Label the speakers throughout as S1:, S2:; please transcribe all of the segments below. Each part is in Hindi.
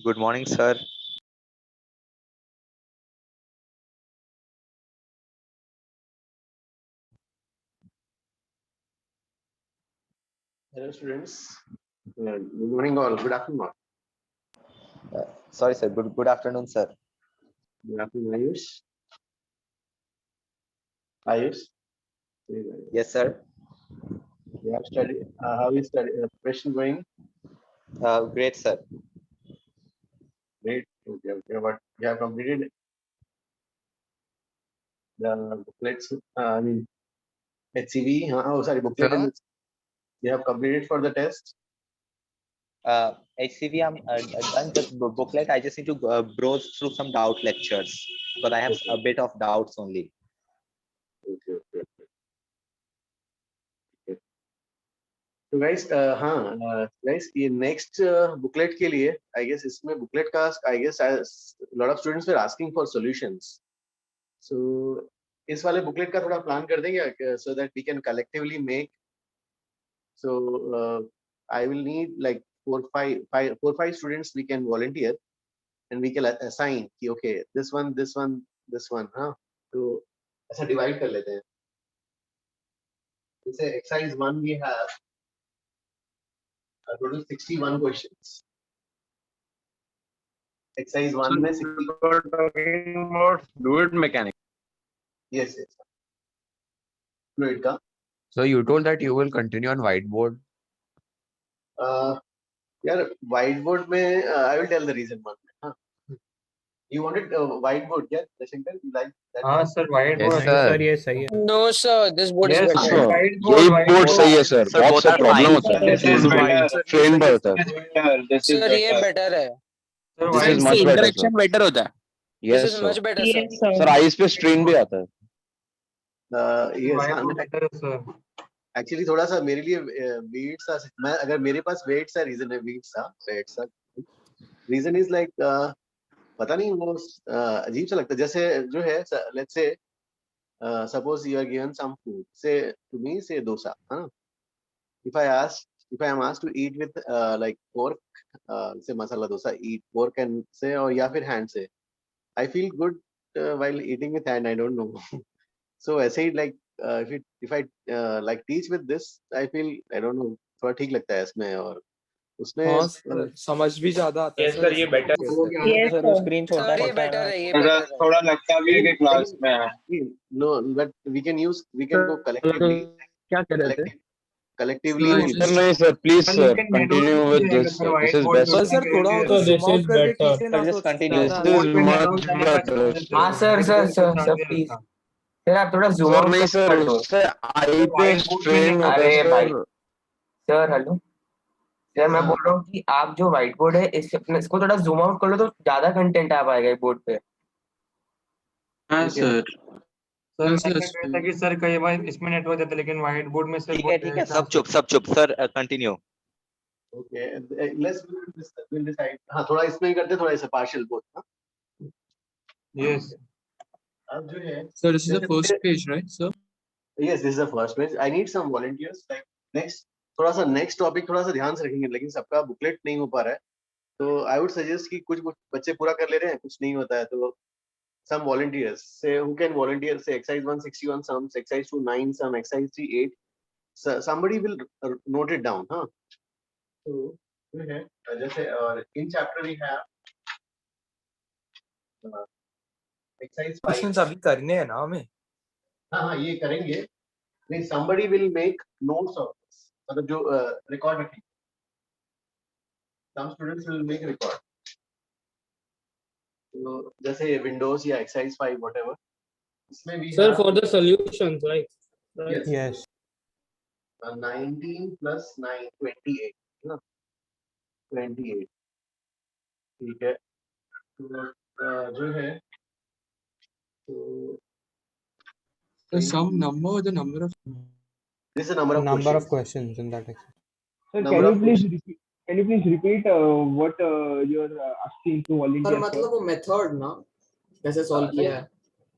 S1: Good morning, sir.
S2: Hello, students. Good morning, all. Good afternoon, all.
S1: Sorry, sir. Good afternoon, sir.
S2: Good afternoon, Ayush. Ayush.
S1: Yes, sir.
S2: You have studied. How is study preparation going?
S1: Great, sir.
S2: Great. Okay, okay. But you have completed the booklets. I mean, HCV. Oh, sorry, booklet.
S3: Sir?
S2: And you have completed for the test.
S1: HCV, I'm done the booklet. I just need to browse through some doubt lectures because I have
S2: Okay.
S1: a bit of doubts only.
S2: Okay, okay, okay. So guys, guys, ये next booklet के लिए, I guess इसमें booklet का, I guess as a lot of students were asking for solutions. So इस वाले booklet का थोड़ा plan कर देंगे so that we can collectively make. So I will need like 4-5 students we can volunteer and we can assign कि okay this one हाँ तो ऐसा divide कर लेते हैं. जैसे exercise 1 we have a total 61 questions. Exercise 1 में 60.
S3: Talking about fluid mechanics.
S2: Yes. Fluid का.
S3: So you told that you will continue on whiteboard.
S2: यार whiteboard में I will tell the reason one. हाँ. You wanted whiteboard क्या? Jashankar, you like that?
S4: हाँ सर whiteboard
S3: Yes,
S4: नहीं
S3: sir.
S4: सर ये सही है.
S5: No, sir. This board is
S4: Yes,
S5: better.
S4: sir.
S6: यही बोर्ड सही है सर.
S1: Sir,
S6: बहुत
S1: both
S6: सा
S1: are
S6: प्रॉब्लम
S1: fine.
S6: होता है
S4: This is better.
S6: ट्रेन पर होता है.
S5: Sir, ये better है.
S4: Sir,
S6: This is
S5: Sir,
S6: much
S5: इससे
S6: better,
S5: interaction
S6: sir.
S5: better होता है. This
S6: Yes,
S5: is
S6: sir.
S5: much better, sir.
S6: Sir ice पे स्ट्रेन भी आता है.
S2: Yes.
S4: whiteboard better है sir.
S2: एक्चुअली थोड़ा सा मेरे लिए वेट्स था, मैं अगर मेरे पास वेट्स है, रीजन है वेट्स था रीजन इज लाइक पता नहीं वो अजीब सा लगता है, जैसे जो है let's say suppose you are given some food, say to me, say dosa, huh? If I am asked to eat with like pork, say masala dosa, eat pork and say, or या फिर hand से, I feel good while eating with hand, I don't know. So ऐसे ही like if I like teach with this, I feel, I don't know, थोड़ा ठीक लगता है इसमें, और उसमें
S7: हाँ सर, समझ भी ज्यादा आता है
S4: Yes,
S7: सर
S4: sir, ये
S7: इसमें।
S4: better है,
S7: वो
S4: sir.
S7: क्या है
S8: Yes,
S7: सर, वो
S8: sir.
S7: स्क्रीन छोटा
S5: सर ये
S7: पड़ता है
S5: बेटर
S7: ना।
S5: है, ये
S6: थोड़ा
S5: बेटर है।
S6: थोड़ा लगता भी है कि क्लास में है।
S2: no, but we can go collectively,
S7: क्या कह रहे थे?
S2: collectively
S7: Sir,
S2: we'll
S6: सर नहीं सर, प्लीज
S4: Sir,
S6: सर
S4: लेकिन
S6: कंटिन्यू
S4: network
S6: विद
S4: नहीं
S6: दिस
S4: रहेगा, sir,
S6: sir, this is
S4: whiteboard
S6: best.
S7: बस
S4: using
S7: सर थोड़ा
S4: करेंगे।
S7: तो
S4: So
S7: zoom
S4: this
S7: out
S4: is
S7: करके
S4: better.
S7: खींचे ना
S1: Sir, just
S7: तो
S1: continue.
S7: ज्यादा
S6: दिस
S7: आता
S6: इज
S7: है।
S4: Board पे
S6: मच
S4: network रहने का
S6: बेटर
S4: chances
S6: सर।
S4: है,
S9: हाँ सर सर
S4: whiteboard पे
S9: सर
S4: ध्यान
S9: सर
S4: नहीं
S9: प्लीज
S4: रहता।
S9: सर आप थोड़ा जूम
S6: सर
S9: आउट
S6: नहीं सर,
S9: कर दो।
S6: उससे आई
S4: तो
S6: पे
S4: whiteboard में
S6: स्ट्रेन
S4: नहीं
S6: होता है
S9: अरे भाई
S6: सर।
S9: सर हेलो सर, मैं बोल रहा हूँ कि आप जो व्हाइट बोर्ड है इसको थोड़ा जूम आउट कर लो तो ज्यादा कंटेंट आ पाएगा बोर्ड पे।
S6: हाँ सर।
S4: सर
S7: Yes,
S4: मैं
S7: yes,
S4: कह रहा था कि सर कई बार इसमें नेटवर्क जाता है, लेकिन व्हाइट बोर्ड में सर
S1: ठीक है
S4: बहुत
S1: सब चुप sir, continue.
S2: Okay, let's we'll decide. हाँ थोड़ा इसमें ही करते, थोड़ा इसे partial both, हाँ?
S4: यस
S2: अब जो है,
S7: sir, this is the
S2: जैसे
S7: first
S2: मुझे,
S7: page, right, sir?
S2: yes, this is the first page. I need some volunteers. Like next, थोड़ा सा next topic थोड़ा सा ध्यान से रखेंगे, लेकिन सबका बुकलेट नहीं हो पा रहा है, तो I would suggest कि कुछ बच्चे पूरा कर ले रहे हैं, कुछ नहीं होता है, तो some volunteers. Say who can volunteer? Say exercise 161 sums, exercise 29 sum, exercise 38. So somebody will note it down, हाँ? तो जो है, जैसे और in chapter we have exercise 5.
S7: Questions अभी करने हैं ना हमें।
S2: हाँ हाँ ये करेंगे, नहीं somebody will make notes of this, मतलब जो रिकॉर्ड रखेंगे, some students will make record, तो जैसे विंडोज या एक्सरसाइज 5 whatever, इसमें भी
S10: Sir, for the solutions, right?
S2: yes,
S10: Yes.
S2: 19 plus 9 28 ना, 28 ठीक है, तो जो है, तो
S7: The sum number or the number of
S2: this is the number of
S10: Number of
S2: questions.
S10: questions in that exercise.
S11: Sir,
S2: Number of questions.
S11: can you please repeat what you're asking to
S7: sir
S11: volunteer
S7: मतलब
S11: for?
S7: वो मेथड ना कैसे सॉल्व किया है?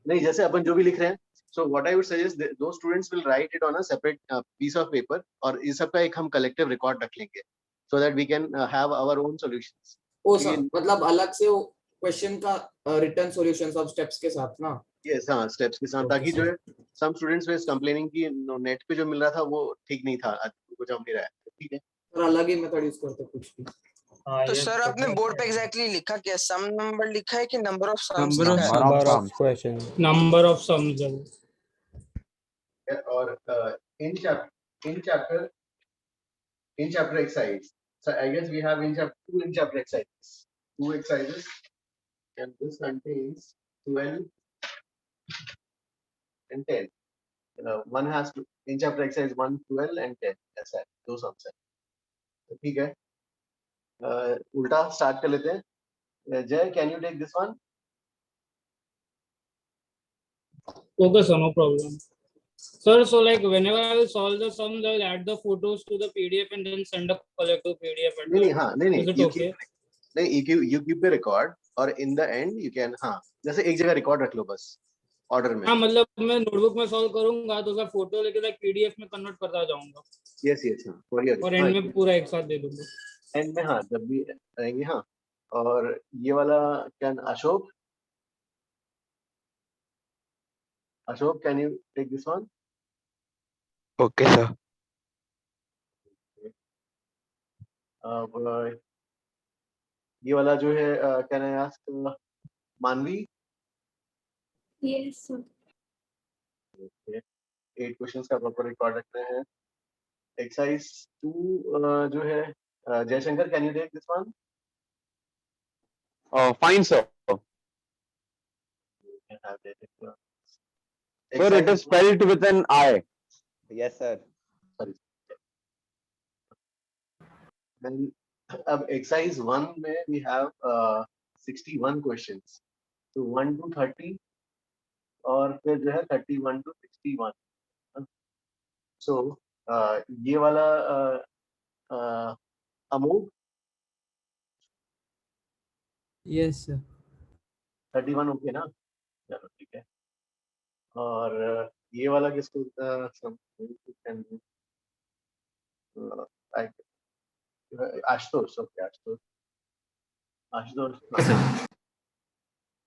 S2: नहीं जैसे अपन जो भी लिख रहे हैं, so what I would suggest, those students will write it on a separate piece of paper, और इस सब का एक हम collective record रख लेंगे, so that we can have our own solutions.
S7: ओ सर मतलब अलग से वो क्वेश्चन का रिटर्न सॉल्यूशंस ऑफ स्टेप्स के साथ ना।
S2: Yes, हाँ steps के साथ, ताकि जो है some students were complaining कि नेट पे जो मिल रहा था वो ठीक नहीं था, कुछ हम नहीं रहा है, ठीक है,
S7: सर अलग ही मेथड यूज करते कुछ भी।
S5: तो सर आपने बोर्ड पे एग्जैक्टली लिखा क्या, सम नंबर लिखा है कि number of sums
S7: Number of
S5: लिखा है?
S7: sums.
S10: Number of questions.
S11: Number of sums.
S2: और in chapter exercise, so I guess we have two in chapter exercises, and this contains 12 and 10. One has to in chapter exercise 1, 12 and 10, ऐसा है, दो sums है, तो ठीक है, उल्टा start कर लेते हैं, Jay, can you take this one?
S11: Okay, sir, no problem. Sir, so like whenever I will solve the sums, I will add the photos to the PDF and then send a collective PDF.
S2: नहीं हाँ नहीं
S11: Is it
S2: you
S11: okay?
S2: keep, नहीं you keep the record, और in the end you can, हाँ जैसे एक जगह record रख लो बस order में,
S11: हाँ मतलब मैं नोटबुक में सॉल्व करूंगा तो उसका फोटो लेके लाइक PDF में कन्वर्ट करता जाऊंगा,
S2: yes हाँ for your,
S11: और एंड में पूरा एक साथ दे दूंगा।
S2: एंड में, हाँ जब भी रहेंगे, हाँ, और ये वाला क्या, Ashok can you take this one?
S6: Okay sir.
S2: ये वाला जो है can I ask Manvi?
S8: Yes, sir.
S2: 8 questions का प्रॉपर रिकॉर्ड रखना है। एक्सरसाइज 2 जो है Jaishankar, can you take this one?
S6: Fine sir. Sir it is spelled with N I.
S1: Yes, sir.
S2: अब एक्सरसाइज 1 में वी हैव 61 क्वेश्चंस, तो 1 to 30 और फिर जो है 31 to 61। सो ये वाला अमोघ
S10: Yes, sir.
S2: 31 ओके ना, चलो ठीक है। और ये वाला किसको Ashutosh, okay Ashutosh, Ashutosh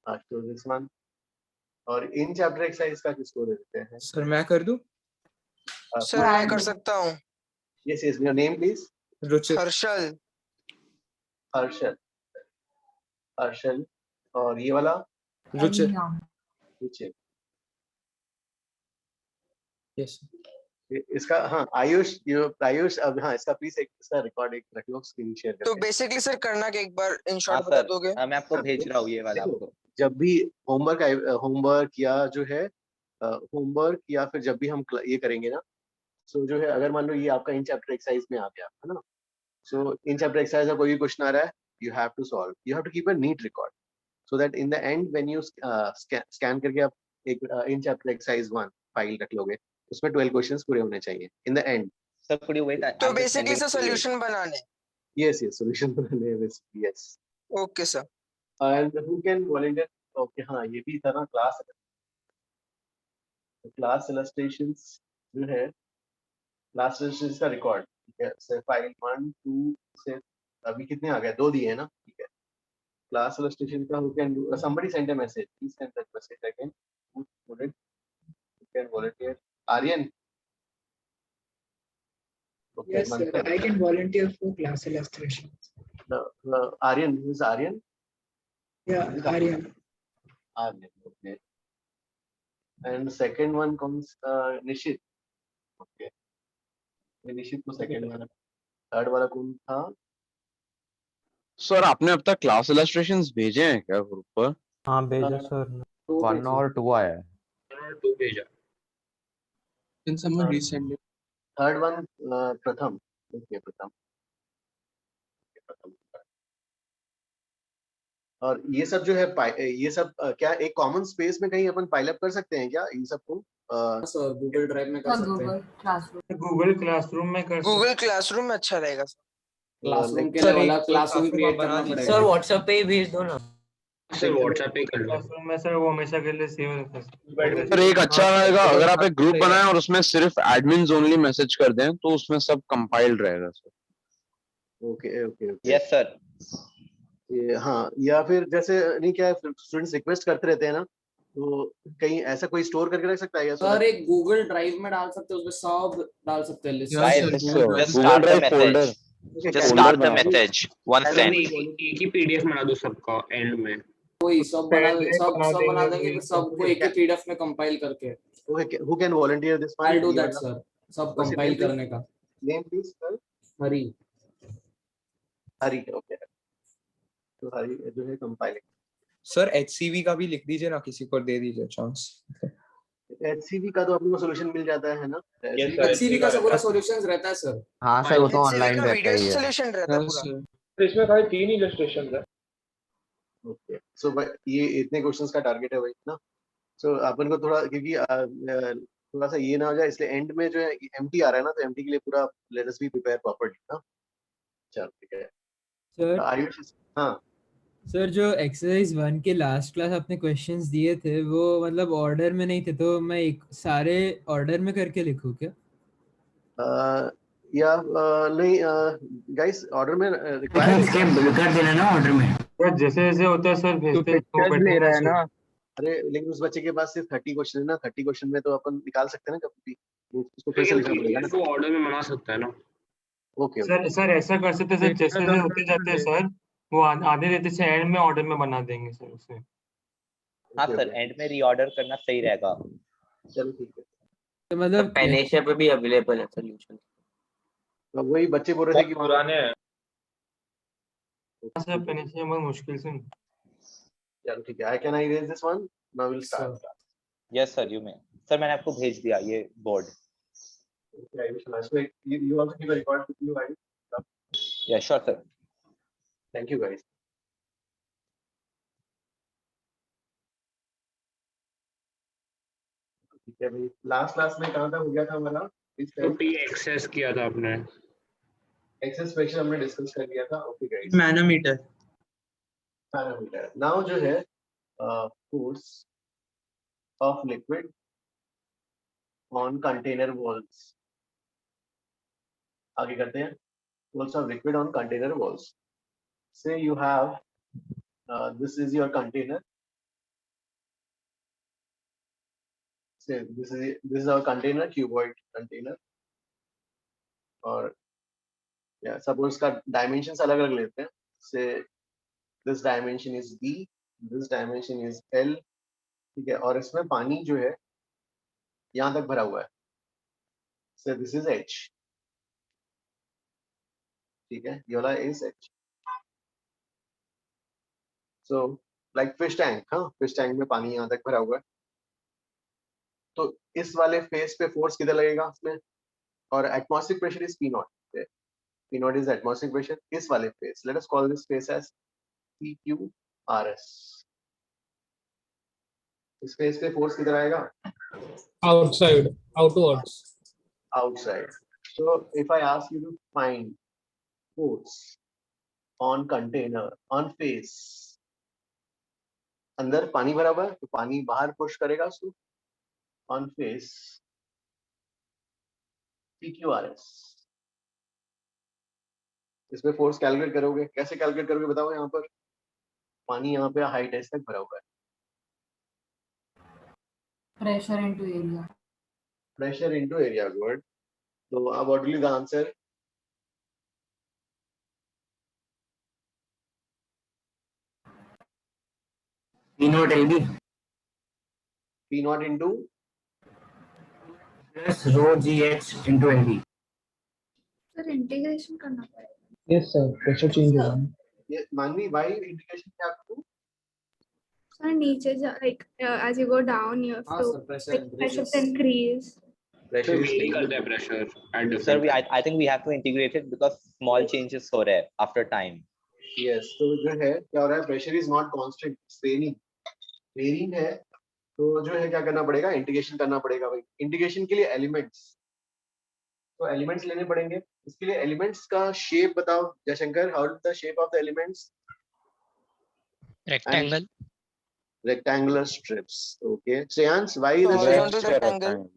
S2: Ashutosh this one. और इन चैप्टर एक्सरसाइज का किसको दे देते हैं?
S5: सर मैं कर दूं? सर मैं कर सकता हूँ।
S2: Yes yes, your name please.
S5: Harshal.
S2: Harshal, Harshal. और ये वाला
S5: रुचिर।
S2: रुचिर।
S5: यस।
S2: इसका हाँ आयुष, आयुष अब हाँ इसका प्लीज एक इसका रिकॉर्ड एक रख लो, स्क्रीन शेयर
S5: तो
S2: करके।
S5: बेसिकली सर करना क्या एक बार इन
S1: हाँ
S5: शॉर्ट बता
S1: सर,
S5: दोगे?
S1: मैं आपको भेज रहा हूँ ये वाला
S2: देखो,
S1: आपको।
S2: जब भी होमवर्क या जो है होमवर्क या फिर जब भी हम ये करेंगे ना, सो जो है अगर मान लो ये आपका इन चैप्टर एक्सरसाइज में आ गया है ना, सो इन चैप्टर एक्सरसाइज में कोई भी क्वेश्चन आ रहा है, you have to solve, you have to keep a neat record so that in the end when you scan करके आप एक इन चैप्टर एक्सरसाइज 1 फाइल रख लोगे, उसमें 12 क्वेश्चंस पूरे होने चाहिए इन the and.
S1: Sir could you wait?
S5: तो
S1: I'm just
S5: basically
S1: sending
S5: sir
S1: it to you.
S5: Solution बनाने।
S2: यस यस, सॉल्यूशन बनाने हैं basically, yes.
S5: Okay sir.
S2: And who can volunteer? Okay हाँ ये भी था ना क्लास, क्लास इलस्ट्रेशंस जो है, क्लास इलस्ट्रेशंस का रिकॉर्ड, ठीक है, से फाइल 1 2 से अभी कितने आ गए? 2 दिए हैं ना, ठीक है। क्लास illustration का who can do, somebody send a message, please send that message again, who can volunteer? Aryan? Okay,
S10: Yes, sir. I can volunteer for class illustration.
S2: Aryan, who is Aryan?
S10: Yeah, Aryan.
S2: Aryan, okay. And second one comes Nishit. Okay. Nishit को second वाला, third वाला कौन था?
S6: सर आपने अब तक क्लास इलस्ट्रेशंस भेजे हैं क्या ग्रुप पर?
S10: हाँ भेजा सर।
S3: 1 और 2 आया है।
S6: 1 और 2 भेजा।
S5: Can someone resend it?
S2: Third one प्रथम, okay प्रथम। और ये सब जो है ये सब क्या एक कॉमन स्पेस में कहीं अपन पाइल अप कर सकते हैं क्या इन सबको?
S7: सर गूगल ड्राइव में कर सकते हैं।
S4: गूगल क्लासरूम में कर
S5: गूगल क्लासरूम में अच्छा रहेगा सर।
S7: क्लासरूम के लिए वाला क्लासरूम क्रिएट करना पड़ेगा।
S9: सर व्हाट्सएप पे ही भेज दो ना।
S6: सर व्हाट्सएप पे कर लो।
S4: क्लासरूम में सर वो हमेशा के लिए सेव रहता है।
S6: सर एक अच्छा रहेगा अगर आप एक ग्रुप बनाएं और उसमें सिर्फ एडमिन्स ओनली मैसेज कर दें तो उसमें सब कंपाइल्ड रहेगा sir.
S2: Okay okay okay,
S1: yes sir.
S2: ये हाँ, या फिर जैसे नहीं क्या है, स्टूडेंट्स रिक्वेस्ट करते रहते हैं ना, तो कहीं ऐसा कोई स्टोर करके रख सकता है क्या?
S7: सर एक गूगल ड्राइव में डाल सकते हैं, उसमें सब डाल सकते हैं list.
S1: Guys,
S6: Yes,
S1: just
S6: Google
S1: start the
S6: Drive folder।
S1: message. Just
S6: folder
S1: start the
S6: बना दो।
S1: message. One send.
S6: एक ही पीडीएफ बना दो सबका एंड में।
S7: कोई सब बना देंगे फिर सबको एक ही पीडीएफ में कंपाइल करके।
S2: Okay, who can volunteer this one?
S7: I'll do that sir, सब कंपाइल करने का।
S2: Name please sir।
S7: Hari.
S2: Hari, okay। तो हरी जो है कंपाइलिंग।
S5: सर HCV का भी लिख दीजिए ना, किसी को दे दीजिए चांस।
S2: HCV का तो अपने को सॉल्यूशन मिल जाता है ना?
S7: HCV का पूरा सॉल्यूशंस रहता है सर।
S3: हाँ सर वो तो
S5: HCV
S3: ऑनलाइन
S5: का
S3: रहता
S5: वीडियो
S3: ही है।
S5: सॉल्यूशन रहता है पूरा।
S4: इसमें खाली 3 इलस्ट्रेशन है।
S2: ओके, सो ये इतने क्वेश्चंस का टारगेट है भाई ना, सो अपन को थोड़ा क्योंकि थोड़ा सा ये ना हो जाए, इसलिए एंड में जो है एम्प्टी आ रहा है ना, तो एम्प्टी के लिए पूरा let us be prepare properly ना। चल ठीक है
S10: सर
S2: आयुष। हाँ
S10: सर, जो एक्सरसाइज 1 के लास्ट क्लास आपने क्वेश्चंस दिए थे वो मतलब ऑर्डर में नहीं थे, तो मैं एक सारे ऑर्डर में करके लिखूं क्या?
S2: या नहीं गाइस, ऑर्डर में रिक्वायर्ड
S6: कर देना ना ऑर्डर में।
S4: जैसे जैसे होता है सर भेजते हैं।
S6: ले रहा है ना।
S2: अरे लेकिन उस बच्चे के पास सिर्फ 30 क्वेश्चन है ना, 30 क्वेश्चन में तो अपन निकाल सकते हैं ना कभी भी, उसको फिर से लिखना पड़ेगा ना।
S6: वो ऑर्डर में बना सकता है ना।
S2: ओके
S4: सर ऐसा कर सकते हैं सर, जैसे जैसे होते जाते हैं सर वो आधे देते से एंड में ऑर्डर में बना देंगे सर उसे।
S1: हाँ सर, एंड में रीऑर्डर करना सही रहेगा।
S2: चलो ठीक है।
S10: तो मतलब
S9: पेनेशिया पे भी अवेलेबल है सॉल्यूशन।
S2: तो वही बच्चे बोल रहे थे कि
S4: पुराने हैं सर, पेनेशिया बहुत मुश्किल से।
S2: चलो ठीक है, can I erase this one now, will start.
S1: Yes sir, you may. सर मैंने आपको भेज दिया ये board.
S2: Okay, I wish you also keep a record with you, right?
S1: या sure sir.
S2: Thank you guys. ठीक है भाई, लास्ट क्लास में कहाँ तक हो गया था हमारा?
S11: तो T एक्सेस किया था आपने
S2: एक्सेस प्रेशर हमने डिस्कस कर लिया था. Okay guys.
S4: Manometer
S2: parameter. Now जो है force of liquid on container walls. आगे करते हैं. Force of liquid on container walls. Say you have this is your container. Say this is our container, cuboid container. और yeah, suppose का dimensions अलग अलग लेते हैं. Say this dimension is B, this dimension is L. ठीक है. और इसमें पानी जो है यहाँ तक भरा हुआ है. Say this is H. ठीक है. ये वाला is H. So like fish tank, हाँ, fish tank में पानी यहाँ तक भरा हुआ है. तो इस वाले फेस पे फोर्स किधर लगेगा इसमें? और atmospheric pressure is P naught. P naught is atmospheric pressure. इस वाले face, let us call this face as PQRS. इस फेस पे फोर्स किधर आएगा?
S11: outside outwards.
S2: Outside. So if I ask you to find force on container on face, अंदर पानी भरा हुआ है तो पानी बाहर पुश करेगा उसको. On face PQRS. इसमें फोर्स कैलकुलेट करोगे. कैसे कैलकुलेट करोगे बताओ. यहाँ पर पानी यहाँ पे हाइट एस तक भरा हुआ है.
S7: Pressure into area.
S2: Pressure into area. Good. So what will be the answer?
S9: P naught LB
S2: P naught into
S9: plus rho GH into LB.
S8: Sir integration करना पड़ेगा.
S11: Yes sir, pressure change होगा.
S2: ये मानवी why इंटीग्रेशन क्या करूँ?
S8: सर नीचे जा like as you go down you have
S7: हाँ
S8: to
S7: sir, pressure
S8: like pressure
S7: increases.
S8: increase.
S2: Pressure is
S11: Vary करता है pressure at
S1: Sir,
S11: different
S1: I think we have to integrate it because small changes हो रहे हैं after time.
S2: yes. तो जो है क्या हो रहा है? Pressure is not constant. Varying. Varying है. तो जो है क्या करना पड़ेगा? इंटीग्रेशन करना पड़ेगा भाई. इंटीग्रेशन के लिए एलिमेंट्स. तो एलिमेंट्स लेने पड़ेंगे. इसके लिए एलिमेंट्स का शेप बताओ Jaishankar. How is the shape of the elements?
S12: Rectangle.
S2: Rectangular strips. Okay. Shreyans, why the
S5: Horizontal
S2: shape?
S5: rectangle.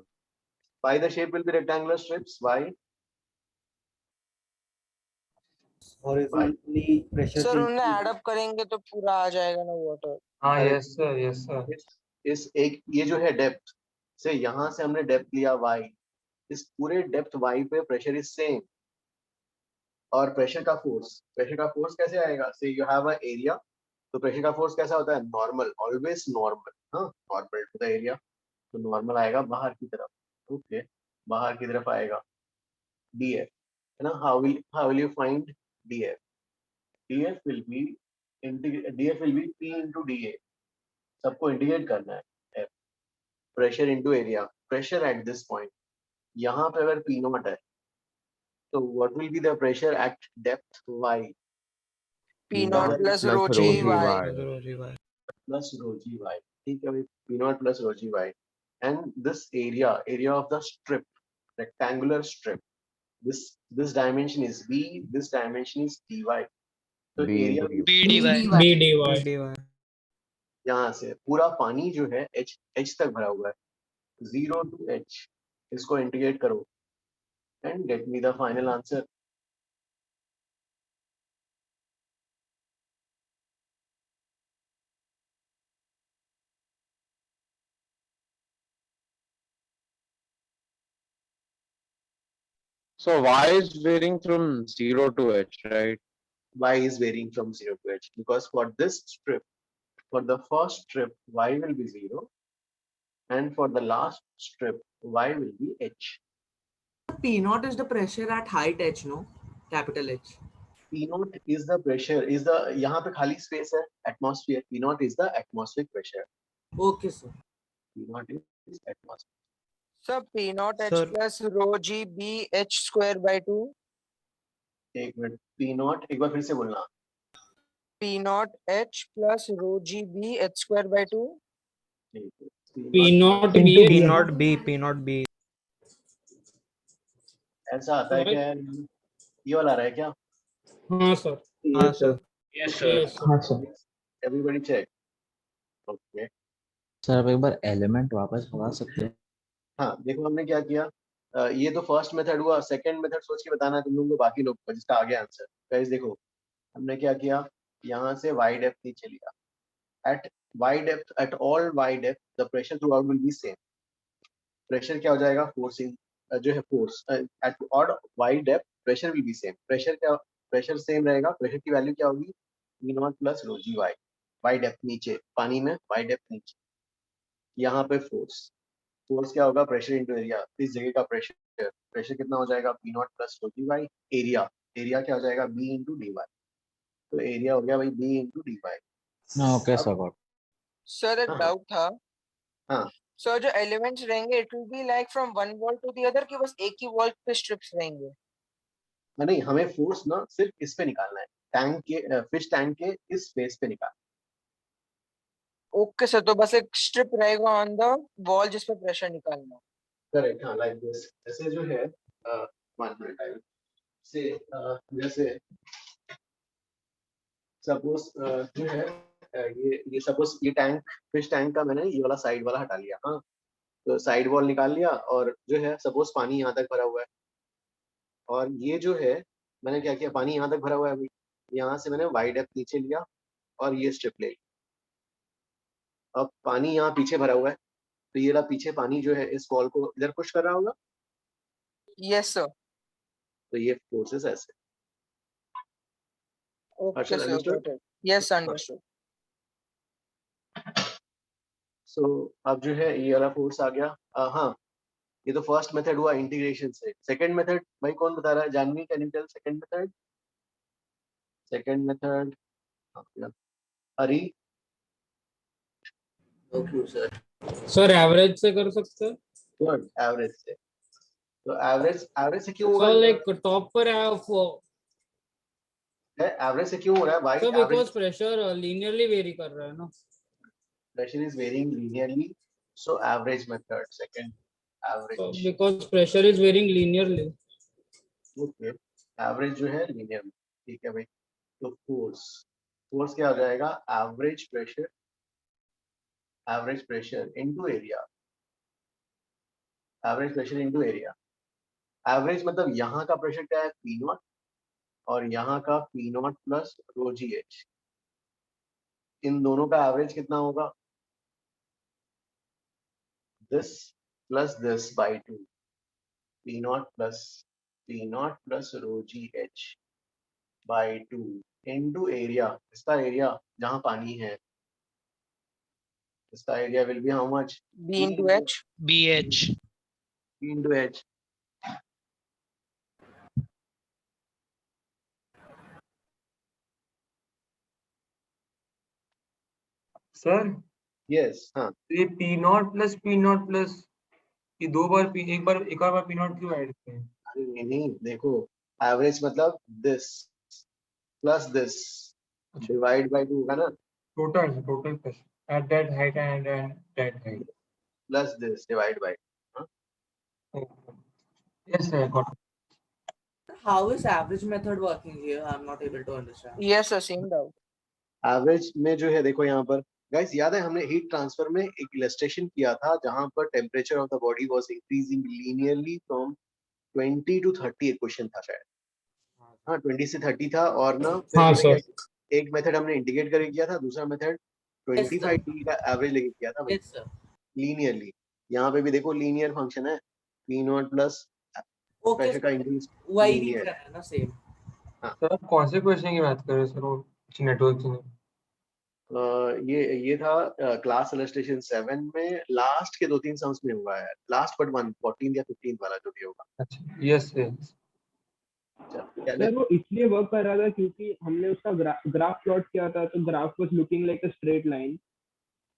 S2: Why the shape will be rectangular strips? Why?
S12: Horizontally pressure
S5: sir
S12: change.
S5: उन्हें ऐड अप करेंगे तो पूरा आ जाएगा ना वाटर.
S4: हाँ यस सर
S2: इस एक ये जो है डेप्थ से यहाँ से हमने डेप्थ लिया y. इस पूरे डेप्थ y पे प्रेशर इज सेम. और प्रेशर का फोर्स कैसे आएगा? से यू हैव अ एरिया. तो प्रेशर का फोर्स कैसा होता है? नॉर्मल. Always normal. हाँ, नॉर्मल टू द एरिया. तो नॉर्मल आएगा बाहर की तरफ. ओके. बाहर की तरफ आएगा df है ना. how will you find df? df will be p into da. सबको इंटीग्रेट करना है. f pressure into area. Pressure at this point. यहाँ पे अगर p नॉट है तो what will be the pressure at depth y?
S5: P naught plus rho g y.
S2: plus rho g y. ठीक है भाई. p naught plus rho g y. And this area of the strip, rectangular strip, this dimension is b, this dimension is dy. तो
S3: B
S2: area
S11: B dy.
S2: यहाँ से पूरा पानी जो है h तक भरा हुआ है. 0 to h. इसको इंटीग्रेट करो and get me the final answer.
S6: So y is varying from 0 to h, right?
S2: Y is varying from 0 to h because for this strip, for the first strip, y will be 0, and for the last strip, y will be h.
S7: P naught is the pressure at height h, no? Capital H.
S2: P naught is the pressure, is the यहाँ पे खाली space है, atmosphere. P naught is the atmospheric pressure.
S7: Okay, sir.
S2: P naught is atmosphere.
S5: Sir P naught h
S12: Sir.
S5: plus rho g b h square by 2.
S2: एक मिनट. P naught एक बार फिर से बोलना.
S5: P naught h plus rho g b h square by 2.
S11: P naught
S12: P
S11: B
S12: not B, P not B.
S2: ऐसा आता है क्या यार? ये वाला आ रहा है क्या?
S11: हाँ सर।
S4: हाँ सर।
S11: Yes sir.
S3: हाँ sir.
S2: Everybody check. Okay
S3: sir आप एक बार एलिमेंट वापस बता सकते हैं?
S2: हाँ देखो हमने क्या किया। ये तो फर्स्ट मेथड हुआ। सेकंड मेथड सोच के बताना है तुम लोगों को, बाकी लोग को जिसका आगे आंसर। गाइस देखो हमने क्या किया, यहाँ से y डेप्थ नीचे लिया। At y depth, at all y depth the pressure throughout will be same. Pressure क्या हो जाएगा? फोर्सिंग जो है force at odd y depth pressure will be same. Pressure क्या, प्रेशर सेम रहेगा। प्रेशर की वैल्यू क्या होगी? v naught plus rho g y. y depth नीचे पानी में, y डेप्थ नीचे। यहाँ पे फोर्स, फोर्स क्या होगा? Pressure into area. इस जगह का प्रेशर, प्रेशर कितना हो जाएगा? P naught plus rho g y. Area, area क्या हो जाएगा? B into d y. तो एरिया हो गया भाई b into d y.
S3: Okay sir got.
S5: Sir एक
S2: हाँ
S5: डाउट था।
S2: हाँ
S5: सर जो एलिमेंट्स रहेंगे it will be like from one wall to the other, कि बस एक ही वॉल पे स्ट्रिप्स रहेंगे?
S2: नहीं, हमें फोर्स ना सिर्फ इस पे निकालना है, टैंक के फिश टैंक के इस फेस पे निकालना
S5: ओके सर, तो बस एक स्ट्रिप रहेगा ऑन द वॉल जिस पे प्रेशर निकालना है।
S2: करेक्ट। हाँ लाइक दिस। जैसे जो है 1 मिनट टाइम से जैसे सपोज जो है ये सपोज ये टैंक, फिश टैंक का मैंने ये वाला साइड वाला हटा लिया। हाँ तो साइड वॉल निकाल लिया और जो है सपोज पानी यहाँ तक भरा हुआ है। और ये जो है मैंने क्या किया, पानी यहाँ तक भरा हुआ है अभी, यहाँ से मैंने वाई डेप्थ नीचे लिया और ये स्ट्रिप ले ली। अब पानी यहाँ पीछे भरा हुआ है, तो ये रहा पीछे पानी जो है इस वॉल को इधर पुश कर रहा होगा।
S5: Yes sir.
S2: तो ये फोर्सेस ऐसे।
S5: Okay
S2: Harshal
S5: sir,
S2: understood?
S5: Got it. Yes understood.
S2: So अब जो है ये वाला फोर्स आ गया। हाँ ये तो फर्स्ट मेथड हुआ इंटीग्रेशन से। सेकंड मेथड भाई कौन बता रहा है? Janvi can you tell second method? Second method Hari.
S7: Okay sir.
S11: Sir average से कर सकते हैं?
S2: गुड, एवरेज से। तो एवरेज से क्यों होगा?
S11: सर लाइक टॉप पर
S2: एवरेज से क्यों हो रहा है भाई?
S11: Sir
S2: average
S11: because pressure linearly very कर रहा है ना।
S2: pressure is varying linearly, so average method. Second, average.
S11: Because pressure is varying linearly.
S2: Okay, average जो है linear में, ठीक है भाई। तो force क्या हो जाएगा? average pressure into area। average pressure into area। average मतलब यहाँ का प्रेशर क्या है? P नॉट, और यहाँ का P naught plus rho g h. इन दोनों का एवरेज कितना होगा? this plus this by 2, P naught plus rho g h by 2 into area। इसका एरिया जहाँ पानी है, इसका area will be how much?
S5: B into H।
S12: BH।
S2: P into H।
S4: Sir
S2: yes हाँ।
S4: तो ये P नॉट प्लस ये दो बार एक और बार P नॉट क्यों ऐड किए हैं?
S2: अरे नहीं देखो, एवरेज मतलब this plus this divide by 2 होगा ना,
S4: total pressure at that height and that height
S2: plus this divide by।
S4: Yes sir got.
S7: How is average method working here? I'm not able to understand.
S5: Yes sir, same doubt.
S2: Average में जो है देखो यहाँ पर गाइस, याद है हमने हीट ट्रांसफर में एक इलस्ट्रेशन किया था जहां पर temperature of the body was increasing linearly from 20 to 30। एक क्वेश्चन था शायद, हाँ 20 से 30 था। और ना फिर
S11: हाँ
S2: हमने
S11: सर।
S2: एक मेथड हमने इंटीग्रेट करके किया था, दूसरा मेथड 25 डिग्री का एवरेज लेके किया था
S7: Yes sir.
S2: लीनियरली। यहाँ पे भी देखो लीनियर फंक्शन है, P naught plus
S7: Okay
S2: pressure का
S7: sir.
S2: इंक्रीज
S7: वही
S2: linear।
S7: दिख रहा है ना सेम।
S4: सर आप कौन से क्वेश्चन की बात कर रहे हो सर? वो नेटवर्क की नहीं।
S2: ये था क्लास इलस्ट्रेशन 7 में लास्ट के 2-3 सम्स में हुआ है। लास्ट बट 14 या 15 वाला जो भी होगा।
S4: अच्छा यस यस।
S13: सर वो इसलिए वर्क कर रहा था क्योंकि हमने उसका ग्राफ प्लॉट किया था, तो graph was looking like a straight line.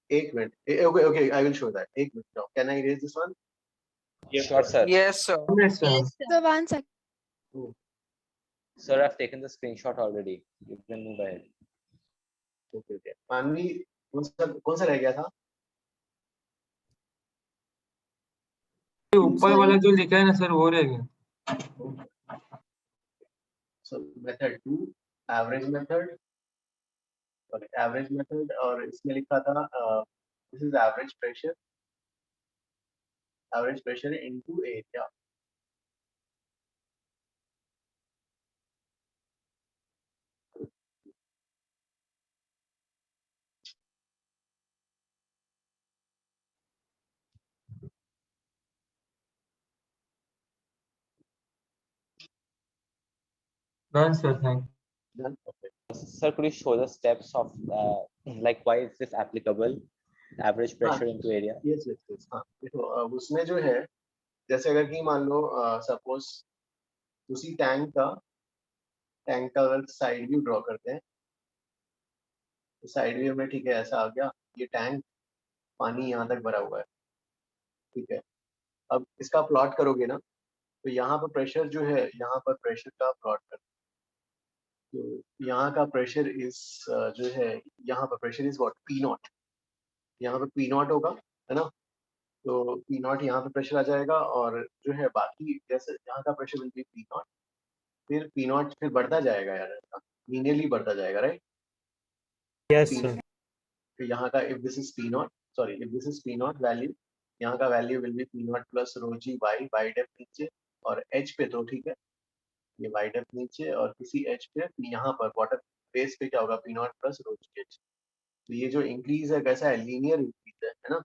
S2: एक minute, okay I will show that. एक minute, can I erase this one?
S1: Sure, sir.
S5: Yes sir.
S4: Yes sir.
S8: So 1 second.
S1: Sir, I've taken the screenshot already. You can move ahead.
S2: Okay मानवी कौन सा रह गया था?
S4: ऊपर वाला जो लिखा है ना सर वो रह गया।
S2: So method 2, average method, और इसमें लिखा था this is average pressure into area.
S4: Done, sir. Thank you.
S2: Done? Okay.
S1: Sir, could you show the steps of like why is this applicable? Average pressure into area.
S2: Yes. हाँ देखो उसमें जो है जैसे अगर कि मान लो सपोज उसी टैंक का अगर साइड व्यू ड्रॉ करते हैं तो साइड व्यू में ठीक है ऐसा आ गया, ये टैंक पानी यहाँ तक भरा हुआ है, ठीक है। अब इसका प्लॉट करोगे ना तो यहाँ पर प्रेशर जो है, यहाँ पर प्रेशर का प्लॉट कर, तो यहाँ का प्रेशर इस जो है यहाँ पर pressure is what P not, यहाँ पर पी नॉट होगा है ना, तो पी नॉट यहाँ पे प्रेशर आ जाएगा और जो है बाकी जैसे यहाँ का pressure will be p not, फिर पी नॉट फिर बढ़ता जाएगा यार, लीनियरली बढ़ता जाएगा, राइट।
S4: Yes, sir.
S2: तो यहाँ का if this is p naught, sorry if this is p naught value, यहाँ का value will be p naught plus rho g y depth नीचे और एच पे, तो ठीक है ये वाई डेप्थ नीचे और किसी एच पे यहाँ पर वाटर बेस पे क्या होगा P naught plus rho g h. तो ये जो इंक्रीज है कैसा है, लीनियर इंक्रीज है ना।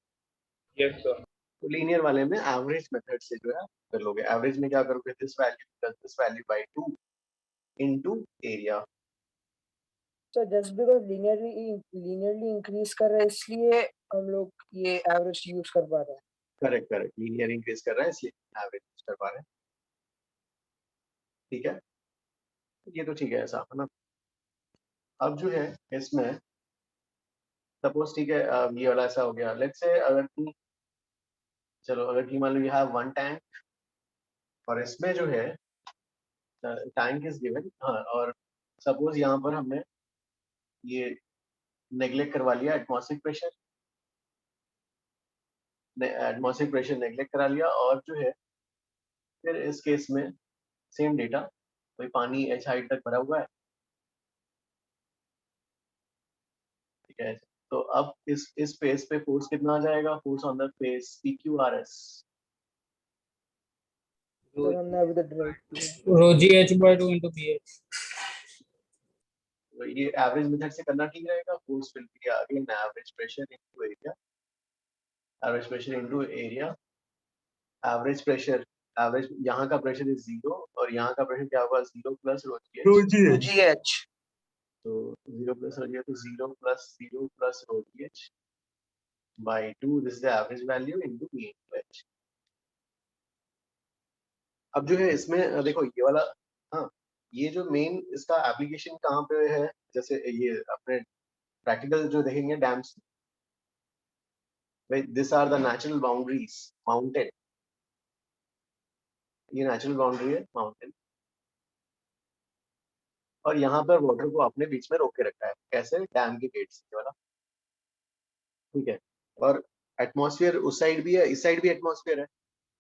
S11: Yes, sir.
S2: तो लीनियर वाले में एवरेज मेथड से जो है कर लोगे, एवरेज में क्या करोगे this value by 2 into area.
S5: So just because linearly increase कर रहा है इसलिए हम लोग ये एवरेज यूज कर पा रहे हैं।
S2: करेक्ट लीनियर इंक्रीज कर रहा है इसलिए एवरेज यूज कर पा रहे हैं, ठीक है। ये तो ठीक है ऐसा है ना। अब जो है इसमें सपोज ठीक है ये वाला ऐसा हो गया, लेट्स से अगर कि चलो अगर कि मान लो यू हैव वन टैंक और इसमें जो है टैंक इज गिवन, हाँ, और सपोज यहाँ पर हमने ये नेग्लेक्ट करवा लिया एटमॉस्फेरिक प्रेशर नेग्लेक्ट करा लिया, और जो है फिर इस केस में सेम डेटा, कोई पानी एच हाइट तक भरा हुआ है, ठीक है। तो अब इस फेस पे फोर्स कितना आ जाएगा, force on the face PQRS,
S5: तो हमने अभी तक ड्राइव किया।
S11: Rho g h by 2 into pH.
S2: ये एवरेज मेथड से करना ठीक रहेगा। Force will be again average pressure into area, average pressure into area, average यहाँ का प्रेशर इज 0 और यहाँ का प्रेशर क्या होगा 0 प्लस रो जी एच, तो 0 प्लस रो जी एच, तो 0 plus rho g h by 2, this is the average value into p into h. अब जो है इसमें देखो ये वाला, हाँ ये जो मेन इसका एप्लीकेशन कहाँ पे है, जैसे ये अपने प्रैक्टिकल जो देखेंगे डैम्स, भाई this are the natural boundaries, mountain, ये नेचुरल बाउंड्री है माउंटेन, और यहाँ पर वाटर को अपने बीच में रोक के रखा है, कैसे, डैम के गेट से वाला, ठीक है। और एटमॉस्फेयर उस साइड भी है, इस साइड भी एटमॉस्फेयर है,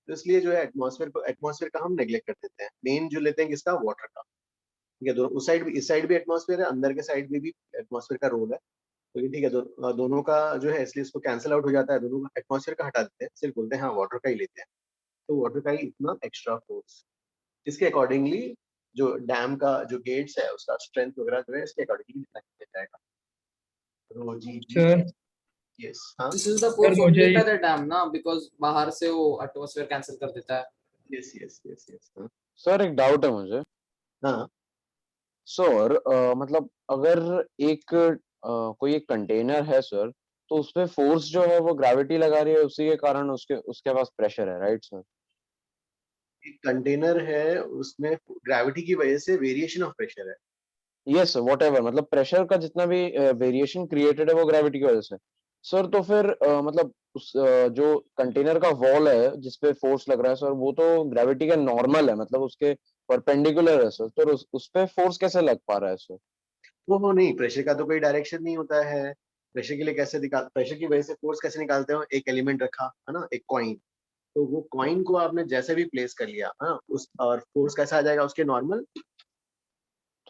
S2: तो इसलिए जो है एटमॉस्फेयर का हम नेग्लेक्ट कर देते हैं, मेन जो लेते हैं किसका, वाटर का, ठीक है। दोनों उस साइड भी इस साइड भी एटमॉस्फेयर है, अंदर के साइड में भी एटमॉस्फेयर का रोल है, तो ये ठीक है। दोनों का जो है इसलिए इसको कैंसिल आउट हो जाता है, दोनों एटमॉस्फेयर का हटा देते हैं, सिर्फ बोलते हैं हाँ वाटर का ही लेते हैं, तो वाटर का ही इतना एक्स्ट्रा फोर्स, इसके अकॉर्डिंगली जो डैम का जो गेट्स है उसका स्ट्रेंथ वगैरह जो है इसके अकॉर्डिंगली दिया जाएगा। रो जी
S11: Sir.
S2: यस, हाँ
S7: This is the force only by the dam ना, because बाहर से वो atmosphere cancel कर देता है।
S2: यस, हाँ
S6: सर एक डाउट है मुझे।
S2: हाँ
S6: सर मतलब अगर एक कोई एक कंटेनर है सर, तो उसपे फोर्स जो है वो ग्रेविटी लगा रही है, उसी के कारण उसके पास प्रेशर है, राइट सर?
S2: एक कंटेनर है उसमें ग्रेविटी की वजह से वेरिएशन ऑफ प्रेशर है।
S6: यस व्हाटएवर, मतलब प्रेशर का जितना भी वेरिएशन क्रिएटेड है वो ग्रेविटी की वजह से। सर तो फिर मतलब उस जो कंटेनर का वॉल है जिसपे फोर्स लग रहा है सर, वो तो ग्रेविटी का नॉर्मल है, मतलब उसके परपेंडिकुलर है सर, तो उस पे फोर्स कैसे लग पा रहा है सर?
S2: वो नहीं, प्रेशर का तो कोई डायरेक्शन नहीं होता है, प्रेशर के लिए कैसे प्रेशर की वजह से फोर्स कैसे निकालते हो, एक एलिमेंट रखा है ना, एक कॉइन, तो वो कॉइन को आपने जैसे भी प्लेस कर लिया, हाँ, उस और फोर्स कैसा आ जाएगा उसके नॉर्मल।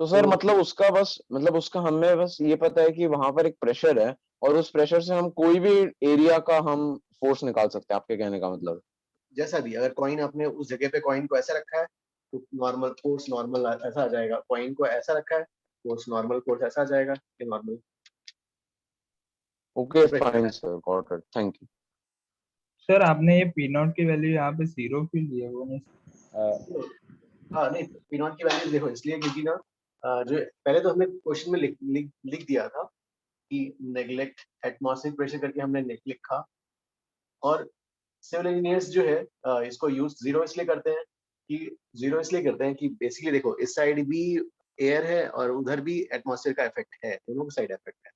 S6: तो सर
S2: तो
S6: मतलब उसका बस मतलब उसका हमें बस ये पता है कि वहां पर एक प्रेशर है और उस प्रेशर से हम कोई भी एरिया का हम फोर्स निकाल सकते हैं, आपके कहने का मतलब।
S2: जैसा भी अगर कॉइन आपने उस जगह पे कॉइन को ऐसा रखा है तो नॉर्मल फोर्स नॉर्मल ऐसा आ जाएगा, कॉइन को ऐसा रखा है फोर्स नॉर्मल फोर्स ऐसा आ जाएगा कि नॉर्मल
S6: ओके
S2: प्रेशर
S6: फाइन
S2: है।
S6: Sir, got it, thank you.
S12: Sir आपने ये पी नॉट की वैल्यू यहाँ पे 0 क्यों ली है वो नहीं
S2: हाँ नहीं, पी नॉट की वैल्यू देखो इसलिए क्योंकि ना जो पहले तो हमने क्वेश्चन में लिख दिया था कि नेग्लेक्ट एटमॉस्फेरिक प्रेशर करके हमने लिखा, और सिविल इंजीनियर्स जो है इसको यूज जीरो इसलिए करते हैं कि बेसिकली देखो इस साइड भी एयर है और उधर भी एटमॉस्फेयर का इफेक्ट है, दोनों साइड इफेक्ट है,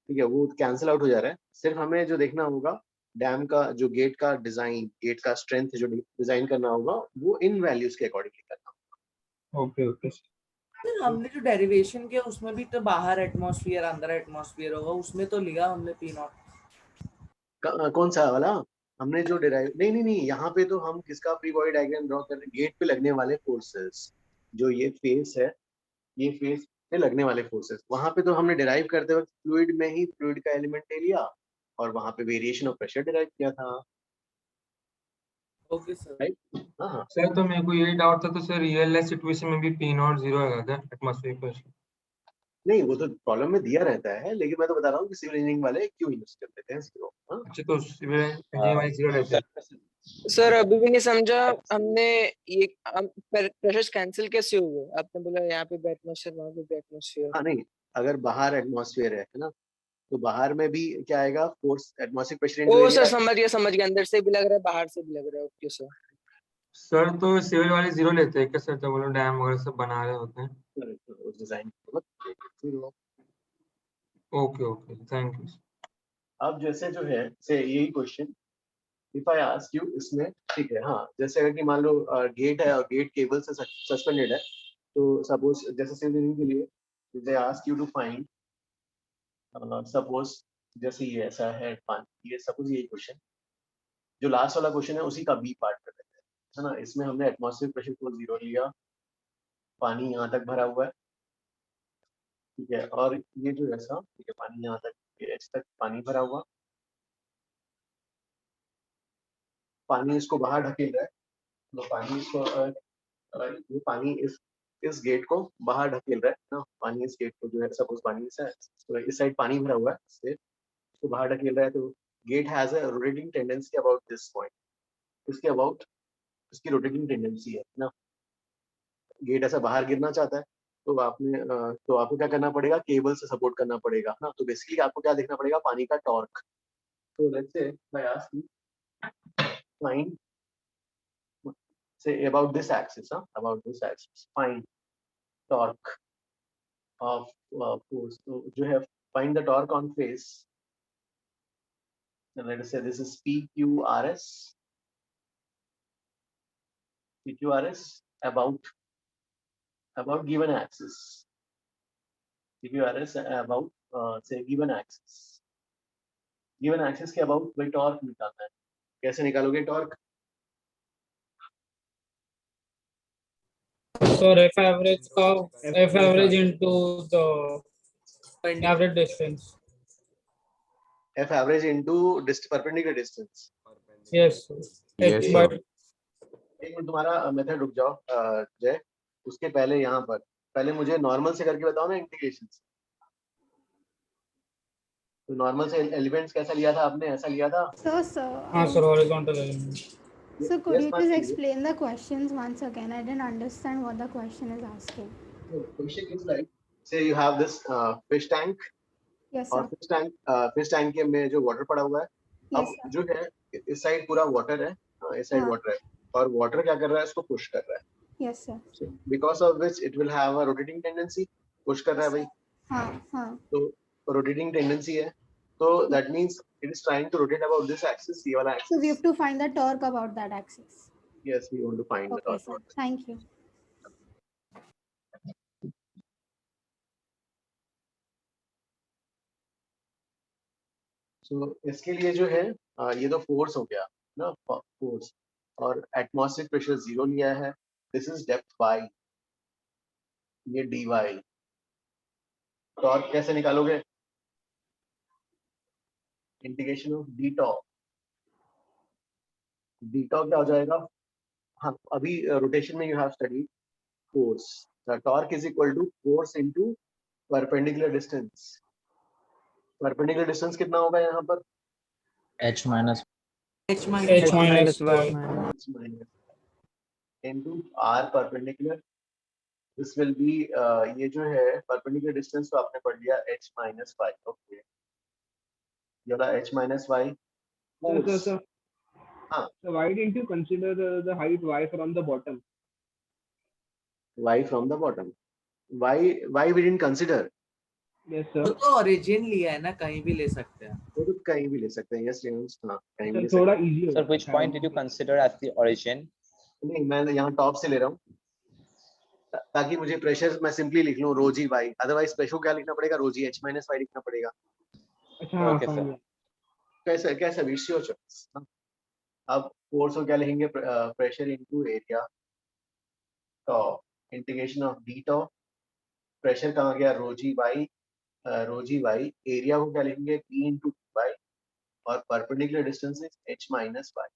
S2: ठीक है, वो कैंसिल आउट हो जा रहा है। सिर्फ हमें जो देखना होगा डैम का जो गेट का डिजाइन, गेट का स्ट्रेंथ जो डिजाइन करना होगा वो इन वैल्यूज के अकॉर्डिंगली करना होगा।
S12: ओके ओके
S14: सर हमने जो डेरिवेशन किया उसमें भी तो बाहर एटमॉस्फेयर अंदर एटमॉस्फेयर होगा, उसमें तो लिया हमने पी नॉट।
S2: कौन सा वाला हमने जो डिराइव, नहीं, यहाँ पे तो हम किसका फ्री बॉडी डायग्राम ड्रॉ कर रहे हैं, गेट पे लगने वाले फोर्सेस, जो ये फेस है, ये फेस पे लगने वाले फोर्सेस, वहां पे तो हमने डिराइव करते वक्त फ्लूइड में ही फ्लूइड का एलिमेंट ले लिया और वहां पे वेरिएशन ऑफ प्रेशर डिराइव किया था।
S14: Okay sir.
S2: राइट, हाँ
S4: सर तो मेरे को ये डाउट था, तो सर रियल लाइफ सिचुएशन में भी पी नॉट 0 आएगा क्या एटमॉस्फेरिक प्रेशर?
S2: नहीं, वो तो प्रॉब्लम में दिया रहता है, लेकिन मैं तो बता रहा हूँ कि सिविल इंजीनियरिंग वाले क्यों यूज कर देते हैं जीरो।
S4: अच्छा, तो सिविल इंजीनियरिंग वाले 0 रहते हैं।
S5: सर अभी भी नहीं समझा हमने, ये प्रेशर्स कैंसिल कैसे हुए? आपने बोला यहाँ पे एटमॉस्फेयर, वहाँ पे एटमॉस्फेयर।
S2: हाँ नहीं, अगर बाहर एटमॉस्फेयर है ना, तो बाहर में भी क्या आएगा, फोर्स एटमॉस्फेरिक प्रेशर इनटू
S5: ओ सर
S2: एरिया।
S5: समझ गया, अंदर से भी लग रहा है बाहर से भी लग रहा है। Okay sir.
S4: सर तो सिविल वाले 0 लेते हैं क्या सर, जब वो लोग डैम वगैरह सब बना रहे होते हैं?
S2: Design.
S4: Okay okay, thank you.
S2: अब जैसे जो है से यही question if I ask you इसमें, ठीक है, हाँ, जैसे अगर कि मान लो गेट है और गेट केबल से सस्पेंडेड है, तो सपोज जैसे सिविल इंजीनियरिंग के लिए they ask you to find, suppose जैसे ये ऐसा है पानी, ये सपोज ये क्वेश्चन जो लास्ट वाला क्वेश्चन है उसी का बी पार्ट कर देते हैं, है ना। इसमें हमने एटमॉस्फेरिक प्रेशर को 0 लिया, पानी यहाँ तक भरा हुआ है, ठीक है, और ये जो ऐसा, ठीक है, पानी यहाँ तक, ये एच तक पानी भरा हुआ, पानी इसको बाहर ढकेल रहा है, तो पानी इसको ये पानी इस गेट को बाहर ढकेल रहा है ना, पानी इस गेट को जो है सपोज पानी से तो इस साइड पानी भरा हुआ है, इससे इसको बाहर ढकेल रहा है, तो gate has a rotating tendency about this point, इसके अबाउट इसकी रोटेटिंग टेंडेंसी है ना, गेट ऐसा बाहर गिरना चाहता है, तो आपने तो आपको क्या करना पड़ेगा, केबल से सपोर्ट करना पड़ेगा ना, तो बेसिकली आपको क्या देखना पड़ेगा, पानी का टॉर्क। तो लेट्स से मैं ask you find say about this axis, about this axis, find torque of force. So you have find the torque on face, and let us say this is PQRS. PQRS about given axis. PQRS about say given axis. Given axis के about वही torque निकालना है। कैसे निकालोगे torque?
S11: So F average into the average distance.
S2: F average into perpendicular distance.
S11: Yes.
S6: Yes,
S11: H by
S6: sir.
S2: एक मिनट, तुम्हारा मेथड रुक जाओ जय, उसके पहले यहाँ पर पहले मुझे नॉर्मल से करके बताओ ना इंटीग्रेशन। तो नॉर्मल से एलिमेंट्स कैसा लिया था आपने, ऐसा लिया था?
S8: So, sir.
S11: हाँ sir, horizontal element.
S8: So could
S2: Yes,
S8: you
S2: ma'am.
S8: just explain the questions once again? I didn't understand what the question is asking.
S2: The question is like, say you have this fish tank,
S8: Yes,
S2: और
S8: sir.
S2: fish tank के में जो वाटर पड़ा हुआ है,
S8: Yes,
S2: अब
S8: sir.
S2: जो है इस साइड पूरा वाटर है, इस साइड
S8: हाँ.
S2: वाटर है, और वाटर क्या कर रहा है, इसको पुश कर रहा है,
S8: Yes, sir.
S2: Because of which it will have a rotating tendency, push कर रहा है भाई,
S8: हाँ.
S2: तो रोटेटिंग टेंडेंसी है, तो that means it is trying to rotate about this axis, ये वाला
S8: So we
S2: axis.
S8: have to find the torque about that axis.
S2: Yes, we want to find the
S8: Okay,
S2: torque.
S8: sir. Thank you.
S2: So इसके लिए जो है ये तो फोर्स हो गया ना, फोर्स, और एटमॉस्फेरिक प्रेशर 0 लिया है, दिस इज डेप्थ y, ये dy। टॉर्क कैसे निकालोगे? Integration of d torque, d torque क्या हो जाएगा? हाँ, अभी रोटेशन में you have study force, the torque is equal to force into perpendicular distance. Perpendicular distance कितना होगा यहाँ पर?
S3: H minus
S11: H minus y.
S2: Into r perpendicular, this will be ये जो है परपेंडिकुलर डिस्टेंस तो आपने पढ़ लिया h minus y, ओके, ये वाला h minus y force।
S13: So why didn't you consider the height y from the bottom?
S2: y from the bottom, why we didn't consider?
S13: Yes sir.
S14: वो तो origin लिया है ना, कहीं भी ले सकते हैं।
S2: वो तो कहीं भी ले सकते हैं, yes Reynolds, हाँ कहीं भी ले
S13: थोड़ा
S2: सकते हैं।
S13: easy
S1: Sir, which point did you consider as the origin?
S2: नहीं, मैं यहाँ टॉप से ले रहा हूँ ताकि मुझे प्रेशर मैं सिंपली लिख लूँ रो जी वाई, अदरवाइज प्रेशर को क्या लिखना पड़ेगा? रो जी h minus y लिखना पड़ेगा।
S13: अच्छा
S1: Okay, sir.
S2: कैसे कैसे विट्स योर चॉइस। अब फोर्स को क्या लिखेंगे? प्रेशर इनटू एरिया, तो इंटीग्रेशन ऑफ डी टॉ, प्रेशर कहाँ गया? रो जी वाई, एरिया को क्या लिखेंगे? p इनटू वाई, और perpendicular distance is h minus y,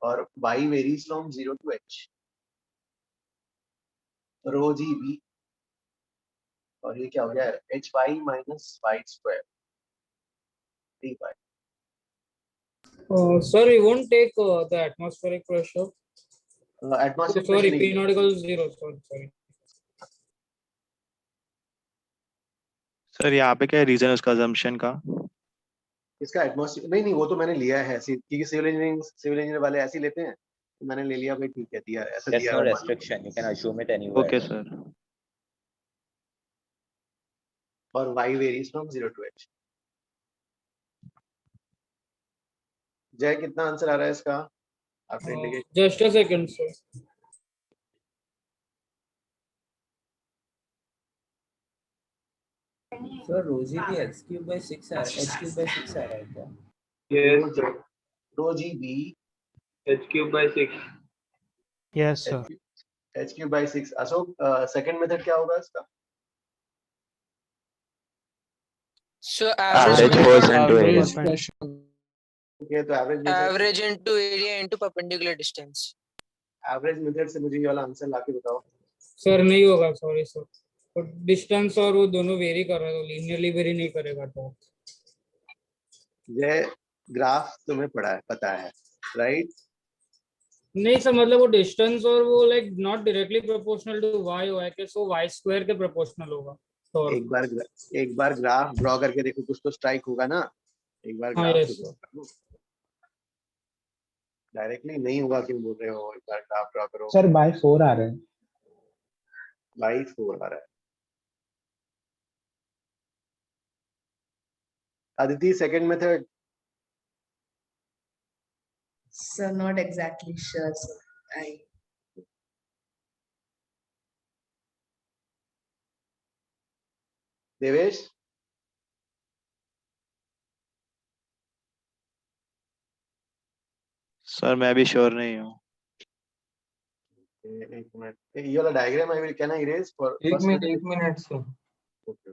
S2: और y varies from 0 to h, rho g v, और ये क्या हो गया? h y minus y square dy।
S11: Sir, we won't take the atmospheric pressure.
S2: Atmospheric
S11: Sorry,
S2: pressure
S11: P naught equals 0. Sorry.
S15: Sir यहाँ पे क्या रीजन है उसका assumption का?
S2: इसका एटमॉस्फेयर नहीं, वो तो मैंने लिया है ऐसे, क्योंकि सिविल इंजीनियर वाले ऐसे ही लेते हैं, तो मैंने ले लिया भाई, ठीक है, दिया ऐसा
S1: There's
S2: दिया
S1: no
S2: हुआ है।
S1: restriction. You can assume it anywhere.
S15: Okay sir.
S2: और y varies from 0 to h। जय, कितना आंसर आ रहा है इसका after integration?
S11: Just a second, sir.
S3: Sir, rho g भी h cube by 6 है, h cube by 6 आ रहा है क्या?
S12: Yes sir.
S2: Rho g b
S12: H cube by 6.
S16: Yes sir.
S2: h cube by 6। Ashok, second method क्या होगा इसका?
S5: So
S15: Average force into area.
S2: Okay, तो
S5: average into area into perpendicular distance.
S2: Average method से मुझे ये वाला आंसर लाके बताओ।
S11: सर नहीं होगा, सॉरी सर। तो डिस्टेंस और वो दोनों वेरी कर रहा है, तो लीनियरली वेरी नहीं करेगा। तो
S2: ये ग्राफ तुम्हें पता है राइट?
S11: नहीं सर, मतलब वो डिस्टेंस और वो like not directly proportional to y होगा कि सो y स्क्वायर के प्रोपोर्शनल होगा। तो
S2: एक बार ग्राफ ड्रॉ करके देखो, कुछ तो स्ट्राइक होगा ना। एक बार
S11: हाँ,
S2: ग्राफ
S11: yes.
S2: ड्रॉ करो, डायरेक्टली नहीं होगा, क्यों बोल रहे हो? एक बार ग्राफ ड्रॉ करो।
S13: सर बाय 4 आ रहे हैं।
S2: बाई 4 आ रहा है। Aditi, second method?
S17: Sir, not exactly sure, sir.
S2: Devesh?
S15: Sir मैं भी श्योर नहीं हूँ।
S2: एक मिनट, ये वाला diagram I will can I erase for
S4: एक मिनट सर।
S2: ओके।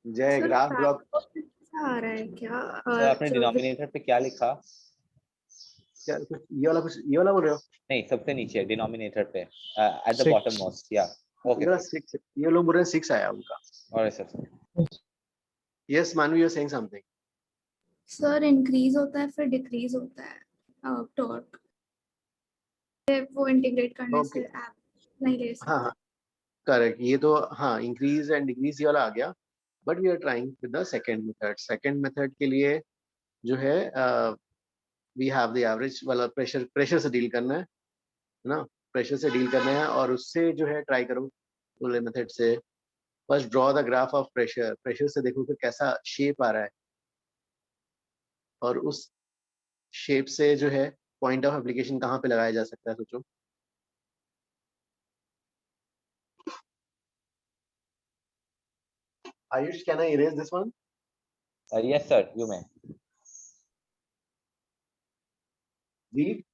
S2: जय, ग्राफ ड्रॉ
S8: आ रहा है क्या?
S1: सर आपने डिनोमिनेटर पे क्या लिखा?
S2: क्या ये वाला बोल रहे हो?
S1: नहीं, सबसे नीचे डिनोमिनेटर पे एट द बॉटम मोस्ट। या ओके,
S2: ये लोग बोल रहे हैं 6 आया उनका।
S1: Alright sir.
S2: Yes Manvi, you are saying something.
S8: Sir increase होता है फिर डिक्रीज होता है टॉर्क, वो इंटीग्रेट करने से आप नहीं ले सकते।
S2: हाँ करेक्ट, ये तो हाँ इंक्रीज एंड डिक्रीज ये वाला आ गया, but we are trying with the second method. Second method के लिए जो है वी हैव द एवरेज वाला प्रेशर से डील करना है ना, प्रेशर से डील करना है, और उससे जो है ट्राई करो वाले मेथड से। First draw the graph of pressure, pressure से देखो कि कैसा शेप आ रहा है, और उस शेप से जो है पॉइंट ऑफ एप्लीकेशन कहाँ पे लगाया जा सकता है, सोचो। Ayush, can I erase this one?
S1: Yes, sir, you may.
S2: Deep?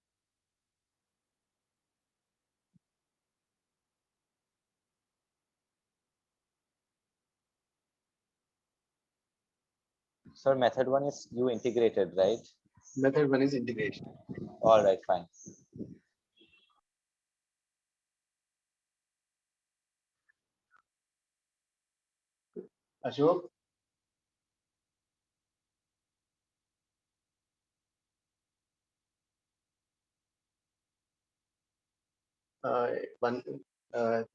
S1: Sir, method 1 is you integrated, right?
S2: Method 1 is integration.
S1: All right, fine.
S2: Ashok?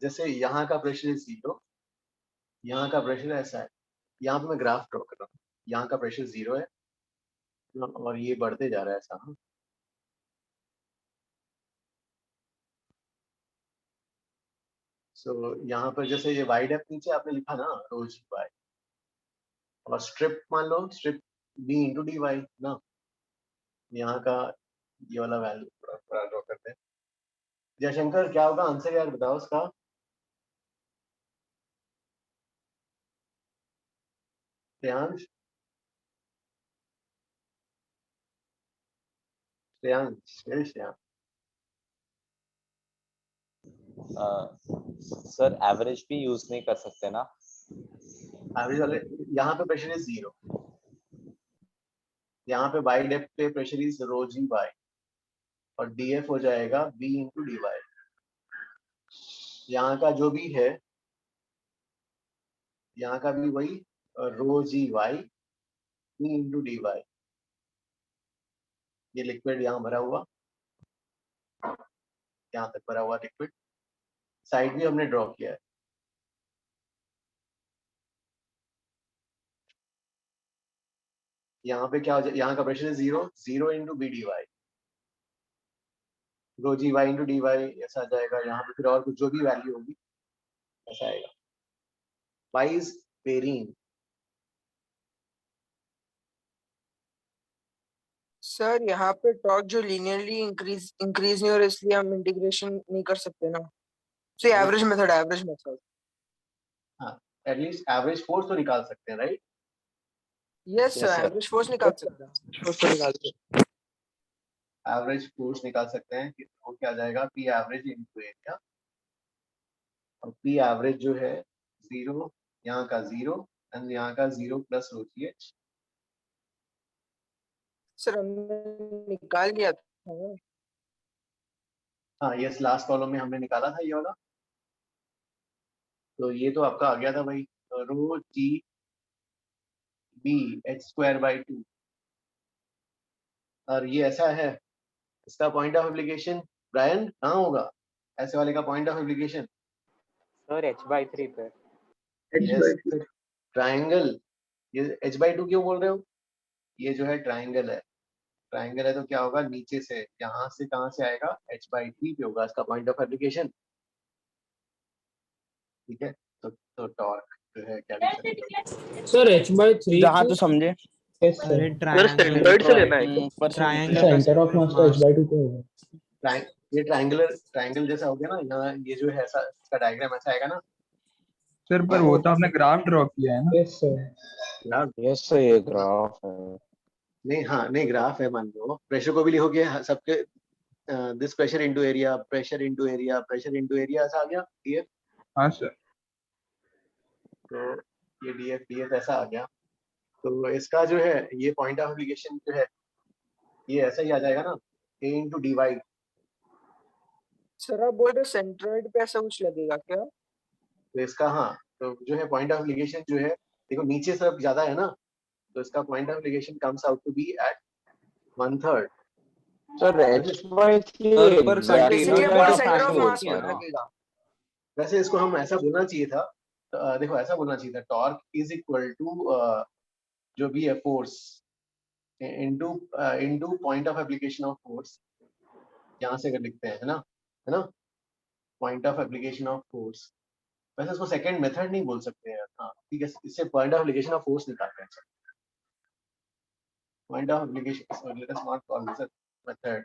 S2: जैसे यहाँ का प्रेशर 0, यहाँ का प्रेशर ऐसा है, यहाँ पे मैं ग्राफ ड्रॉ कर रहा हूँ, यहाँ का प्रेशर 0 है और ये बढ़ते जा रहा है ऐसा। सो यहाँ पर जैसे ये वाई डेप्थ नीचे आपने लिखा ना रो जी वाई, और स्ट्रिप मान लो strip b into d y ना, यहाँ का ये वाला वैल्यू थोड़ा ड्रॉ करते हैं। जयशंकर क्या होगा आंसर यार बताओ उसका? श्रेयांश? श्रेयांश
S1: सर एवरेज भी यूज नहीं कर सकते ना?
S2: एवरेज वाले यहाँ पे प्रेशर इज 0, यहाँ पे वाई डेप्थ पे pressure is rho g y और डीएफ हो जाएगा बी इंटू डी वाई। यहाँ का जो भी है, यहाँ का भी वही rho g y b into d y. ये लिक्विड यहाँ भरा हुआ, यहाँ तक भरा हुआ लिक्विड, साइड भी हमने ड्रॉ किया है। यहाँ पे क्या हो जाए, यहाँ का प्रेशर है 0 इंटू बी डी वाई, रो g Y into d Y ऐसा आ जाएगा। यहाँ पे फिर और कुछ जो भी वैल्यू होगी ऐसा आएगा। Y is varying.
S5: सर यहाँ पे टॉर्क जो लीनियरली इंक्रीज नहीं हो रहा, इसलिए हम इंटीग्रेशन नहीं कर सकते ना। सो एवरेज मेथड
S2: हाँ, एटलीस्ट एवरेज फोर्स तो निकाल सकते हैं, right?
S5: Yes sir, average force निकाल सकते हैं।
S2: एवरेज फोर्स निकाल सकते हैं कि वो क्या आ जाएगा, पी एवरेज इनटू एरिया, और पी एवरेज जो है 0, यहाँ का 0 एंड यहाँ का 0 plus rho g H.
S5: Sir हमने निकाल लिया था।
S2: हाँ यस, लास्ट कॉलम में हमने निकाला था ये वाला, तो ये तो आपका आ गया था भाई, rho g b h square by 2, और ये ऐसा है। इसका पॉइंट ऑफ एप्लीकेशन ब्रायन कहाँ होगा ऐसे वाले का point of application?
S18: Sir h/3 पे।
S2: Yes, triangle. ये h/2 क्यों बोल रहे हो? ये जो है ट्रायंगल है, ट्रायंगल है तो क्या होगा, नीचे से यहाँ से कहाँ से आएगा, h/3 पे होगा इसका पॉइंट ऑफ एप्लीकेशन। ठीक है, तो टॉर्क जो है क्या लिख सकते हैं?
S11: सर h/3
S19: जहाँ तो समझे।
S16: अरे ट्रायंगल से लेना है ट्रायंगल
S13: सेंटर ऑफ मास तो h/2 पे होगा।
S2: ये ट्रायंगल जैसा हो गया ना, यहाँ ये जो है ऐसा, इसका डायग्राम ऐसा आएगा ना
S12: सर। पर वो तो आपने ग्राफ ड्रॉ किया है ना?
S6: यस सर, ये ग्राफ है।
S2: नहीं, हाँ नहीं ग्राफ है, मान लो प्रेशर को भी लिखोगे सबके, this pressure into area, pressure into area, pressure into area ऐसा आ गया डीएफ।
S12: हाँ सर।
S2: तो ये डीएफ ऐसा आ गया, तो इसका जो है ये पॉइंट ऑफ एप्लीकेशन जो है ये ऐसा ही आ जाएगा ना, a इंटू डी वाई।
S5: सर आप बोल रहे सेंट्रोइड पे ऐसा कुछ लगेगा क्या?
S2: तो इसका हाँ, तो जो है पॉइंट ऑफ एप्लीकेशन जो है, देखो नीचे से ज्यादा है ना, तो इसका point of application comes out to be at 1/3।
S6: Sir h/3
S5: पर सेंटर ऑफ मास पर लगेगा।
S2: वैसे इसको हम ऐसा बोलना चाहिए था, देखो ऐसा बोलना चाहिए था, टॉर्क इज इक्वल टू जो भी है force into point of application of force. यहाँ से अगर लिखते हैं, है ना, point of application of force. वैसे इसको सेकंड मेथड नहीं बोल सकते हैं, हाँ ठीक है, इससे point of application of force निकालते हैं। Point of application, let us not call this method.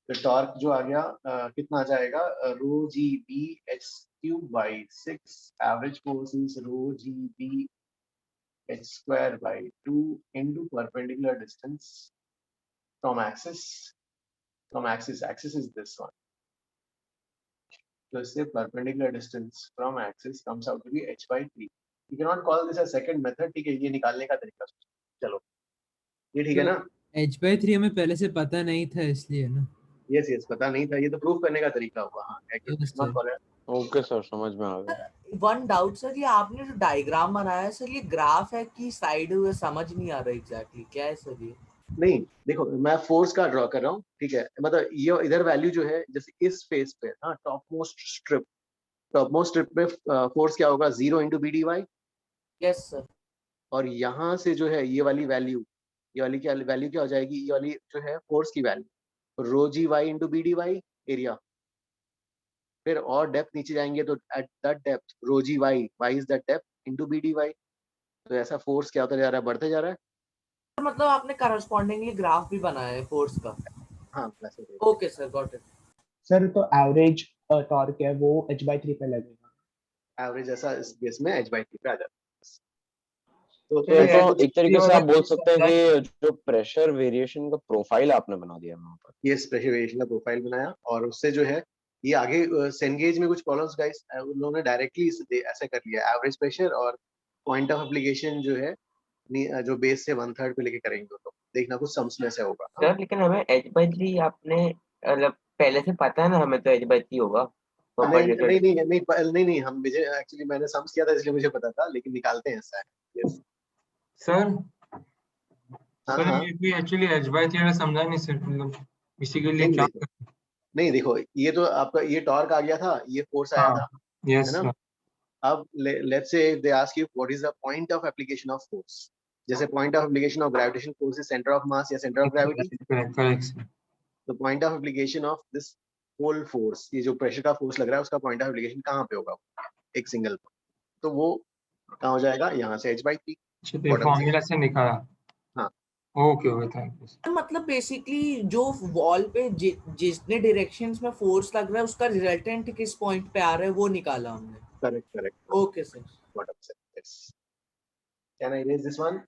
S2: तो टॉर्क जो आ गया कितना आ जाएगा, rho g b h cube by 6 average force is rho GB h square by 2 into perpendicular distance from axis. Axis is this one. So say perpendicular distance from axis comes out to be h by 3. You cannot call this a second method. ठीक है, ये निकालने का तरीका चलो, ये ठीक है ना?
S10: h/3 हमें पहले से पता नहीं था इसलिए ना।
S2: यस पता नहीं था, ये तो प्रूफ करने का तरीका हुआ। हाँ,
S6: ओके सर, समझ में आ गया।
S14: वन डाउट सर, ये आपने जो डायग्राम बनाया है सर, ये ग्राफ है कि साइड हुए, समझ नहीं आ रहा एग्जैक्टली क्या है सर ये।
S2: नहीं देखो, मैं फोर्स का ड्रॉ कर रहा हूँ, ठीक है, मतलब ये इधर वैल्यू जो है, जैसे इस फेस पे, हाँ, टॉप मोस्ट स्ट्रिप पे फोर्स क्या होगा, 0 into BDY।
S14: Yes sir.
S2: और यहाँ से जो है ये वाली वैल्यू, ये वाली क्या वैल्यू क्या हो जाएगी, ये वाली जो है फोर्स की value rho GY into BDY area. फिर और डेप्थ नीचे जाएंगे तो at that depth rho GY, y is that depth into BDY। तो ऐसा फोर्स क्या होता जा रहा है, बढ़ते जा रहा है।
S14: मतलब आपने करस्पॉन्डिंगली ग्राफ भी बनाया है फोर्स का।
S2: हाँ, वैसे।
S14: Okay sir, got it.
S13: Sir तो एवरेज टॉर्क है वो h/3 पे लगेगा।
S2: एवरेज ऐसा इस केस में h/3 पे आ जाता है। तो
S6: एक तरीके से आप बोल सकते हैं कि जो प्रेशर वेरिएशन का प्रोफाइल आपने बना दिया वहां पर।
S2: यस, प्रेशर वेरिएशन का प्रोफाइल बनाया, और उससे जो है ये आगे सेनगेज में कुछ प्रॉब्लम्स गाइस उन लोगों ने डायरेक्टली ऐसा कर लिया, एवरेज प्रेशर और पॉइंट ऑफ एप्लीकेशन जो है जो बेस से 1/3 पे लेके करेंगे, तो देखना कुछ सम्स में से होगा।
S9: सर लेकिन हमें h/3 आपने मतलब पहले से पता है ना, हमें तो h/3 होगा। तो
S2: नहीं, हम मुझे एक्चुअली मैंने सम्स किया था इसलिए मुझे पता था, लेकिन निकालते हैं ऐसा है। यस
S4: सर ये भी एक्चुअली h/3 में समझा नहीं सर, मतलब इसी के लिए क्या
S2: नहीं देखो, ये तो आपका ये टॉर्क आ गया था, ये फोर्स आया था,
S4: यस
S2: है ना। अब let's say they ask you what is the point of application of force, जैसे point of application of gravitation force is centre of mass या सेंटर ऑफ ग्रेविटी।
S4: करेक्ट।
S2: तो point of application of this whole force, ये जो प्रेशर का फोर्स लग रहा है, उसका पॉइंट ऑफ एप्लीकेशन कहाँ पे होगा, एक सिंगल, तो वो कहाँ हो जाएगा, यहाँ से h/3
S4: फॉर्मूला से निकाला।
S2: हाँ,
S4: ओके थैंक यू।
S14: मतलब बेसिकली जो वॉल पे जितने डायरेक्शंस में फोर्स लग रहा है उसका रिजल्टेंट किस पॉइंट पे आ रहा है वो निकाला हमने।
S2: Correct.
S14: Okay sir,
S2: can I erase this one?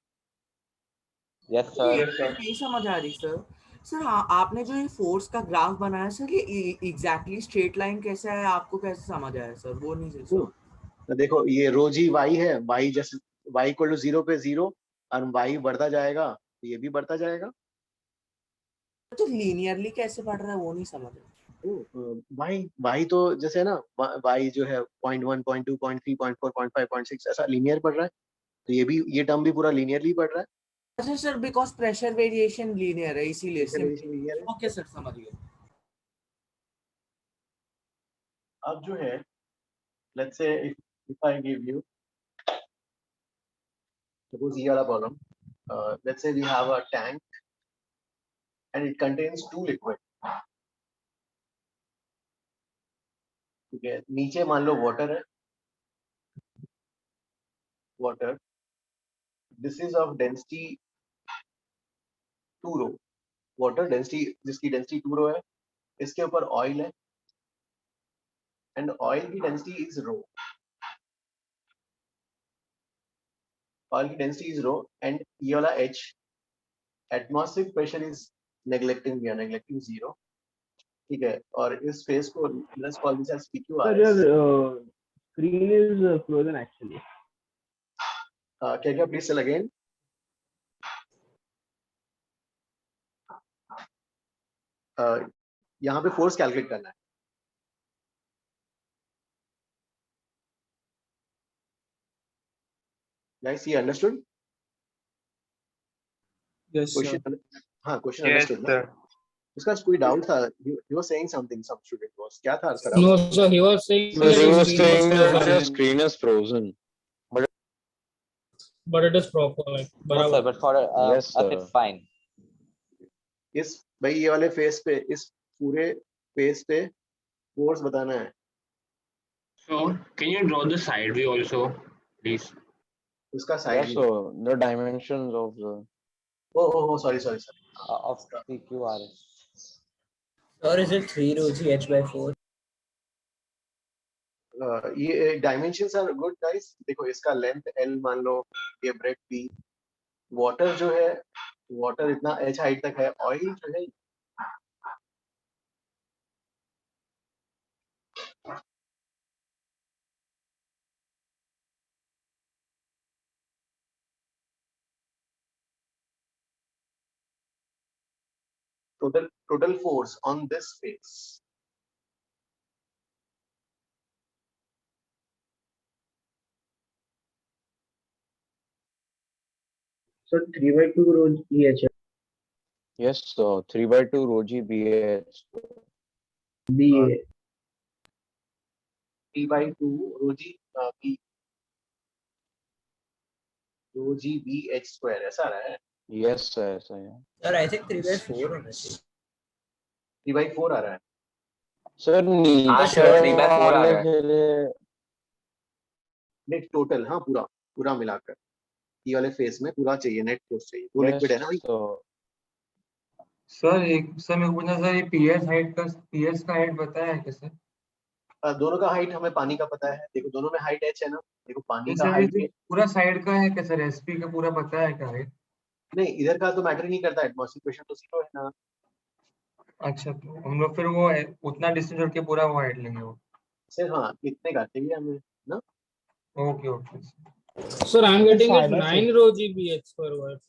S6: Yes sir.
S14: नहीं समझ आ रही सर। सर आपने जो ये फोर्स का ग्राफ बनाया सर, ये एग्जैक्टली स्ट्रेट लाइन कैसे है, आपको कैसे समझ आया सर, वो नहीं सर।
S2: तो देखो ये rho GY है, y जैसे y इक्वल टू 0 पे 0 और y बढ़ता जाएगा तो ये भी बढ़ता जाएगा।
S14: तो लीनियरली कैसे बढ़ रहा है वो नहीं समझ रहा।
S2: y तो जैसे है ना, y जो है 0.1 0.2 0.3 0.4 0.5 0.6 ऐसा लीनियर बढ़ रहा है, तो ये टर्म भी पूरा लीनियरली बढ़ रहा है।
S14: अच्छा sir, because pressure variation linear है इसीलिए। ओके सर, समझ गए।
S2: अब जो है, let's say if I give you, suppose ये वाला problem, let's say we have a tank and it contains 2 liquid, ठीक है, नीचे मान लो water है, water, this is of density 2 rho, water density जिसकी density 2 rho है, इसके ऊपर oil है and oil की density is rho, oil की density is rho and ये वाला H, atmospheric pressure is neglecting 0, ठीक है, और इस फेस को let's call this as PQRS।
S13: Sir, your screen is frozen actually.
S2: Can you please tell again? यहाँ पे फोर्स कैलकुलेट करना है। Guys, you understood?
S16: Yes, sir.
S2: हाँ, question understood ना? उसका कोई डाउट था? He was saying something. Some student was. क्या था उसका
S11: No,
S2: doubt?
S11: sir, he was saying
S6: that your screen is frozen.
S11: but it is proper, like
S18: No, sir, but for
S6: Yes,
S18: us
S6: sir.
S18: it's fine.
S2: इस भाई ये वाले फेस पे, इस पूरे फेस पे फोर्स बताना है।
S4: So can you draw the side view also, please?
S2: उसका side
S6: Yes, so the dimensions of the.
S2: Oh, sorry.
S18: Of PQRS.
S3: Or is it 3 rho g h/4?
S2: ये डायमेंशंस आर गुड गाइस. देखो इसका लेंथ L मान लो, ये ब्रेड P. वाटर जो है, वाटर इतना h हाइट तक है. ऑयल जो है total force on this face.
S13: So 3/2 rho GH.
S6: Yes, so 3/2 rho G BH.
S13: BA.
S2: 3/2 rho G B rho G BH square ऐसा आ रहा है.
S6: Yes, sir, ऐसा है.
S3: Sir, I think 3/4 होना चाहिए.
S2: 3/4 आ रहा है.
S6: सर नीचे
S9: 3/4 आ रहा है.
S6: के लिए
S2: नेट टोटल, हाँ पूरा मिलाकर ये वाले फेस में पूरा चाहिए, नेट फोर्स चाहिए. वो लिक्विड है ना भाई.
S4: सर मेरे को पूछना सर, ये पीएस का हाइट बताया है क्या सर?
S2: दोनों का हाइट हमें पानी का पता है. देखो दोनों में हाइट h है ना. देखो पानी का
S4: सर
S2: हाइट
S4: ये पूरा साइड का है क्या सर? एसपी का पूरा पता है क्या हाइट?
S2: नहीं, इधर का तो मैटर नहीं करता. एटमॉस्फेरिक प्रेशर तो 0 है ना.
S4: अच्छा, तो हम लोग फिर वो उतना डिस्टेंस छोड़ के पूरा वो हाइट लेंगे वो.
S2: सर हाँ, इतने का चाहिए हमें ना.
S4: Okay.
S11: Sir, I'm getting it 9 rho GBH per word.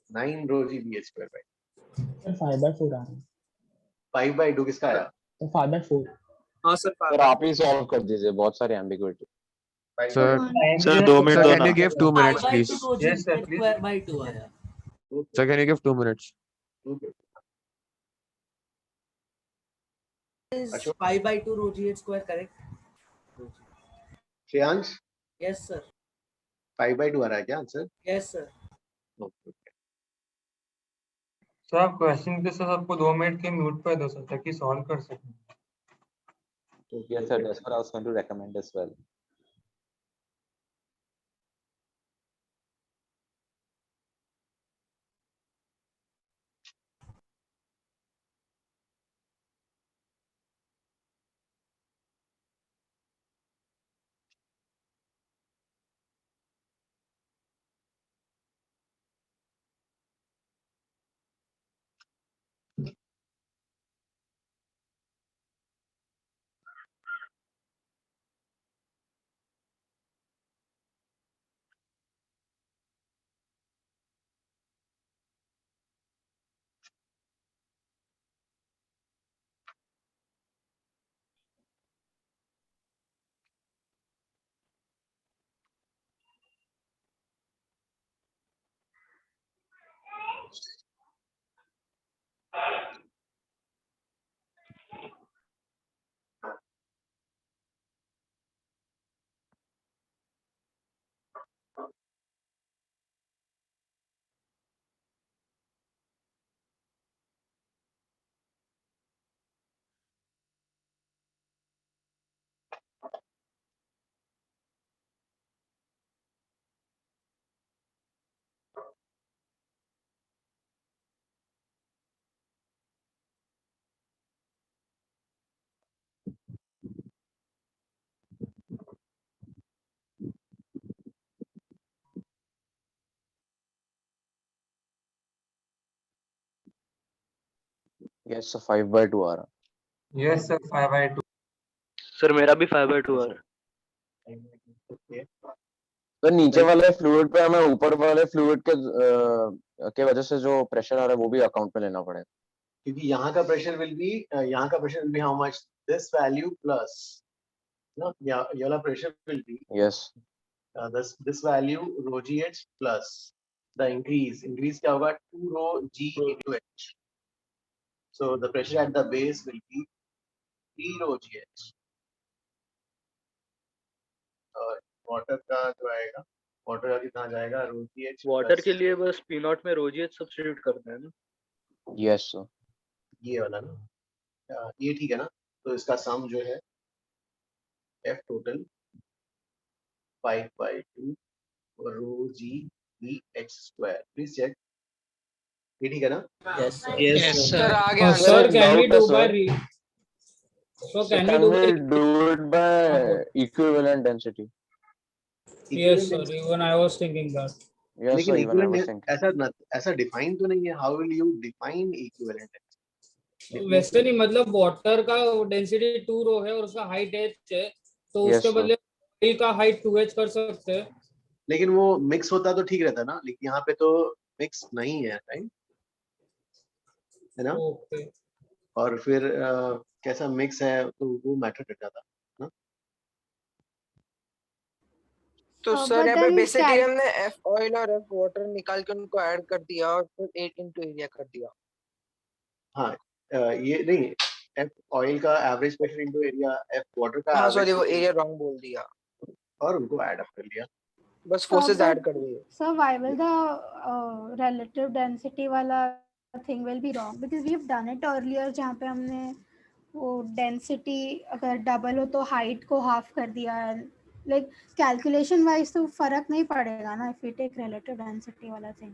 S2: 9 rho G BH square भाई.
S13: Sir 5/4 आ रहा है.
S2: 5/2 किसका आया?
S13: तो 5/4.
S14: हाँ सर.
S6: सर आप ही सॉल्व कर दीजिए, बहुत सारी एम्बिग्युइटी.
S15: सर 2 मिनट दो
S19: Can
S15: ना.
S19: you give 2 minutes, please?
S4: Yes, sir, please.
S14: Square by 2 आया.
S19: Sir, can you give 2 minutes?
S14: Is 5/2 rho GH square correct?
S2: Shreyansh
S14: Yes sir.
S2: 5/2 आ रहा है क्या आंसर?
S14: Yes sir.
S4: सर आप क्वेश्चन के साथ आपको 2 मिनट के म्यूट पे दो सर, ताकि सॉल्व कर सकें.
S1: Yes, sir. That's what I was going to recommend as well.
S6: Yes, so 5/2 आ रहा.
S4: Yes sir, 5/2.
S15: सर मेरा भी 5/2 आ रहा है.
S6: तो नीचे वाले फ्लूइड पे हमें ऊपर वाले फ्लूइड के वजह से जो प्रेशर आ रहा है वो भी अकाउंट में लेना पड़ेगा.
S2: क्योंकि यहाँ का pressure will B how much this value plus ना. ये वाला pressure will B
S6: Yes.
S2: this value rho GH plus the increase क्या होगा 2 rho G into H. So the pressure at the base will be 3 rho GH. और वाटर का जो आएगा, वाटर का कितना जाएगा rho GH.
S15: वाटर के लिए बस P नॉट में rho GH सब्स्टिट्यूट करना है ना.
S6: Yes sir.
S2: ये वाला ना, ये ठीक है ना. तो इसका सम जो है F total 5/2 rho G B H square. Please check. ये ठीक है ना?
S14: Yes sir.
S11: Yes sir. Sir, can we do by So
S6: So
S11: can we
S6: can
S11: do
S6: we
S11: by
S6: do it by equivalent density?
S11: Yes, sir. Even I was thinking that.
S6: Yes,
S2: लेकिन
S6: sir. Even I was
S2: equivalent
S6: thinking.
S2: ऐसा डिफाइन तो नहीं है. How will you define equivalent?
S11: वैसे नहीं, मतलब वाटर का डेंसिटी 2 रो है और उसका हाइट h है, तो
S6: Yes,
S11: उसके
S6: sir.
S11: बदले oil का हाइट 2h कर सकते हैं.
S2: लेकिन वो मिक्स होता तो ठीक रहता ना, लेकिन यहाँ पे तो मिक्स नहीं है, राइट? है ना?
S11: ओके.
S2: और फिर कैसा मिक्स है तो वो मैटर कर जाता ना.
S5: तो
S8: but
S5: सर यहाँ पे
S8: then
S5: बेसिकली हमने एफ ऑयल और एफ वाटर निकाल के उनको ऐड कर दिया और फिर 8 इनटू एरिया कर दिया.
S2: हाँ, ये नहीं, एफ ऑयल का average pressure into area, F water का
S5: हाँ
S2: एवरेज
S5: सॉरी वो एरिया रॉन्ग बोल दिया.
S2: और उनको ऐड अप कर लिया.
S5: बस फोर्सेस
S8: but
S5: ऐड कर दिए.
S8: so why will the relative density वाला thing will be wrong? Because we've done it earlier जहाँ पे हमने वो density अगर डबल हो तो हाइट को हाफ कर दिया. लाइक कैलकुलेशन वाइज तो फर्क नहीं पड़ेगा ना if we take relative density वाला thing.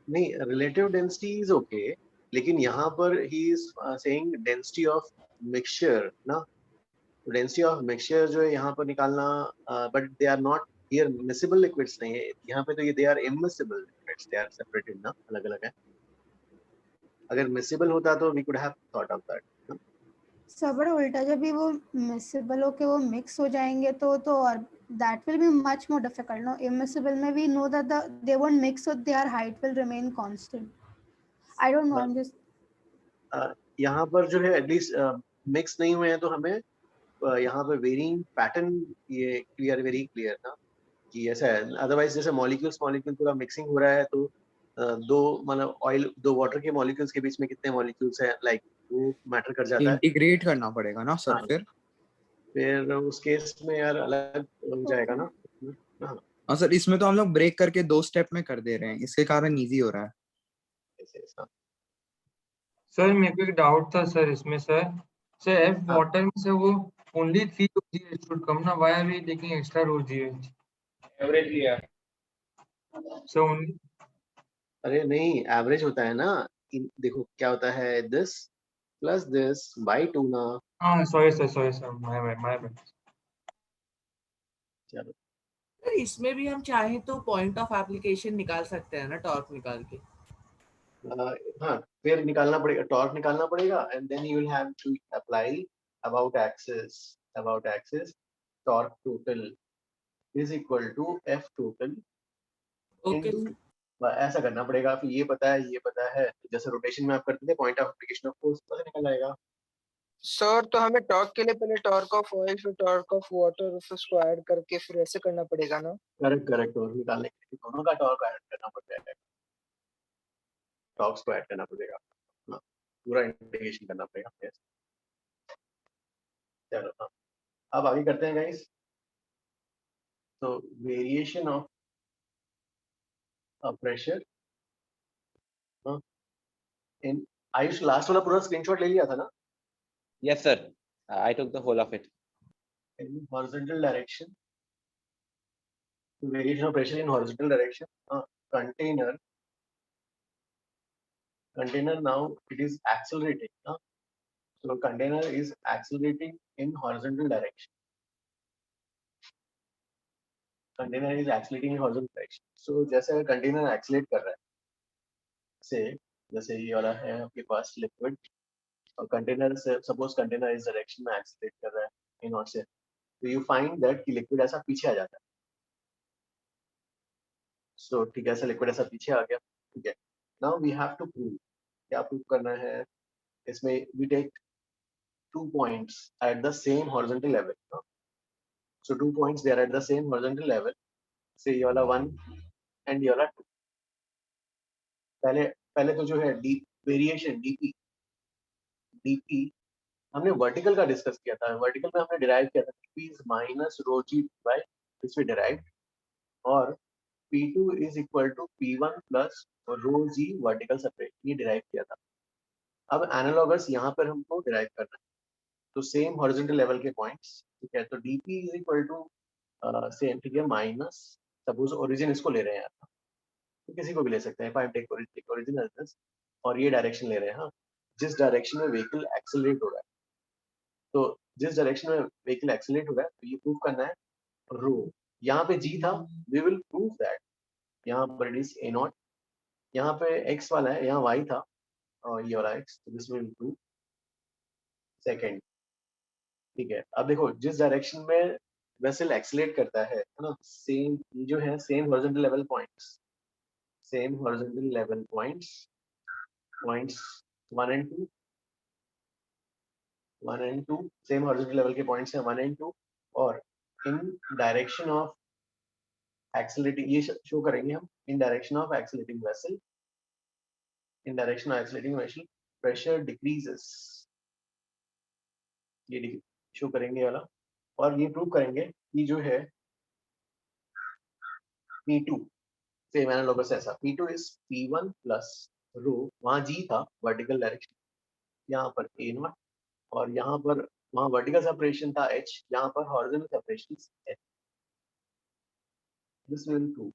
S2: नहीं, रिलेटिव डेंसिटी इज ओके, लेकिन यहाँ पर ही is saying density of mixture ना. डेंसिटी ऑफ मिक्सचर जो है यहाँ पर निकालना, but they are not here miscible liquids नहीं है यहाँ पे, तो ये they are immiscible liquids, they are separated ना, अलग अलग है. अगर मिसिबल होता तो we could have thought of that.
S8: सब उल्टा जब भी वो मिक्सेबल होके वो मिक्स हो जाएंगे तो और that will be much more difficult. No, immiscible में we know that they won't mix so their height will remain constant. I don't know, I'm just
S2: यहाँ पर जो है एटलीस्ट मिक्स नहीं हुए हैं तो हमें यहाँ पे वेरिंग पैटर्न ये क्लियर, वेरी क्लियर ना कि ऐसा है. अदरवाइज जैसे मॉलिक्यूल्स पूरा मिक्सिंग हो रहा है तो दो मतलब ऑयल दो वाटर के मॉलिक्यूल्स के बीच में कितने मॉलिक्यूल्स हैं, लाइक वो मैटर कर जाता है.
S16: इंटीग्रेट करना पड़ेगा ना सर.
S2: फिर उस केस में यार अलग हो जाएगा ना.
S16: हाँ सर, इसमें तो हम लोग ब्रेक करके 2 स्टेप में कर दे रहे हैं, इसके कारण इजी हो रहा है.
S4: सर मेरे को एक डाउट था सर इसमें सर एफ वाटर में से वो ओनली 3 रोजीएच शुड कम ना, why are we taking extra rho g h average लिया सर ओनली?
S2: अरे नहीं, एवरेज होता है ना. देखो क्या होता है, दिस प्लस दिस बाय 2 ना.
S4: हाँ सॉरी सर माय बैड.
S2: चलो
S14: सर इसमें भी हम चाहे तो पॉइंट ऑफ एप्लीकेशन निकाल सकते हैं ना, टॉर्क निकाल के.
S2: हाँ, फिर निकालना पड़ेगा, टॉर्क निकालना पड़ेगा, and then you will have to apply about axis torque total is equal to F total.
S14: Okay,
S2: ऐसा करना पड़ेगा. फिर ये पता है जैसे रोटेशन में आप करते थे, point of application of force पता निकल आएगा.
S5: सर तो हमें टॉर्क के लिए पहले टॉर्क ऑफ ऑयल फिर टॉर्क ऑफ वाटर फिर उसको ऐड करके फिर ऐसे करना पड़ेगा ना.
S2: करेक्ट. और निकालने के लिए दोनों का टॉर्क ऐड करना पड़ेगा, टॉर्क्स को ऐड करना पड़ेगा, पूरा इंटीग्रेशन करना पड़ेगा. yes. चलो हाँ, अब आगे करते हैं गाइस. तो variation of pressure in Ayush, last वाला पूरा स्क्रीनशॉट ले लिया था ना?
S1: Yes, sir. I took the whole of it.
S2: In horizontal direction, variation of pressure in horizontal direction. Container now it is accelerating. So container is accelerating in horizontal direction. So जैसे container accelerate कर रहा है, से जैसे ये वाला है आपके पास liquid, और कंटेनर से सपोज कंटेनर इस डायरेक्शन में एक्सेलरेट कर रहा है इन और से, तो यू फाइंड दैट कि लिक्विड ऐसा पीछे आ जाता है. सो ठीक है, ऐसा लिक्विड ऐसा पीछे आ गया. ठीक है, now we have to prove. क्या प्रूव करना है इसमें? We take 2 points at the same horizontal level. So 2 points they are at the same horizontal level. से ये वाला 1 एंड ये वाला 2. पहले तो जो है डी वेरिएशन डीपी हमने वर्टिकल का डिस्कस किया था. वर्टिकल में हमने डिराइव किया था P is minus rho g by this we derive, और P2 is equal to P1 plus rho g vertical separate, ये डिराइव किया था. अब एनालॉगस यहाँ पर हमको डिराइव करना है, तो सेम हॉरिजॉन्टल लेवल के पॉइंट्स. ठीक है, तो dp is equal to same, ठीक है, माइनस सपोज ओरिजिन इसको ले रहे हैं, तो किसी को भी ले सकते हैं. If I take origin as this और ये डायरेक्शन ले रहे हैं, हाँ, जिस डायरेक्शन में व्हीकल एक्सेलरेट हो रहा है, तो जिस डायरेक्शन में व्हीकल एक्सीलरेट हो रहा है, तो ये प्रूव करना है रो। यहाँ पे जी था, वी विल प्रूव दैट यहाँ पर इट इज a0, यहाँ पे x वाला है, यहाँ y था और ये वाला x, this will prove second. ठीक है, अब देखो जिस डायरेक्शन में वेसल एक्सीलरेट करता है ना, सेम ये जो है same horizontal level points, same horizontal level points 1 and 2, 1 and 2 same horizontal level के पॉइंट्स हैं 1 and 2, और इन डायरेक्शन ऑफ एक्सीलरेटिंग, ये शो करेंगे हम, इन direction of accelerating vessel, in direction of accelerating vessel pressure decreases, ये शो करेंगे वाला। और ये प्रूव करेंगे कि जो है P2 सेम एनालॉगस ऐसा, P2 इज P1 प्लस रो, वहां जी था वर्टिकल डायरेक्शन, यहाँ पर A0, और यहाँ पर वहां वर्टिकल सेपरेशन था H, यहाँ पर horizontal separation H। This will prove.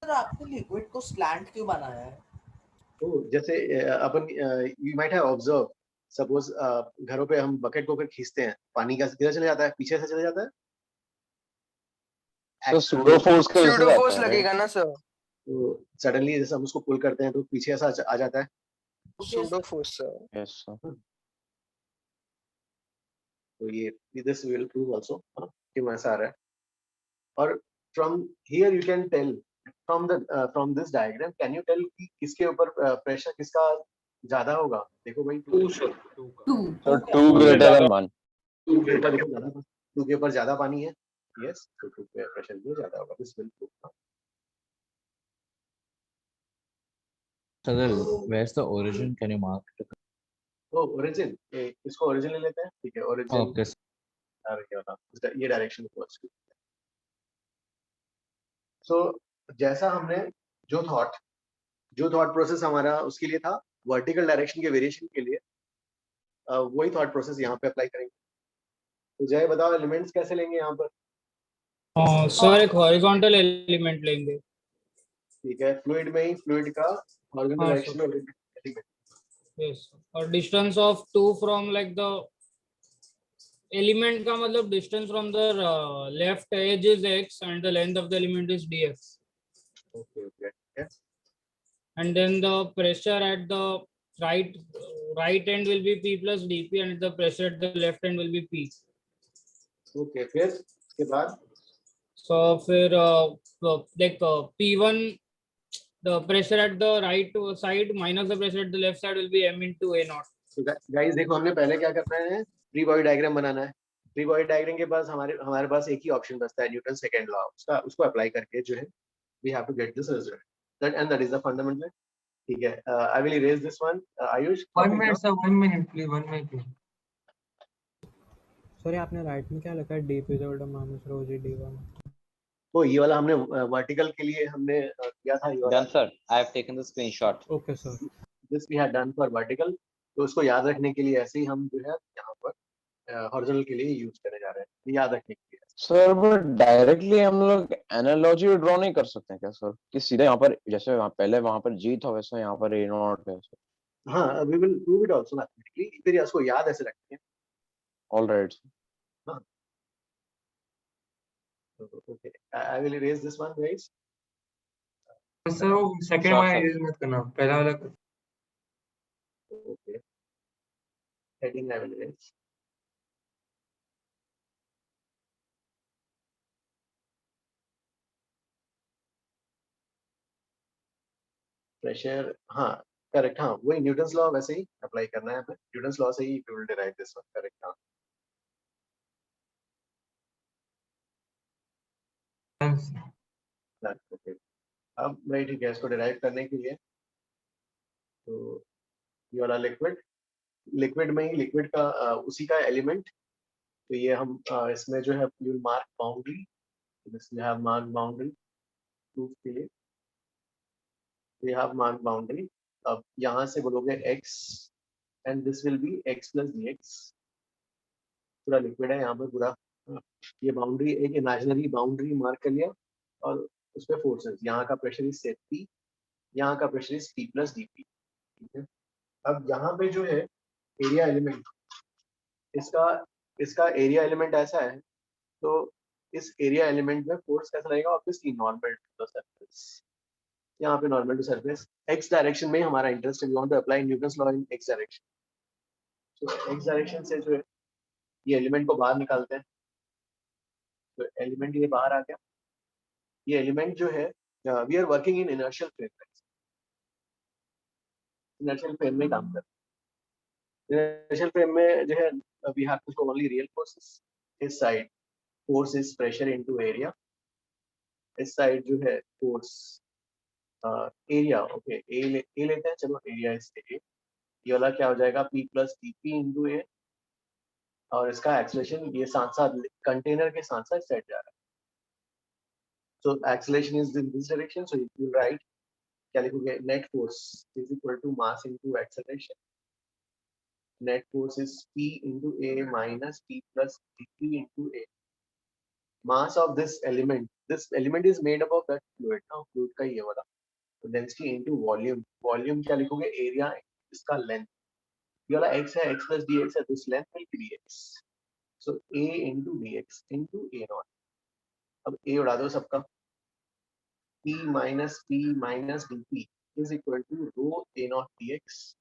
S14: Sir आपने लिक्विड को स्लैंट क्यों बनाया है?
S2: तो जैसे अपन you might have observe, suppose घरों पे हम बकेट को खींचते हैं, पानी का किधर चले जाता है, पीछे से चले जाता है,
S6: तो सूडो फोर्स के वजह से
S5: Pseudo force
S6: जाता है,
S5: लगेगा ना सर,
S2: तो सडनली जैसे हम उसको पुल करते हैं तो पीछे ऐसा आ जाता है।
S5: pseudo force sir.
S6: Yes sir.
S2: तो ये दिस विल प्रूव आल्सो क्यों ऐसा आ रहा है। और from here you can tell, from this diagram can you tell कि किसके ऊपर प्रेशर किसका ज्यादा होगा। देखो भाई 2 सर,
S6: 2 ग्रेटर देन 1,
S2: 2 के ऊपर देखो ज्यादा, 2 के ऊपर ज्यादा पानी है, यस, तो 2 पे प्रेशर भी ज्यादा होगा। This will prove.
S20: Sadal, where's the origin? Can you mark it?
S2: तो ओरिजिन, इसको ओरिजिन ले लेते हैं, ठीक है, ओरिजिन
S20: Okay.
S2: ये डायरेक्शन को। सो जैसा हमने जो थॉट प्रोसेस हमारा उसके लिए था वर्टिकल डायरेक्शन के वेरिएशन के लिए, वही थॉट प्रोसेस यहाँ पे अप्लाई करेंगे। तो जय बताओ एलिमेंट्स कैसे लेंगे यहाँ पर।
S11: सर एक हॉरिजॉन्टल एलिमेंट लेंगे।
S2: ठीक है, फ्लूइड में ही फ्लूइड का हॉरिजॉन्टल डायरेक्शन में एलिमेंट,
S11: यस, और distance of 2 from like the element का मतलब distance from the left edge is x and the length of the element is dx.
S2: Okay.
S11: And then the pressure at the right end will be P plus dP and the pressure at the left end will be P.
S2: Okay, फिर इसके बाद
S11: So फिर like P1, the pressure at the right side minus the pressure at the left side will be m into A0.
S2: तो गाइस देखो हमने पहले क्या करना है, फ्री बॉडी डायग्राम बनाना है। फ्री बॉडी डायग्राम के पास हमारे पास एक ही ऑप्शन बचता है, न्यूटन सेकंड लॉ, उसको अप्लाई करके जो है we have to get this result, that is the fundamental. ठीक है, I will erase this one. Ayush
S4: 1 minute sir, 1 minute please, 1 minute.
S10: Sorry आपने राइट में क्या लिखा है, डी पिजोड माइनस रो जी डी1।
S2: तो ये वाला हमने वर्टिकल के लिए हमने किया था, ये वाला
S1: Done sir, I have taken the screenshot.
S10: Okay sir,
S2: this we had done for vertical. तो उसको याद रखने के लिए ऐसे ही हम जो है यहाँ पर हॉरिजॉन्टल के लिए यूज करने जा रहे हैं, ये याद रखने के लिए।
S6: सर बट डायरेक्टली हम लोग एनालॉजी ड्रॉ नहीं कर सकते हैं क्या सर, कि सीधे यहाँ पर जैसे वहाँ पहले वहाँ पर जी था वैसे यहाँ पर A0 है सर।
S2: हाँ, we will prove it also mathematically, फिर इसको याद ऐसे रखते हैं।
S6: ऑलराइट।
S2: हाँ, okay, I will erase this one guys.
S4: Sir वो सेकंड वाला इरेज मत करना, पहला वाला कर।
S2: Okay, heading I will erase. Pressure, हाँ करेक्ट, हाँ वही न्यूटन्स लॉ वैसे ही अप्लाई करना है हमें, न्यूटन्स लॉ से ही we will derive this one, correct. हाँ ओके, अब मैं ठीक है, इसको डिराइव करने के लिए तो ये वाला लिक्विड में ही लिक्विड का उसी का एलिमेंट, तो ये हम इसमें जो है you will mark boundary, this we have mark boundary proof के लिए, वी हैव मार्क बाउंड्री। अब यहाँ से बोलोगे x and this will B x plus dx, पूरा लिक्विड है यहाँ पर पूरा, ये बाउंड्री एक इमेजिनरी बाउंड्री मार्क कर लिया, और उस पे फोर्सेस, यहाँ का प्रेशर इज सेट P, यहाँ का pressure is P plus dP। ठीक है, अब यहाँ पे जो है एरिया एलिमेंट, इसका एरिया एलिमेंट ऐसा है, तो इस एरिया एलिमेंट में फोर्स कैसा रहेगा? Obviously normal to the surface. यहाँ पे normal to surface, x direction में हमारा इंटरेस्ट है, we want to apply Newton's law in x direction. तो एक्स डायरेक्शन से जो है ये एलिमेंट को बाहर निकालते हैं, तो एलिमेंट ये बाहर आ गया। ये एलिमेंट जो है, we are working in inertial frame, inertial frame में काम कर इनर्शियल फ्रेम में जो है we have to show only real forces. इस side force is pressure into area, इस साइड जो है फोर्स एरिया, ओके ए लेते हैं, चलो एरिया इज ए, ये वाला क्या हो जाएगा? P प्लस dp इंटू ए, और इसका एक्सेलरेशन ये साथ साथ कंटेनर के साथ साथ सेट जा रहा है। So acceleration is in this direction, so you write क्या लिखोगे? Net force is equal to mass into acceleration. Net force is P into a minus P plus dp into a. Mass of this element is made up of that fluid, ना फ्लूइड का ये वाला, तो डेंसिटी इनटू वॉल्यूम। वॉल्यूम क्या लिखोगे? एरिया, इसका लेंथ, ये वाला x है, x plus dx है, this length will be dx, so a into dx into a not. अब a उड़ा दो सबका, p minus dp is equal to rho a naught dx,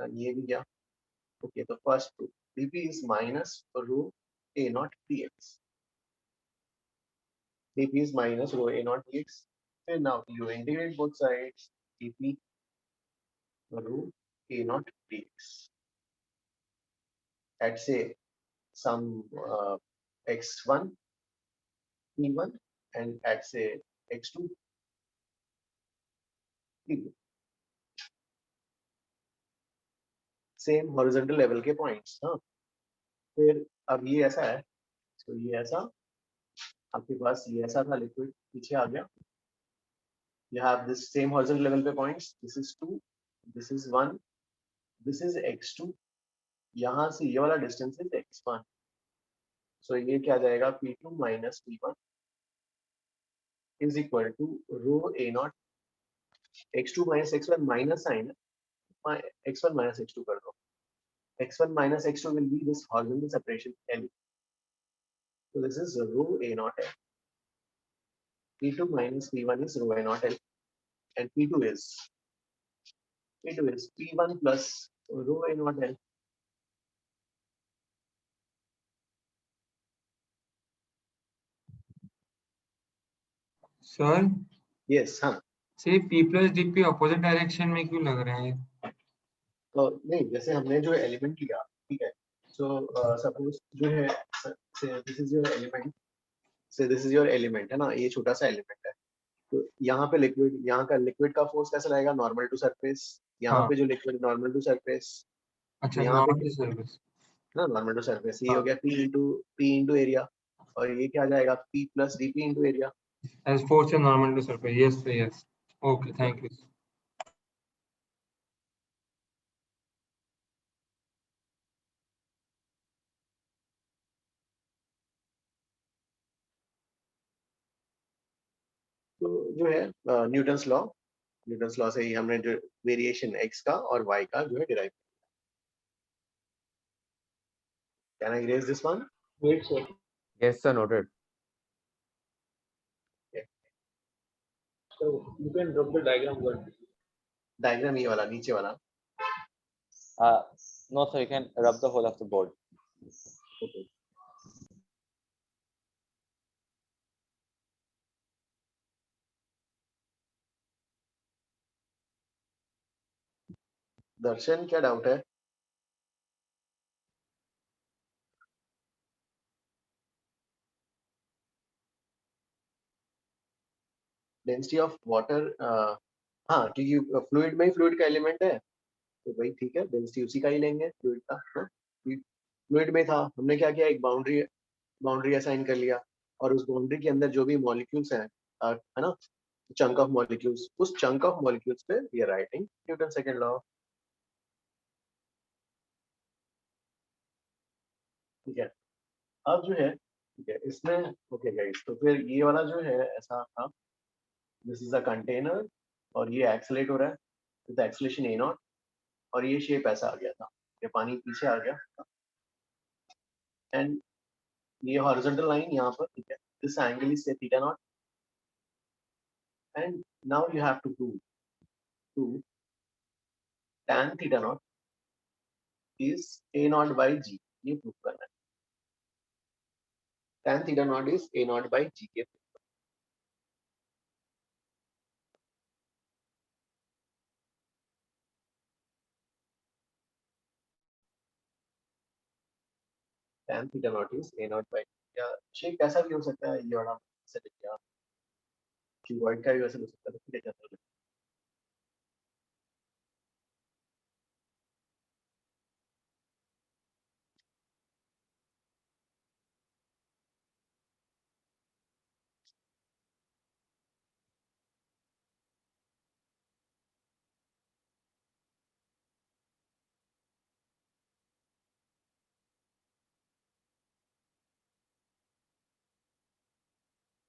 S2: ये भी क्या? ओके, तो first two dp is minus rho a naught dx, dp is minus rho a naught dx, and now you integrate both sides, dp rho a naught dx at say some x1 p1 and at say x2 p2, same horizontal level के पॉइंट्स। हाँ, फिर अब ये ऐसा है, तो ये ऐसा, आपके पास ये ऐसा था, लिक्विड पीछे आ गया, you have this same horizontal level पे points, this is 2, this is 1, this is x2, यहाँ से ये वाला डिस्टेंस is x1, so ये क्या जाएगा? p2 minus p1 is equal to rho a naught, x2 minus x1 minus sign है, x1 minus x2 कर दो, x1 minus x2 will be this horizontal separation L, so this is rho a naught L, p2 minus p1 is rho a naught L, and p2 is p1 plus rho a naught L.
S4: Sir
S2: Yes, हाँ,
S4: से p plus dp opposite direction में क्यों लग रहा है?
S2: तो नहीं, जैसे हमने जो एलिमेंट लिया, ठीक है, सो सपोज जो है, this is your element, this is your element है ना, ये छोटा सा एलिमेंट है, तो यहाँ पे लिक्विड, यहाँ का लिक्विड का फोर्स कैसा रहेगा? नॉर्मल टू सरफेस, यहाँ पे जो लिक्विड नॉर्मल टू सरफेस,
S4: अच्छा,
S2: यहाँ पे
S4: नॉर्मल टू सरफेस
S2: ना, नॉर्मल टू सरफेस, ये हो गया p इंटू एरिया, और ये क्या जाएगा? p plus dp into area,
S4: as force है normal to surface, yes yes, okay, thank you.
S2: तो जो है न्यूटन्स लॉ से ही हमने जो वेरिएशन x का और y का जो है डिराइव किया। Can I erase this one?
S19: Wait, sir. Yes, sir. Noted.
S12: So you can drop the diagram one.
S2: Diagram ये वाला, नीचे वाला।
S18: No, sir. You can rub the whole of the board.
S2: Okay. दर्शन, क्या डाउट है? डेंसिटी ऑफ वाटर, हाँ, क्योंकि फ्लूइड में ही फ्लूइड का एलिमेंट है, तो भाई ठीक है, डेंसिटी उसी का ही लेंगे, फ्लूइड का। फ्लूइड में था, हमने क्या किया? एक बाउंड्री असाइन कर लिया, और उस बाउंड्री के अंदर जो भी मॉलिक्यूल्स हैं, है ना, चंक ऑफ मॉलिक्यूल्स, उस चंक ऑफ मॉलिक्यूल्स पे we are writing Newton second law. ठीक है, अब जो है, ठीक है, इसमें ओके गाइस, तो फिर ये वाला जो है ऐसा था, दिस इज अ कंटेनर, और ये एक्सेलरेट हो रहा है विद एक्सेलरेशन a0, और ये शेप ऐसा आ गया था, ये पानी पीछे आ गया एंड ये हॉरिजॉन्टल लाइन यहाँ पर, ठीक है, this angle is theta naught and now you have to to tan theta naught is a naught by g, ये प्रूव करना है। tan theta naught is a naught by g के tan theta naught is a naught by, या शेप कैसा भी हो सकता है, ये वाला से देखिए आप, क्यूबॉइड का भी वैसे हो सकता है, ठीक है।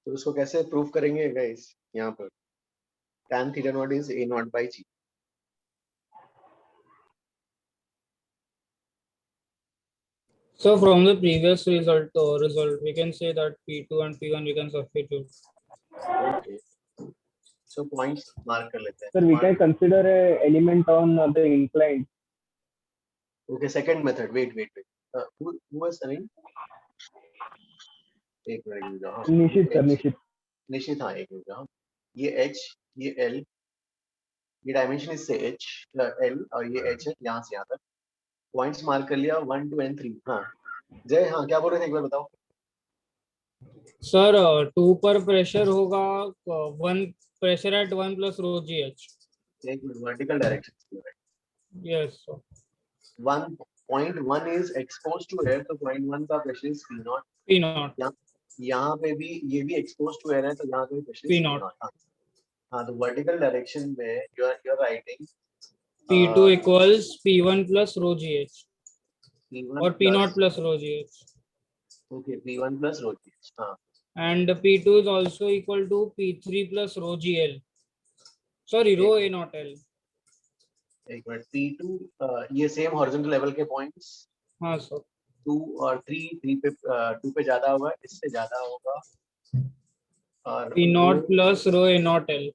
S2: तो उसको कैसे प्रूव करेंगे गाइस, यहाँ पर tan theta naught is a naught by g।
S11: So from the previous result, we can say that P2 and P1 we can substitute.
S2: Okay. So points mark कर लेते हैं।
S13: Sir, we can consider a element on the incline.
S2: Okay, second method. Wait. Who was saying? एक मिनट हाँ।
S13: निशित सर,
S2: निशित हाँ, एक मिनट हाँ। ये h, ये l, ये डायमेंशन इससे h, l और ये h है यहाँ से यहाँ तक। पॉइंट्स मार्क कर लिया 1 2 and 3। हाँ जय, हाँ क्या बोल रहे थे एक बार बताओ।
S11: सर 2 पर प्रेशर होगा 1 pressure at 1 plus rho g h.
S2: एक minute, vertical direction.
S11: Yes sir.
S2: 1.1 is exposed to air, तो 0.1 का प्रेशर इज P नॉट। यहाँ पे भी ये भी exposed to air है, तो यहाँ पे प्रेशर
S11: P नॉट।
S2: हाँ तो वर्टिकल डायरेक्शन में you are writing
S11: P2 equals P1 plus rho GH और P not plus rho GH.
S2: Okay, P1 plus rho GH. हाँ।
S11: And P2 is also equal to P3 plus rho GL. Sorry, rho A not L.
S2: एक मिनट, P2 ये सेम हॉरिजॉन्टल लेवल के पॉइंट्स।
S11: हाँ सर।
S2: 2 और 3 पे 2 पे ज्यादा होगा, इससे ज्यादा होगा और
S11: P not plus rho A not L.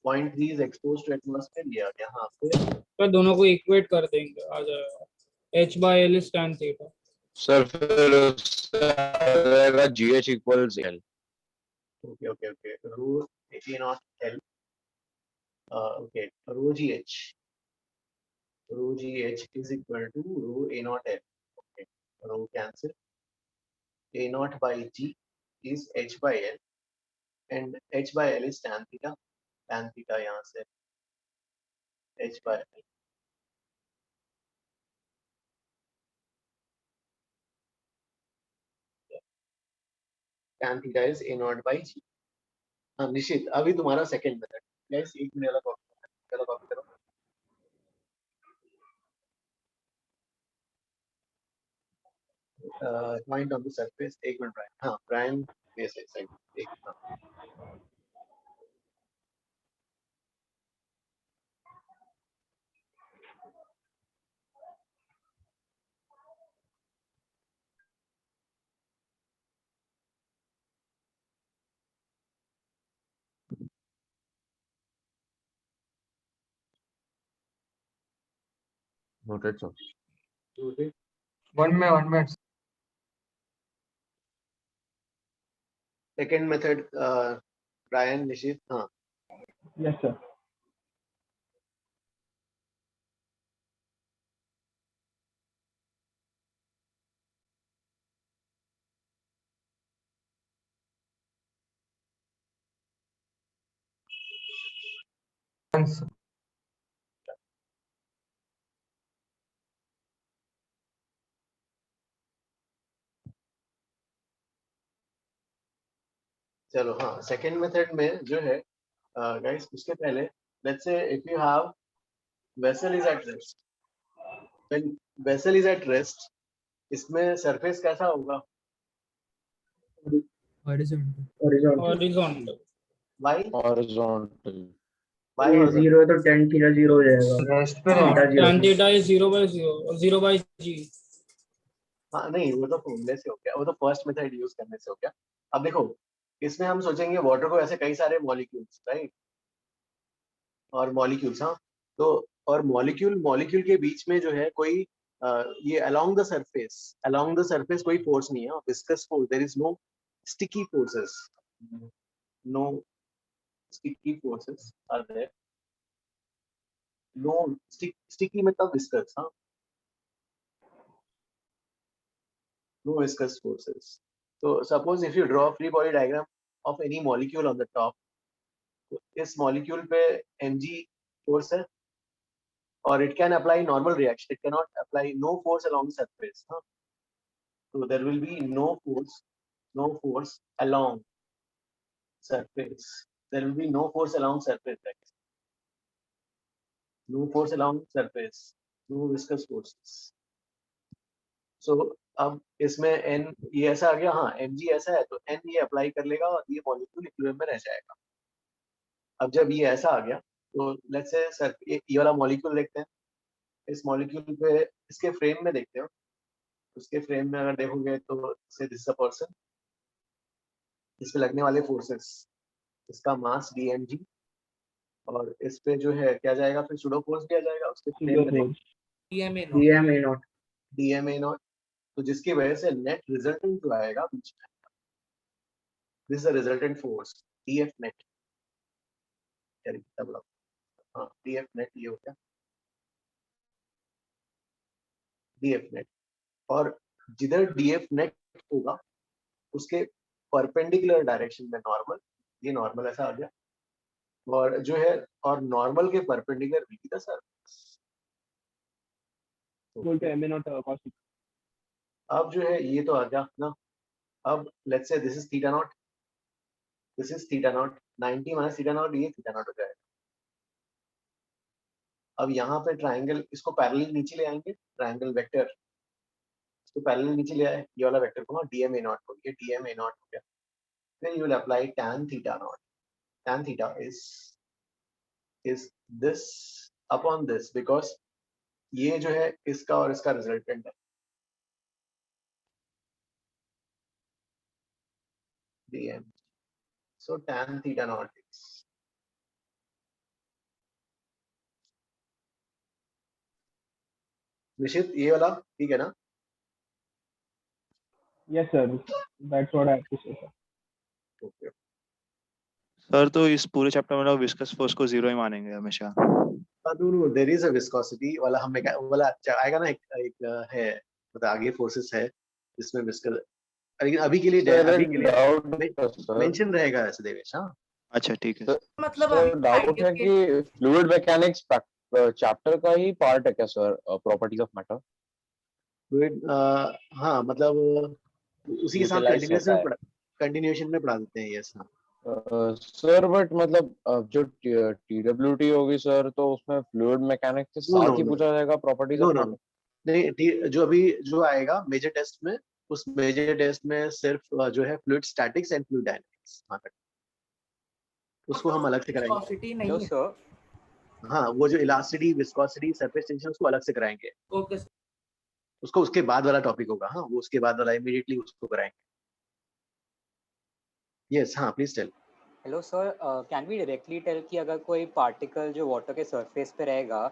S2: 0.3 is exposed to atmosphere, ये यहाँ पे
S11: तो दोनों को इक्वेट कर देंगे, आ जाएगा H by L is tan theta.
S6: Sir फिर रहेगा GH equals L.
S2: Okay. Rho A not L. Okay, rho GH is equal to rho A not L. Okay, rho cancel. A naught by G is H by L, and H by L is tan theta. Tan theta यहाँ से H by L. Tan theta is A naught by G. हाँ निश्चित, अभी तुम्हारा सेकंड मेथड। गाइस एक मिनट वाला कॉपी करो। Point on the surface, एक मिनट Brian, हाँ Brian yes एक हाँ।
S19: Noted, sir.
S4: One minute.
S2: Second method, Brian, Nishit, हाँ।
S13: Yes sir.
S2: चलो हाँ, सेकेंड मेथड में जो है गाइस, उसके पहले let's say if you have vessel is at rest, when vessel is at rest, इसमें सरफेस कैसा होगा?
S10: Horizontal.
S2: Why?
S6: Horizontal.
S2: y was
S13: 0 है तो tan थीटा 0 हो जाएगा,
S4: रेस्ट पे
S11: हाँ
S13: थीटा 0
S11: tan theta is 0/0
S2: हाँ नहीं, वो तो फॉर्मूले से हो गया, वो तो फर्स्ट मेथड यूज करने से हो गया। अब देखो इसमें हम सोचेंगे वाटर को ऐसे कई सारे मॉलिक्यूल्स, राइट, और मॉलिक्यूल्स, हाँ, तो और मॉलिक्यूल मॉलिक्यूल के बीच में जो है कोई ये अलोंग द सरफेस कोई फोर्स नहीं है, viscous force, there is no sticky forces, no sticky forces are there, no sticky मतलब विस्कस, हाँ, no viscous forces. So suppose if you draw a free body diagram of any molecule on the top, तो इस molecule पे mg force है, or it can apply normal reaction, it cannot apply no force along surface, huh? So there will be no force along surface, there will be no force along surface, right? No force along surface, no viscous forces. So अब इसमें n ये ऐसा आ गया, हाँ mg ऐसा है तो n ये अप्लाई कर लेगा और ये मॉलिक्यूल इक्विलिब्रियम में रह जाएगा। अब जब ये ऐसा आ गया तो लेट्स से सर ये वाला मॉलिक्यूल देखते हैं, इस मॉलिक्यूल पे इसके फ्रेम में देखते हो, उसके फ्रेम में अगर देखोगे तो से दिस अ पर्सन, इस पे लगने वाले फोर्सेस, इसका मास dmg, और इस पे जो है क्या जाएगा, फिर सुडो फोर्स भी आ जाएगा उसके फ्रेम में देखेंगे,
S13: DMA नॉट
S2: dma नॉट, तो जिसकी वजह से नेट रिजल्टेंट जो आएगा बीच में, this is the resultant force df net, हाँ df नेट ये हो गया df नेट, और जिधर df नेट होगा उसके परपेंडिकुलर डायरेक्शन में नॉर्मल, ये नॉर्मल ऐसा आ गया, और जो है और नॉर्मल के perpendicular will be the surface.
S13: बोलते हैं नॉट cos थीटा।
S2: अब जो है ये तो आ गया ना, अब लेट्स से this is theta not, this is theta not, 90 minus theta naught, ये थीटा नॉट हो जाएगा। अब यहाँ पे ट्रायंगल, इसको पैरेलल नीचे ले आएंगे, ट्रायंगल वेक्टर इसको पैरेलल नीचे ले आए, ये वाला वेक्टर को dma नॉट हो गया, dma नॉट हो गया, then you will apply tan theta naught, tan theta is this upon this, because ये जो है इसका और इसका रिजल्टेंट है, dm, so tan theta naught is निश्चित ये वाला ठीक है ना?
S13: Yes sir, that's what I have to say sir.
S2: Okay.
S21: Sir तो इस पूरे चैप्टर में विस्कस फोर्स को जीरो ही मानेंगे हमेशा?
S2: no, there is a viscosity वाला हमें वाला आएगा ना, एक है मतलब आगे फोर्सेस है जिसमें विस्कस, लेकिन अभी के लिए मेंशन रहेगा ऐसे देवेश, हाँ
S21: अच्छा ठीक है।
S14: मतलब
S6: डाउट है कि फ्लूइड मैकेनिक्स चैप्टर का ही पार्ट है क्या sir, properties of matter?
S2: Fluid, हाँ मतलब उसी के साथ कंटिन्यूएशन में पढ़ा देते हैं, यस हाँ
S6: सर, बट मतलब जो TWT होगी सर तो उसमें फ्लूइड मैकेनिक्स के साथ ही पूछा जाएगा प्रॉपर्टीज ऑफ मैटर?
S2: नहीं, जो अभी जो आएगा मेजर टेस्ट में, उस मेजर टेस्ट में सिर्फ जो है fluid statics and fluid dynamics, हाँ उसको हम अलग से कराएंगे।
S14: नहीं है।
S2: हाँ वो जो इलास्टिसिटी, विस्कोसिटी, सरफेस टेंशन उसको अलग से कराएंगे,
S14: ओके
S2: उसको उसके बाद वाला टॉपिक होगा, हाँ वो उसके बाद वाला इमीडिएटली उसको कराएंगे। यस हाँ please tell.
S22: Hello sir, can we directly tell कि अगर कोई पार्टिकल जो वाटर के सरफेस पे रहेगा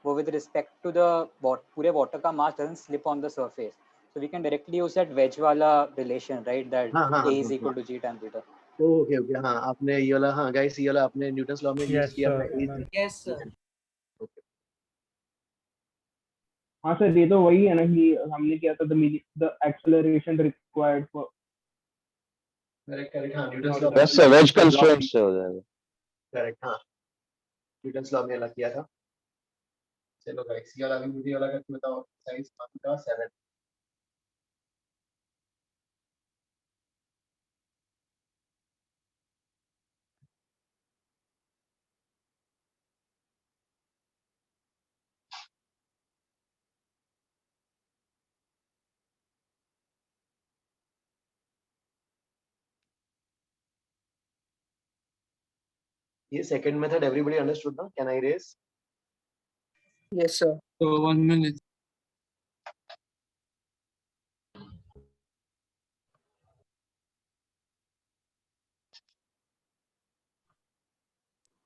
S22: वो विद रिस्पेक्ट टू द पूरे वाटर का mass doesn't slip on the surface, so we can directly use that wedge वाला relation, right, that A is equal to G tan theta?
S2: Okay हाँ आपने ये वाला, हाँ गाइस ये वाला आपने न्यूटन्स लॉ में यूज किया है।
S14: Yes sir.
S13: हाँ सर, ये तो वही है ना कि हमने किया था the acceleration required for
S2: correct हाँ न्यूटन्स लॉ
S6: बस वेज कंस्ट्रेंट से हो जाएगा।
S2: करेक्ट हाँ न्यूटन्स लॉ में अलग किया था। चलो गाइस ये वाला भी मुझे वाला करके बताओ, साइज का 7। ये second method everybody understood ना? Can I erase?
S5: Yes, sir.
S11: So 1 minute.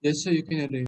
S11: Yes, sir, you can erase.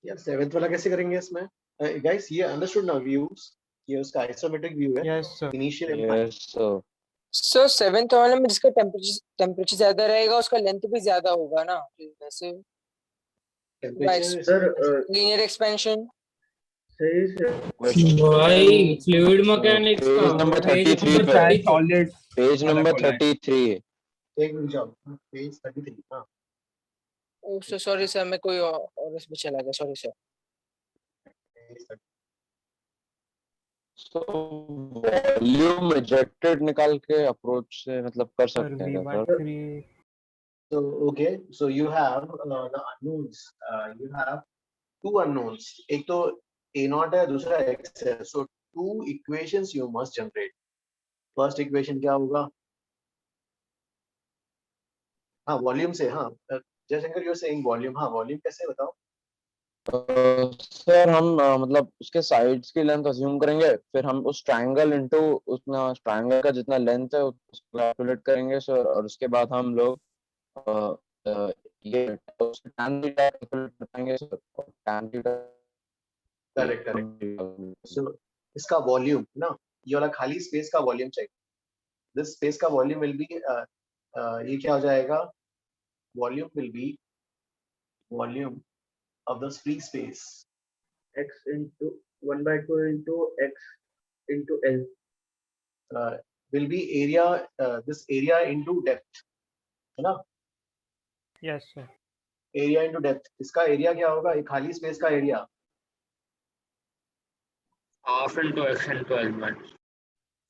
S2: यार सेवेंथ वाला कैसे करेंगे इसमें? गाइस ये अंडरस्टूड ना व्यूज? ये उसका आइसोमेट्रिक व्यू है।
S12: Yes, sir.
S2: Initial
S6: Yes, sir.
S5: Sir 7th वाले में जिसका टेम्परेचर ज्यादा रहेगा उसका लेंथ भी ज्यादा होगा ना, वैसे
S2: टेम्परेचर
S5: लीनियर एक्सपेंशन।
S2: सही से
S11: भाई फ्लूइड मैकेनिक्स का
S6: Page number
S11: पेज
S6: 33
S11: नंबर
S6: पे।
S11: 33
S13: सॉलिड
S6: Page
S13: वाला
S6: number
S13: खोला है।
S6: 33.
S2: एक मिनट जाओ, पेज 33 हां।
S5: ओह सर, सॉरी सर, मैं कोई और इसमें चला गया, sorry sir.
S6: So volume rejected निकाल के अप्रोच से मतलब कर
S12: Sir,
S6: सकते हैं क्या sir?
S12: V13.
S2: So okay, so you have the unknowns. You have two unknowns. एक तो a naught है, दूसरा x है. So two equations you must generate. First equation क्या होगा? हाँ वॉल्यूम से, हाँ Jaishankar you are saying volume, हाँ वॉल्यूम कैसे बताओ?
S6: सर हम मतलब उसके साइड्स की लेंथ अज्यूम करेंगे, फिर हम उस ट्रायंगल इनटू उतना ट्रायंगल का जितना लेंथ है उसको कैलकुलेट करेंगे सर, और उसके बाद हम लोग अ, अ, ये tan थीटा कैलकुलेट कर पाएंगे सर, और tan थीटा
S2: करेक्ट करेक्ट। सो इसका वॉल्यूम ना, ये वाला खाली स्पेस का वॉल्यूम चाहिए। दिस स्पेस का वॉल्यूम विल बी, ये क्या हो जाएगा? Volume will be volume of the free space
S13: x into 1/2 into x into L.
S2: Will be area, this area into depth, है ना?
S11: Yes, sir.
S2: Area into depth, इसका एरिया क्या होगा? ये खाली स्पेस का area
S11: Half into x into L minus.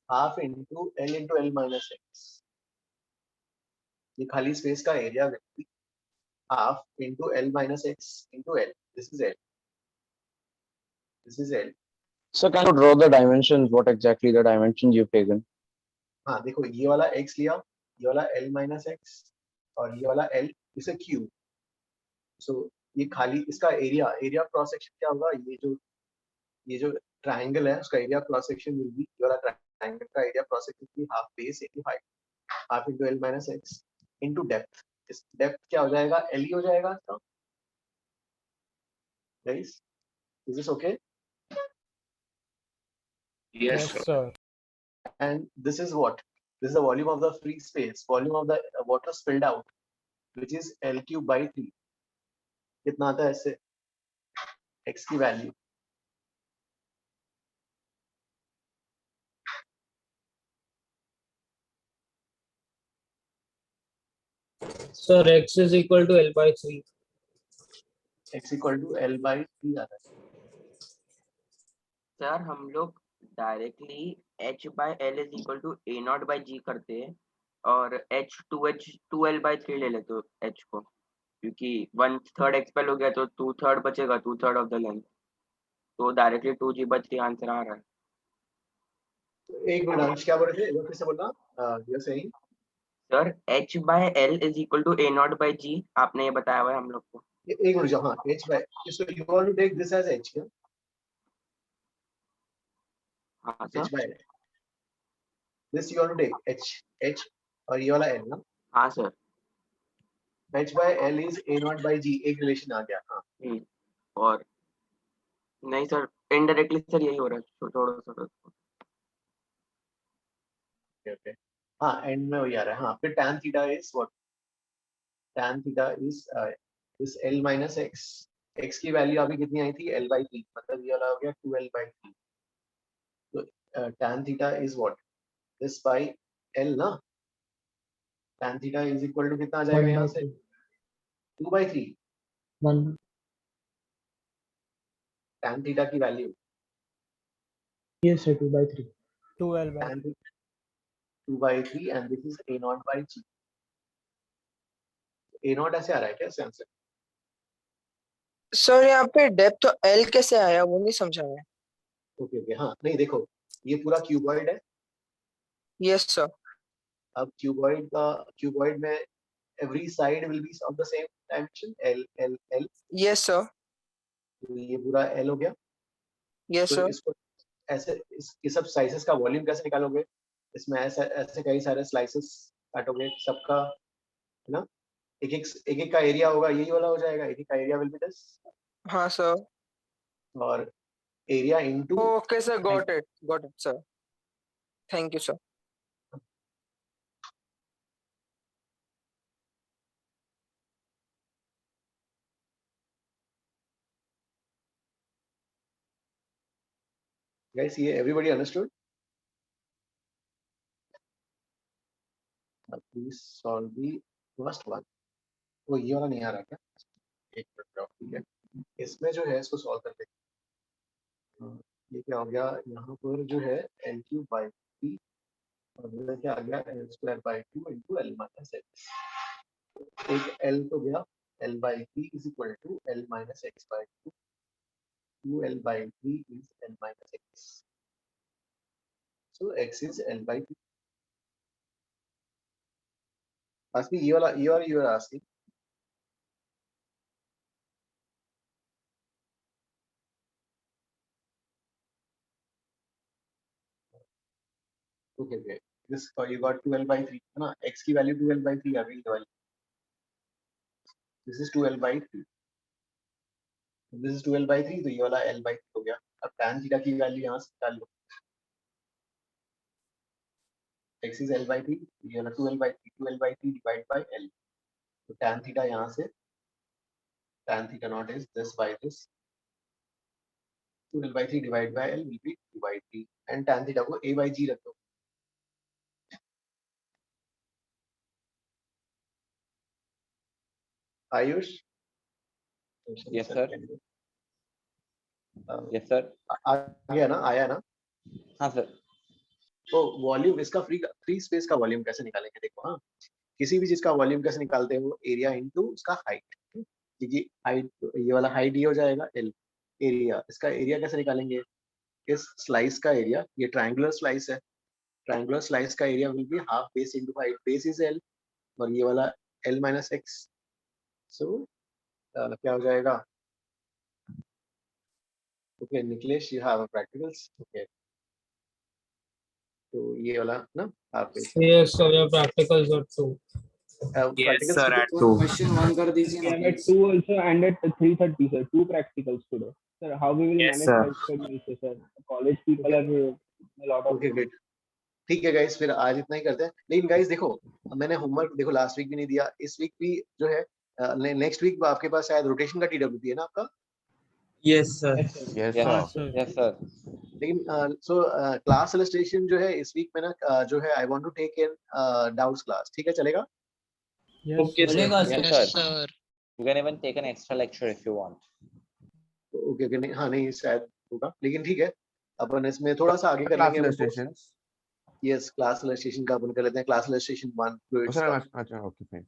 S2: Half into L minus x. ये खाली स्पेस का area half into L minus x into L. This is L. This is L.
S6: So can you draw the dimensions? What exactly the dimensions you've taken?
S2: हाँ देखो, ये वाला x लिया, ये वाला L minus x और ये वाला L, इसे Q. So ये खाली इसका एरिया क्रॉस सेक्शन क्या होगा? ये जो ट्रायंगल है उसका area cross section will be, ये वाला ट्रायंगल का area cross section will be half base into height, half into L minus x into depth. इस डेप्थ क्या हो जाएगा? L ही हो जाएगा इसका। Guys, is this okay?
S11: Yes, sir.
S2: And this is what? This is the volume of the free space, volume of the water spilled out, which is L cube by 3. कितना आता है इससे? X की value
S11: Sir, x is equal to L by 3.
S2: x equal to L by 3 आता है।
S9: सर हम लोग directly h by L is equal to a naught by g करते हैं और h 2l by 3 ले लेते हो h को, क्योंकि 1/3 एक्सपेल हो गया तो 2/3 बचेगा, 2/3 ऑफ द लेंथ, तो डायरेक्टली 2g by 3 आंसर आ रहा है।
S2: एक मिनट अंश, क्या बोल रहे थे? एक बार फिर से बोलना। You are saying
S9: sir h by L is equal to a naught by g, आपने ये बताया हुआ है हम लोग को।
S2: एक मिनट जाओ, हाँ h by, so you want to take this as h, क्या?
S9: हाँ
S2: h
S9: sir.
S2: by this you want to take h और ये वाला L ना?
S9: हाँ sir.
S2: h by L is a naught by g, एक रिलेशन आ गया। हाँ
S9: और नहीं सर, इनडायरेक्टली सर यही हो रहा है, थोड़ा सा
S2: ओके। हाँ एंड में वही आ रहा है। हाँ फिर tan theta is what? tan theta is this L minus x, x की वैल्यू अभी कितनी आई थी? L by 3, मतलब ये वाला हो गया 2L by 3। तो tan theta is what? This by L ना? tan theta is equal to कितना आ जाएगा यहाँ से? 2 by 3।
S11: 1.
S2: tan थीटा की value
S11: Yes, sir. 2 by 3. 2L by
S2: tan 2 by 3 and this is a naught by g। a naught ऐसे आ रहा है क्या इससे आंसर?
S5: सर यहाँ पे डेप्थ एल कैसे आया वो नहीं समझा मैं।
S2: ओके ओके, हाँ नहीं देखो, ये पूरा क्यूबॉइड है।
S5: Yes sir.
S2: अब क्यूबॉइड में every side will be of the same dimension, L L L।
S5: Yes sir.
S2: ये पूरा L हो गया।
S5: यस
S2: तो
S5: सर।
S2: इसको ऐसे इस सब स्लाइसेस का वॉल्यूम कैसे निकालोगे? इसमें ऐसे कई सारे स्लाइसेस काटोगे, सबका है ना, एक का एरिया होगा, यही वाला हो जाएगा, एक का एरिया विल बी दिस।
S5: हाँ सर।
S2: और area into,
S5: okay sir, got it sir, thank you sir.
S2: guys, ये everybody understood? Please solve the first one। वो ये वाला नहीं आ रहा क्या? एक मिनट, ठीक है, इसमें जो है इसको सॉल्व करते हैं। ये क्या हो गया? यहाँ पर जो है L cube by 3 और इधर क्या आ गया? L square by 2 into L minus x। एक L तो गया, L by 3 is equal to L minus x by 2, 2L by 3 is L minus x, so x is L by 3। ask me you are asking. Okay. This you got 2L by 3 है ना, x की वैल्यू 2L by 3 आ गई तो this is 2L by 3, this is 2L by 3 तो ये वाला L by 3 हो गया. अब tan थीटा की वैल्यू यहाँ से निकाल लो, x is L by 3, ये वाला 2L by 3, 2L by 3 divide by L, तो tan थीटा यहाँ से tan theta naught is this by this, 2L by 3 divided by L will be 2 by 3 and tan theta को a by g रख दो. Ayush?
S1: Yes sir. Yes sir.
S2: आ गया ना, आया ना?
S1: हाँ सर.
S2: तो वॉल्यूम इसका फ्री स्पेस का वॉल्यूम कैसे निकालेंगे देखो. हाँ, किसी भी चीज का वॉल्यूम कैसे निकालते हैं, वो एरिया इनटू उसका हाइट, क्योंकि हाइट ये वाला हाइट ये हो जाएगा L, एरिया इसका एरिया कैसे निकालेंगे, इस स्लाइस का एरिया, ये ट्रायंगुलर स्लाइस है, ट्रायंगुलर स्लाइस का area will be half base into height, base is L और ये वाला L minus x, सो क्या हो जाएगा. Okay Nikhilesh, you have a practicals. Okay तो ये वाला ना half base.
S11: Yes, sir. Your practicals are 2.
S2: Yes sir, at 2.
S3: Question 1 कर दीजिए
S13: We
S3: ना
S13: have at
S3: please.
S13: 2 also and at 3:30 sir, 2 practicals today. Sir, how we will
S2: Yes,
S13: manage
S2: sir.
S13: that schedule, sir? College people are a lot of.
S2: Okay good. ठीक है गाइस, फिर आज इतना ही करते हैं. लेकिन गाइस देखो, मैंने होमवर्क देखो लास्ट वीक भी नहीं दिया, इस वीक भी जो है नेक्स्ट वीक आपके पास शायद रोटेशन का टीडब्ल्यूपी है ना आपका.
S4: Yes sir.
S1: Yes sir. Yes sir.
S2: लेकिन सो क्लास इलस्ट्रेशन जो है इस वीक में ना जो है I want to take in doubts class. ठीक है चलेगा?
S4: Okay sir.
S1: Yes sir. You can even take an extra lecture if you want.
S2: Okay नहीं, हाँ नहीं शायद होगा, लेकिन ठीक है अपन इसमें थोड़ा सा आगे कर लेंगे.
S19: illustrations.
S2: यस क्लास इलस्ट्रेशन का अपन कर लेते हैं, क्लास इलस्ट्रेशन 1 फ्लूइड्स का.
S19: अच्छा ओके फाइन.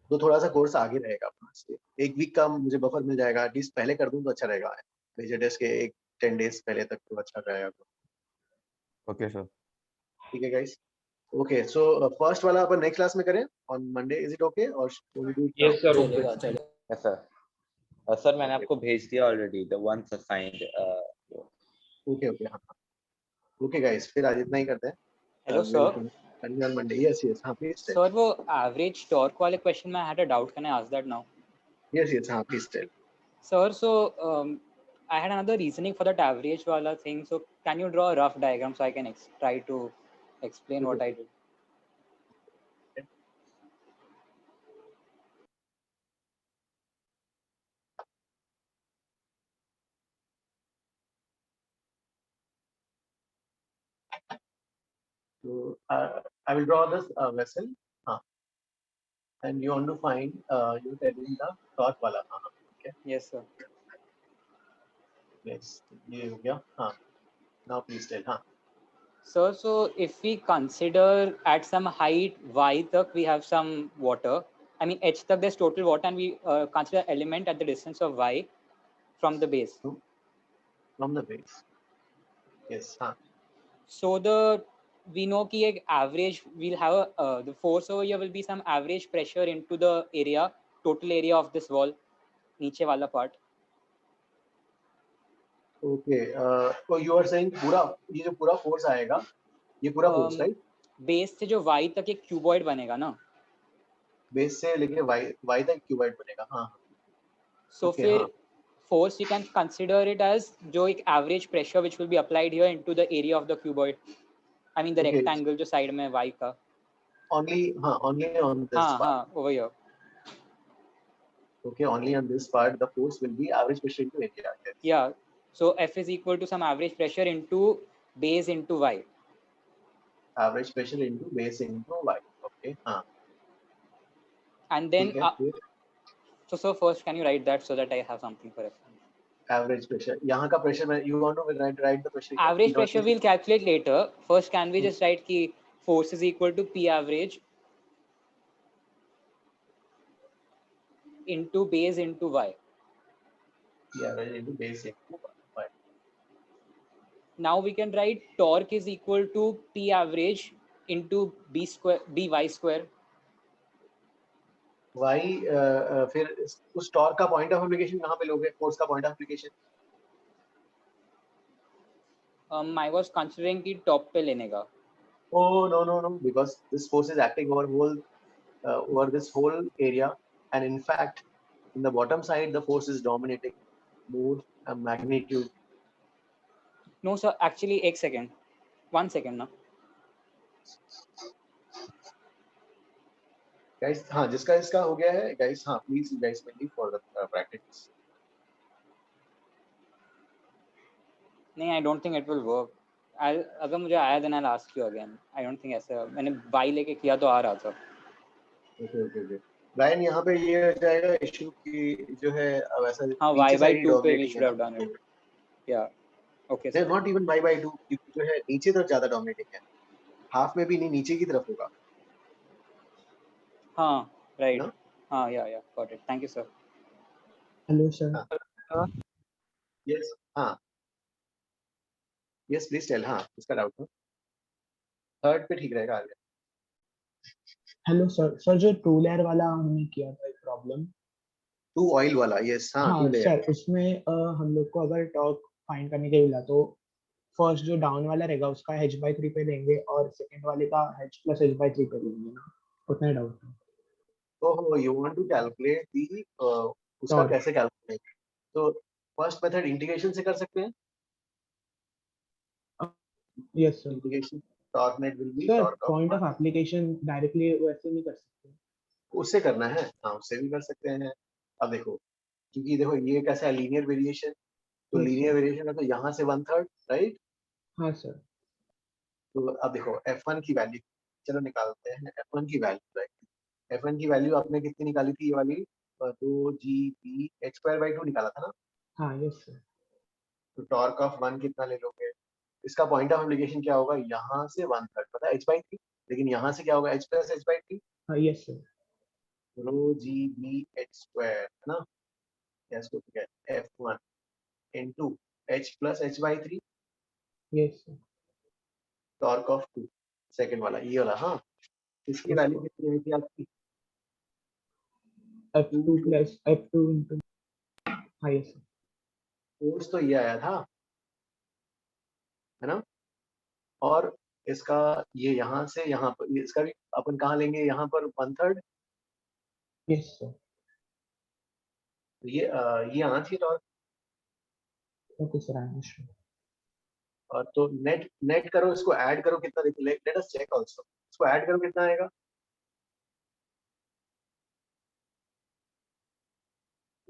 S2: तो थोड़ा सा कोर्स आगे रहेगा अपना, इसलिए एक वीक का मुझे बफर मिल जाएगा. एटलीस्ट पहले कर दूं तो अच्छा रहेगा, मेजर टेस्ट के 10 डेज पहले तक तो अच्छा रहेगा.
S19: Okay sir.
S2: ठीक है गाइस. ओके सो फर्स्ट वाला अपन नेक्स्ट क्लास में करें on Monday. Is it okay और
S4: Yes sir.
S3: चलेगा चलेगा.
S1: Yes sir. सर मैंने आपको भेज दिया already the ones assigned.
S2: Okay हाँ. ओके गाइस, फिर आज इतना ही करते हैं.
S22: Hello sir.
S2: On Monday. Yes हाँ प्लीज.
S22: Sir, वो average torque वाले question में I had a doubt. Can I ask that now?
S2: Yes हाँ please tell.
S22: Sir, so I had another reasoning for that average wala thing. So can you draw a rough diagram so I can try to explain what I did?
S2: So I will draw this vessel. And you want to find you telling the torque wala. Okay.
S22: Yes sir.
S2: Yes. ये हो गया. हाँ. Now please tell. हाँ.
S22: Sir, so if we consider at some height y tak we have some water. I mean h tak there's total water, and we consider element at the distance of y from the base.
S2: From the base. Yes. हाँ.
S22: So we know ki ek average we'll have the force over here will be some average pressure into the area, total area of this wall, नीचे वाला part.
S2: Okay. So you are saying पूरा ये जो पूरा force आएगा, ये पूरा force right?
S22: Base से जो y तक एक cuboid बनेगा ना?
S2: Base से लेके y तक cuboid बनेगा. हाँ.
S22: So
S2: Okay,
S22: फिर
S2: हाँ.
S22: force you can consider it as जो एक average pressure which will be applied here into the area of the cuboid. I mean the
S2: Okay.
S22: rectangle जो side में y का.
S2: Only on this part.
S22: हाँ over here.
S2: Okay, only on this part the force will be average pressure into area. Yes.
S22: Yeah. So F is equal to some average pressure into base into y.
S2: Average pressure into base into y. Okay. हाँ.
S22: And then
S2: ठीक है,
S22: so first can you write that so that I have something for reference?
S2: Average pressure. यहाँ का pressure में you want to write the pressure.
S22: Average pressure we'll calculate later. First, can we just write ki force is equal to P average into base into y.
S2: P average into base into y.
S22: Now we can write torque is equal to P average into by square.
S2: Y फिर उस टॉर्क का पॉइंट ऑफ एप्लीकेशन कहाँ पे लोगे, फोर्स का point of application?
S22: I was considering कि टॉप पे लेने का.
S2: Oh no, because this force is acting over this whole area, and in fact, in the bottom side, the force is dominating more magnitude.
S22: No sir, actually एक second, 1 second ना.
S2: Guys, हाँ जिसका इसका हो गया है, guys, हाँ please you guys may leave for the practice.
S22: नहीं, I don't think it will work. अगर मुझे आया then I'll ask you again. I don't think ऐसा, मैंने y लेके किया तो आ रहा था.
S2: Okay. Brian, यहाँ पे ये हो जाएगा इशू की जो है वैसा
S22: हाँ, y by 2 पे we should have done it. Yeah. Okay sir.
S2: Not even y by 2, जो है नीचे तरफ ज्यादा डोमिनेटिंग है, हाफ में भी नहीं, नीचे की तरफ होगा.
S22: हाँ, right. हाँ, yeah, got it. Thank you sir.
S13: Hello sir.
S2: Yes, हाँ. Yes, please tell. हाँ, इसका डाउट है. थर्ड पे ठीक रहेगा आगे.
S13: हेलो सर जो 2 लेयर वाला हमने किया था एक प्रॉब्लम,
S2: 2 ऑयल वाला. यस हाँ, 2 लेयर.
S13: सर उसमें हम लोग को अगर टॉर्क फाइंड करने के लिए मिला तो फर्स्ट जो डाउन वाला रहेगा उसका h/3 पे लेंगे और सेकंड वाले का h + h/3 पे लेंगे ना, उतना डाउट है.
S2: Oh, you want to calculate the उसका
S13: Torque.
S2: कैसे कैलकुलेट? तो फर्स्ट मेथड इंटीग्रेशन से कर सकते हैं.
S13: Yes sir.
S2: Integration torque net will be
S13: sir
S2: torque
S13: point
S2: of
S13: of application directly वैसे नहीं कर सकते.
S2: उससे करना है. हाँ, उससे भी कर सकते हैं. अब देखो, क्योंकि देखो ये कैसा है, लीनियर वेरिएशन. तो
S13: Yes,
S2: लीनियर
S13: sir.
S2: वेरिएशन है तो यहाँ से 1/3, राइट?
S13: हाँ सर.
S2: तो अब देखो f1 की वैल्यू चलो निकालते हैं. f1 की वैल्यू, राइट? f1 की वैल्यू आपने कितनी निकाली थी? ये वाली 2gb h²/2 निकाला था ना.
S13: हाँ यस सर.
S2: तो टॉर्क ऑफ 1 कितना ले लोगे? इसका पॉइंट ऑफ एप्लीकेशन क्या होगा? यहाँ से 1/3 पता है h/3, लेकिन यहाँ से क्या होगा? h + h/3
S13: हाँ यस सर.
S2: ρgb h² है ना. यस, तो ठीक है. f1 into h + h/3
S13: yes sir.
S2: Torque of 2 second वाला, ये वाला. हाँ, इसकी वैल्यू कितनी आई थी आपकी?
S13: f2 + f2 into. हाँ यस सर.
S2: फोर्स तो ये आया था, है ना. और इसका ये यहाँ से यहाँ पर, इसका भी अपन कहाँ लेंगे? यहाँ पर 1/3.
S13: Yes sir.
S2: ये आना चाहिए torque.
S13: Okay sir, I am sure.
S2: और तो नेट करो, इसको ऐड करो कितना. देखो, लेट अस चेक आल्सो. इसको ऐड करो कितना आएगा?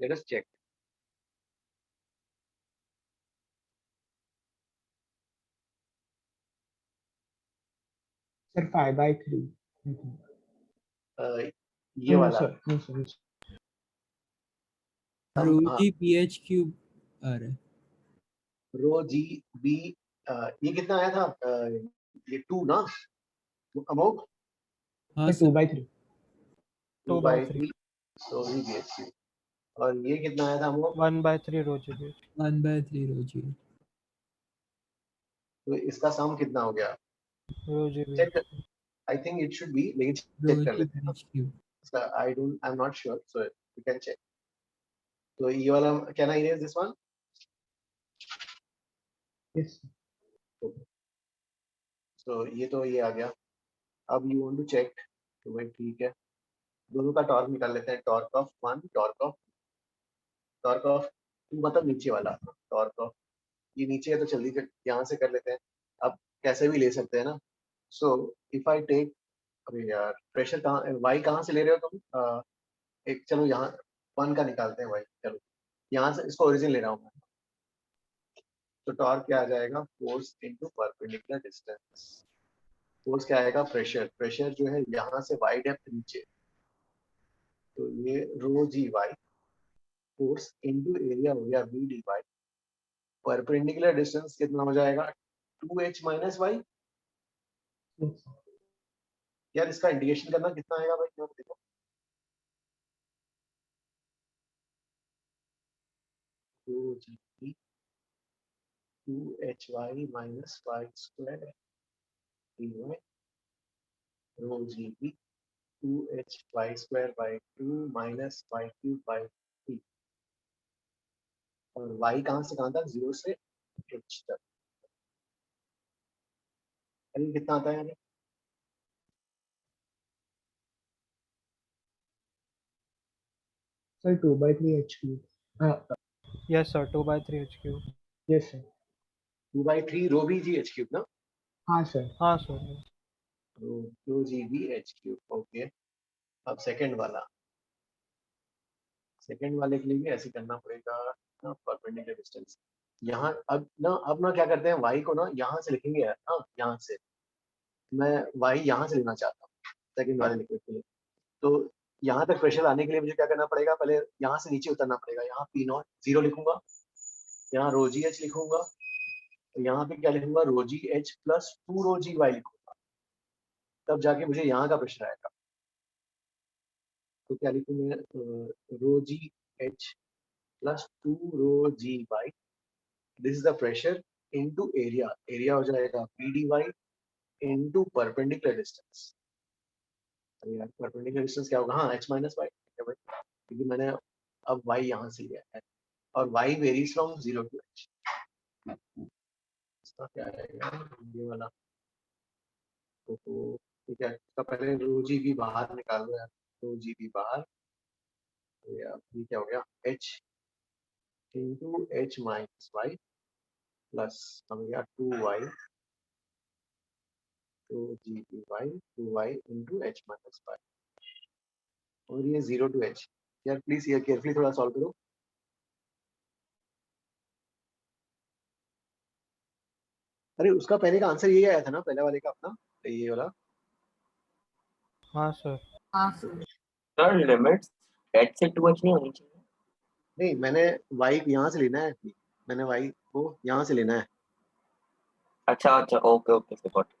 S2: Let us check.
S13: सर 5/3.
S2: ये वाला.
S13: Sir no sir.
S10: ρg ph³ आ रहा है.
S2: ρgb ये कितना आया था? ये 2 ना अमोक.
S10: हाँ
S13: 2/3.
S2: 2/3 तो ही bhq. और ये कितना आया था अमोक?
S7: 1/3 ρgb.
S10: 1/3 ρg.
S2: तो इसका सम कितना हो गया?
S7: ρgb.
S2: Check. I think it should be, लेकिन चेक कर लेते हैं.
S10: ph³.
S2: इसका I am not sure, so you can check. तो ये वाला can I erase this one?
S13: Yes.
S2: So ये तो ये आ गया. अब यू वांट टू चेक, तो भाई ठीक है, दोनों का टॉर्क निकाल लेते हैं. टॉर्क ऑफ 1, टॉर्क ऑफ 2 मतलब नीचे वाला. टॉर्क ऑफ ये नीचे है तो जल्दी यहाँ से कर लेते हैं. अब कैसे भी ले सकते हैं ना. सो इफ आई टेक, अरे यार प्रेशर कहाँ, वाई कहाँ से ले रहे हो तुम? एक चलो यहाँ 1 का निकालते हैं वाई. चलो यहाँ से इसको ओरिजिन ले रहा हूँ मैं. तो टॉर्क क्या आ जाएगा? Force into perpendicular distance. Force क्या आएगा? प्रेशर जो है यहाँ से वाई डेप्थ नीचे, तो ये ρgy फोर्स इनटू एरिया हो गया v/d. परपेंडिकुलर डिस्टेंस कितना हो जाएगा? 2h - y. यार इसका इंटीग्रेशन करना कितना आएगा भाई? यहाँ देखो, ρgb 2hy - y² dy ρgb 2hy square by 2 minus y cube by 3 और y कहाँ से कहाँ तक 0 से h तक अरे कितना आता है यहाँ पे
S13: sir 2/3 h cube
S7: Yes, sir. 2/3 h cube.
S13: Yes sir
S2: 2/3 रो भी जी h cube ना
S13: हाँ सर
S7: हाँ sir.
S2: रो जी भी h cube ओके अब सेकंड वाले के लिए भी ऐसे करना पड़ेगा ना परपेंडिकुलर डिस्टेंस यहाँ अब ना क्या करते हैं y को ना यहाँ से लिखेंगे ना यहाँ से मैं y यहाँ से लेना चाहता हूँ सेकंड वाले लिक्विड के लिए तो यहाँ तक प्रेशर आने के लिए मुझे क्या करना पड़ेगा पहले यहाँ से नीचे उतरना पड़ेगा यहाँ पी नॉट 0 लिखूंगा यहाँ रो जी एच लिखूंगा यहाँ पे क्या लिखूंगा rho g h plus 2 rho g Y लिखूंगा तब जाके मुझे यहाँ का प्रेशर आएगा तो क्या लिखूंगा rho g h plus 2 rho g y this is the pressure into area हो जाएगा p d y into perpendicular distance perpendicular distance क्या होगा हाँ एच माइनस वाई क्योंकि मैंने अब वाई यहाँ से लिया है और y varies from 0 to h इसका क्या आएगा ये वाला तो ठीक है इसका पहले रो जी भी बाहर निकाल दो यार रो जी भी बाहर तो यार ये क्या हो गया h into h minus y plus हो गया 2y तो g b y 2y into h minus y और ये 0 टू h यार प्लीज ये केयरफुली थोड़ा सॉल्व करो अरे उसका पहले का आंसर यही आया था ना पहले वाले का अपना ये वाला
S7: हाँ sir.
S9: सर लिमिट्स h से 2h नहीं होनी चाहिए
S2: नहीं मैंने y यहाँ से लेना है मैंने y को यहाँ से लेना है
S9: अच्छा okay okay got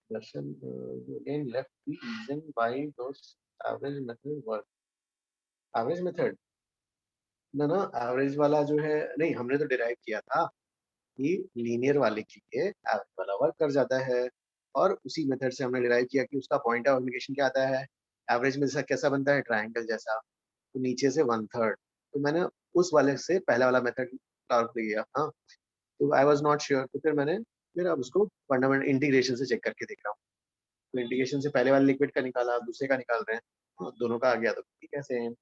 S2: Darshan, you again left the reason why those average method work. Average method? ना एवरेज वाला जो है नहीं हमने तो डिराइव किया था कि लीनियर वाले के लिए एवरेज वाला वर्क कर जाता है और उसी मेथड से हमने डिराइव किया कि उसका पॉइंट ऑफ इंडिकेशन क्या आता है एवरेज में जैसा कैसा बनता है ट्रायंगल जैसा तो नीचे से 1/3 तो मैंने उस वाले से पहला वाला मेथड सॉल्व किया हाँ तो आई वाज नॉट श्योर तो फिर अब उसको फंडामेंटल इंटीग्रेशन से चेक करके देख रहा हूँ तो इंटीग्रेशन से पहले वाले लिक्विड का निकाला दूसरे का निकाल रहे हैं हाँ, दोनों का आ गया तो ठीक है सेम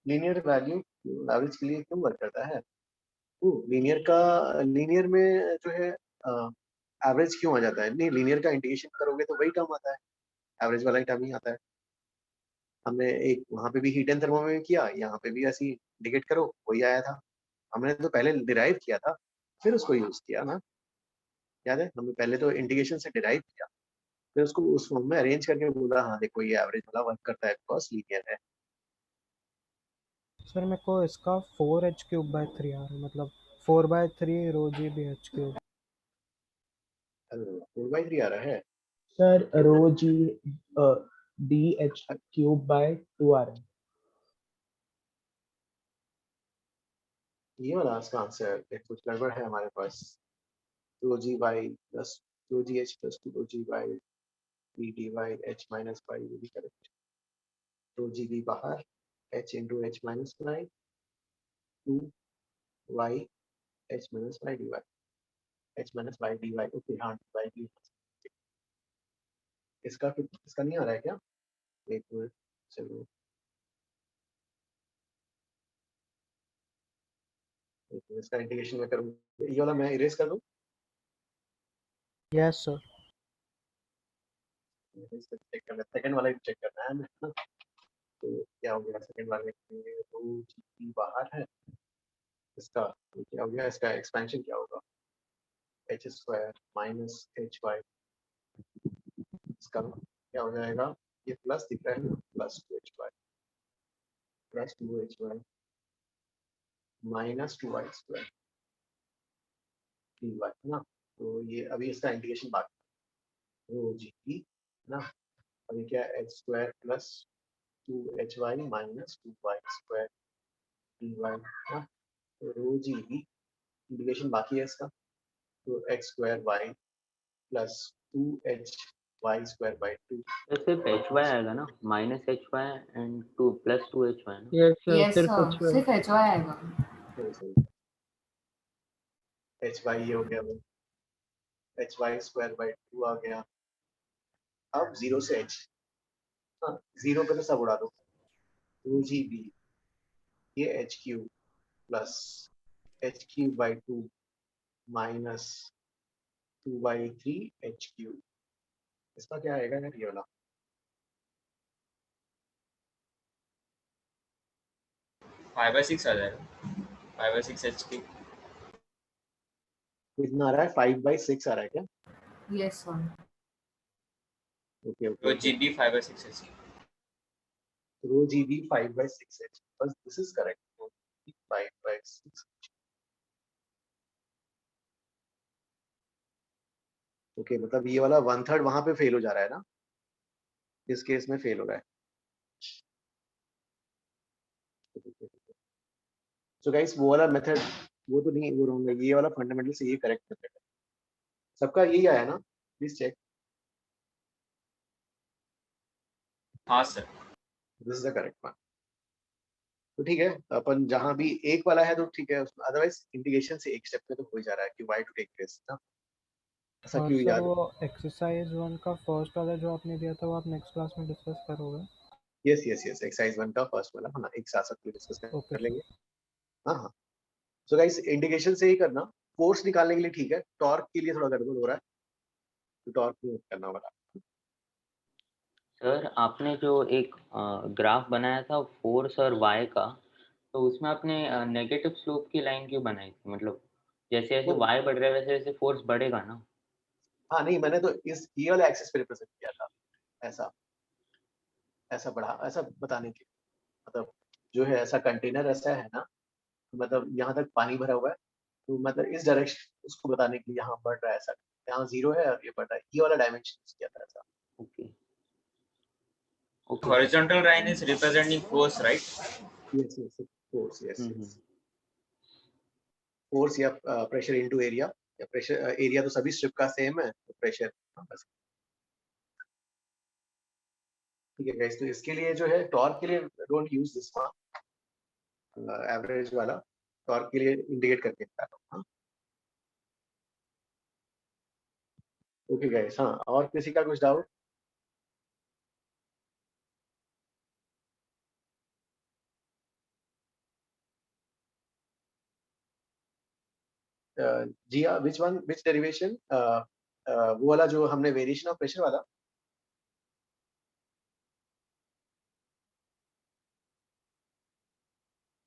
S2: लीनियर वैल्यू एवरेज के लिए क्यों वर्क करता है लीनियर में जो है एवरेज क्यों आ जाता है नहीं लीनियर का इंटीग्रेशन करोगे तो वही टर्म आता है एवरेज वाला ही टर्म ही आता है हमने एक वहां पे भी हीट एंड थर्मो में किया यहाँ पे भी ऐसी इंडिकेट करो वही आया था हमने तो पहले डिराइव किया था फिर उसको यूज किया ना याद है हमने पहले तो इंटीग्रेशन से डिराइव किया फिर उसको उस फॉर्म में अरेंज करके बोला हाँ देखो ये एवरेज वाला वर्क करता है बिकॉज लीनियर है
S7: सर मेरे को इसका 4h cube by 3 आ रहा है मतलब 4/3 rho g b h cube.
S2: 4/3 आ रहा है
S13: sir rho g d h cube by 2 आ रहा है
S2: ये वाला इसका आंसर कुछ गड़बड़ है हमारे पास 2g plus 2gh plus 2g d d y h minus y ये भी करेक्ट 2gb बाहर h into h minus y 2y h minus y d y h minus y d y okay हाँ डी वाई भी इसका नहीं आ रहा है क्या एक मिनट चलो इसका इंटीग्रेशन में करूँ ये वाला मैं इरेज कर दूँ
S7: Yes sir.
S2: चेक करना सेकंड वाला चेक करना है हमें ना तो क्या हो गया सेकंड वाले में तो जी बाहर है इसका क्या हो गया इसका एक्सपेंशन क्या होगा h square minus h y इसका क्या हो जाएगा ये प्लस दिख रहा है plus 2hy plus 2hy minus 2y square dy है ना तो ये अभी इसका इंटीग्रेशन बाकी रो जी है ना और ये क्या H square plus 2hy minus 2y square dy ना तो रो जी बी इंटीग्रेशन बाकी है इसका, तो x square y plus 2hy² by 2
S15: तो सिर्फ एच वाई आएगा ना, minus h y and 2 plus 2hy ना।
S11: यस सर,
S17: यस
S11: सिर्फ
S17: सर,
S11: HY।
S17: सिर्फ एच वाई आएगा।
S2: एच वाई ये हो गया, वो hy² by 2 आ गया। अब 0 से h, हाँ 0 पे तो सब उड़ा दो, रो जी बी ये h³ plus h³ by 2 minus 2/3 h³। इसका क्या आएगा यार ये वाला?
S23: फाइव बाई सिक्स आ जाएगा, 5/6 HQ।
S2: कितना आ रहा है? 5/6 आ रहा है क्या?
S17: Yes sir.
S2: ओके
S23: तो
S2: ओके,
S23: GB 5/6 HQ।
S2: रो जी बी 5/6 h, बस दिस इज करेक्ट, 5/6। ओके, मतलब ये वाला 1/3 वहां पे फेल हो जा रहा है ना, इस केस में फेल हो रहा है। सो गाइस वो वाला मेथड वो तो नहीं, वो रॉन्ग है, ये वाला फंडामेंटल से ये करेक्ट मेथड है। सबका यही आया ना, प्लीज चेक।
S23: हाँ sir,
S2: this is the correct one. तो ठीक है, अपन जहां भी एक वाला है तो ठीक है, अदरवाइज इंटीग्रेशन से एक स्टेप में तो हो ही जा रहा है कि वाई टू टेक दिस ना। ऐसा
S7: और
S2: क्यों
S7: सर
S2: याद?
S7: वो एक्सरसाइज 1 का फर्स्ट वाला जो आपने दिया था वो आप नेक्स्ट क्लास में डिस्कस करोगे?
S2: यस यस यस, एक्सरसाइज 1 का फर्स्ट वाला हाँ एक साथ सब डिस्कस
S7: ओके
S2: कर लेंगे। हाँ हाँ, सो गाइस इंटीग्रेशन से ही करना, फोर्स निकालने के लिए ठीक है, टॉर्क के लिए थोड़ा गड़बड़ हो रहा है, तो टॉर्क नहीं करना वाला।
S15: सर आपने जो एक ग्राफ बनाया था फोर्स और वाई का, तो उसमें आपने नेगेटिव स्लोप की लाइन क्यों बनाई थी? मतलब जैसे जैसे वाई बढ़ रहा है वैसे वैसे फोर्स बढ़ेगा ना।
S2: हाँ नहीं, मैंने तो इस ये वाला एक्सिस पे रिप्रेजेंट किया था, ऐसा ऐसा बढ़ा, ऐसा बताने के, मतलब जो है ऐसा कंटेनर ऐसा है ना, मतलब यहाँ तक पानी भरा हुआ है, तो मतलब इस डायरेक्शन उसको बताने के लिए यहाँ बढ़ रहा है ऐसा, यहाँ 0 है और ये बढ़ रहा है, ये वाला डायमेंशन किया था ऐसा।
S15: Okay
S23: horizontal line is representing force, right?
S2: Yes yes, force, yes yes, force या प्रेशर इनटू एरिया, या प्रेशर एरिया तो सभी स्ट्रिप का सेम है, तो प्रेशर बस। ठीक है गाइस, तो इसके लिए जो है टॉर्क के लिए don't use this one, average वाला टॉर्क के लिए इंडिकेट करके बता रहा हूं। ओके गाइस, हाँ और किसी का कुछ डाउट? जी हाँ, विच वन, विच डेरिवेशन? वो वाला जो हमने वेरिएशन ऑफ प्रेशर वाला।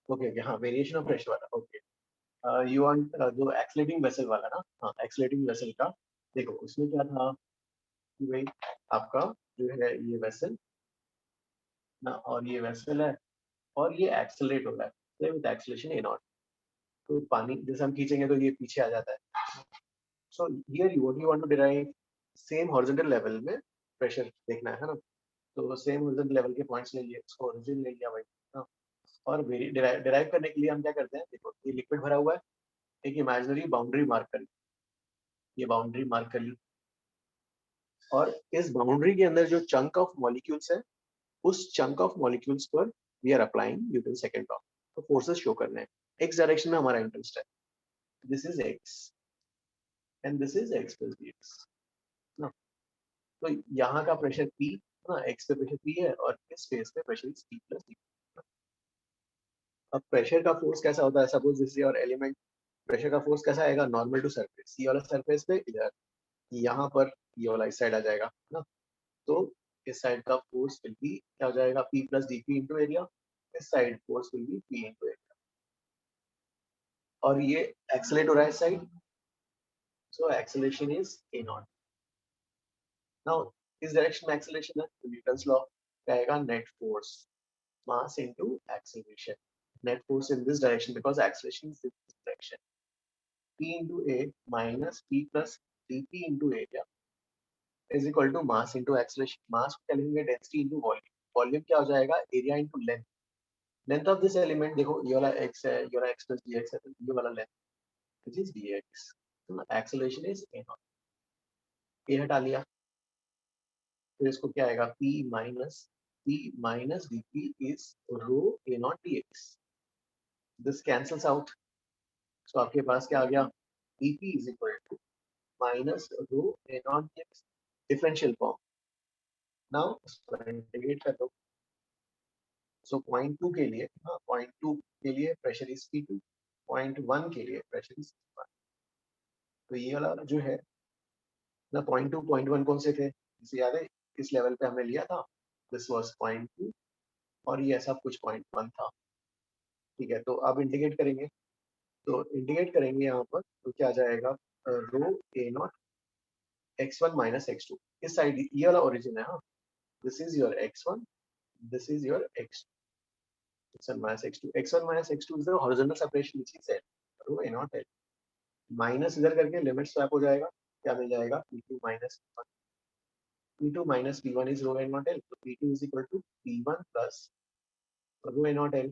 S2: ओके ओके, हाँ वेरिएशन ऑफ प्रेशर वाला, ओके। यू वांट जो एक्सेलरेटिंग वेसल वाला ना, हाँ एक्सेलरेटिंग वेसल का, देखो उसमें क्या था कि भाई आपका जो है ये वेसल ना, और ये वेसल है और ये एक्सेलरेट हो रहा है विद एक्सेलरेशन ए नॉट, तो पानी जैसे हम खींचेंगे तो ये पीछे आ जाता है। So here you want to derive same horizontal level में प्रेशर देखना है ना, तो सेम हॉरिजॉन्टल लेवल के पॉइंट्स ले लिए, उसको ओरिजिन ले लिया भाई हाँ, और डिराइव करने के लिए हम क्या करते हैं, देखो ये लिक्विड भरा हुआ है, एक इमेजिनरी बाउंड्री मार्क कर ली, ये बाउंड्री मार्क कर ली, और इस बाउंड्री के अंदर जो चंक ऑफ मॉलिक्यूल्स है, उस चंक ऑफ मॉलिक्यूल्स पर we are applying Newton second law, तो फोर्सेस शो करने हैं। एक्स डायरेक्शन में हमारा इंटरेस्ट है, this is x and this is x plus dx ना, तो यहाँ का प्रेशर P ना, एक्स पे प्रेशर P है और इस स्पेस पे pressure is P plus dx। अब प्रेशर का फोर्स कैसा होता है, suppose this your element, pressure का फोर्स कैसा आएगा, नॉर्मल टू सरफेस, ये वाला सरफेस पे इधर, यहाँ पर ये वाला इस साइड आ जाएगा ना, तो इस साइड का फोर्स विल बी क्या हो जाएगा, P plus dP into area, इस side force will be P into area, और ये एक्सेलरेट हो रहा है इस side, so acceleration is a naught. Now इस डायरेक्शन में एक्सेलरेशन है, तो न्यूटन्स लॉ क्या आएगा, net force mass into acceleration, net force in this direction because acceleration is in this direction, P into A minus P plus dP into area is equal to mass into acceleration, mass को क्या लिखेंगे, डेंसिटी into वॉल्यूम, वॉल्यूम क्या हो जाएगा, area into length, length of this element देखो, ये वाला x है, ये वाला x plus dx है, तो ये वाला लेंथ which is dx, तो acceleration is a not, a हटा लिया, तो इसको क्या आएगा, p minus dp is rho a not dx, this cancels out, तो आपके पास क्या आ गया, dp is equal to minus rho a not dx, differential form. Now इसको इंटीग्रेट कर दो, सो पॉइंट 2 के लिए, हाँ पॉइंट 2 के लिए प्रेशर इज P2, पॉइंट 1 के लिए प्रेशर इज P1. तो ये वाला जो है ना, पॉइंट 2 पॉइंट 1 कौन से थे, इसे याद है, इस लेवल पे हमने लिया था, दिस वाज पॉइंट 2 और ये ऐसा कुछ पॉइंट 1 था. ठीक है, तो अब इंटीग्रेट करेंगे, तो इंटीग्रेट करेंगे यहाँ पर, तो क्या आ जाएगा, रो ए नॉट x1 माइनस x2, इस साइड ये वाला ओरिजिन है, हाँ, this is your x1, this is your x1 minus x2. x1 minus x2 is the horizontal separation which is L, rho a not L. Minus इधर करके लिमिट स्वैप हो जाएगा, क्या मिल जाएगा, p2 minus p1. p2 minus p1 is rho a not L, so p2 is equal to p1 plus rho a not L.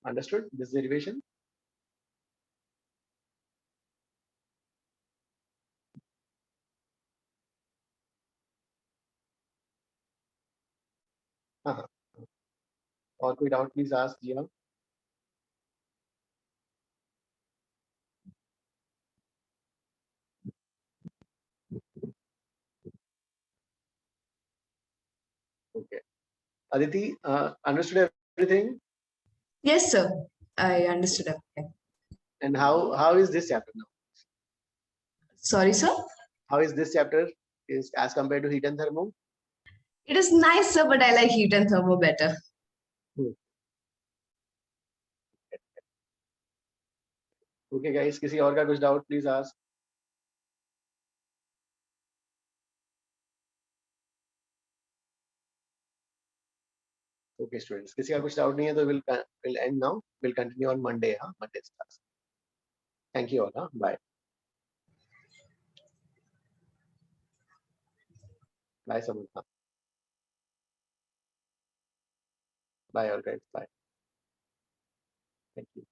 S2: Understood this derivation? हाँ, और कोई डाउट प्लीज आस्क जी हम. Okay, Aditi, understood everything?
S8: Yes, sir. I understood everything.
S2: And how is this chapter now?
S8: Sorry, sir.
S2: How is this chapter is as compared to heat and thermo?
S8: It is nice, sir, but I like heat and thermo better.
S2: Okay, guys, किसी और का कुछ doubt please ask. Okay, students, किसी का कुछ डाउट नहीं है तो we'll end now. We'll continue on Monday, हाँ, Monday's class. Thank you all, हाँ, bye. Bye, Samantha. Bye, all guys, bye. Thank you.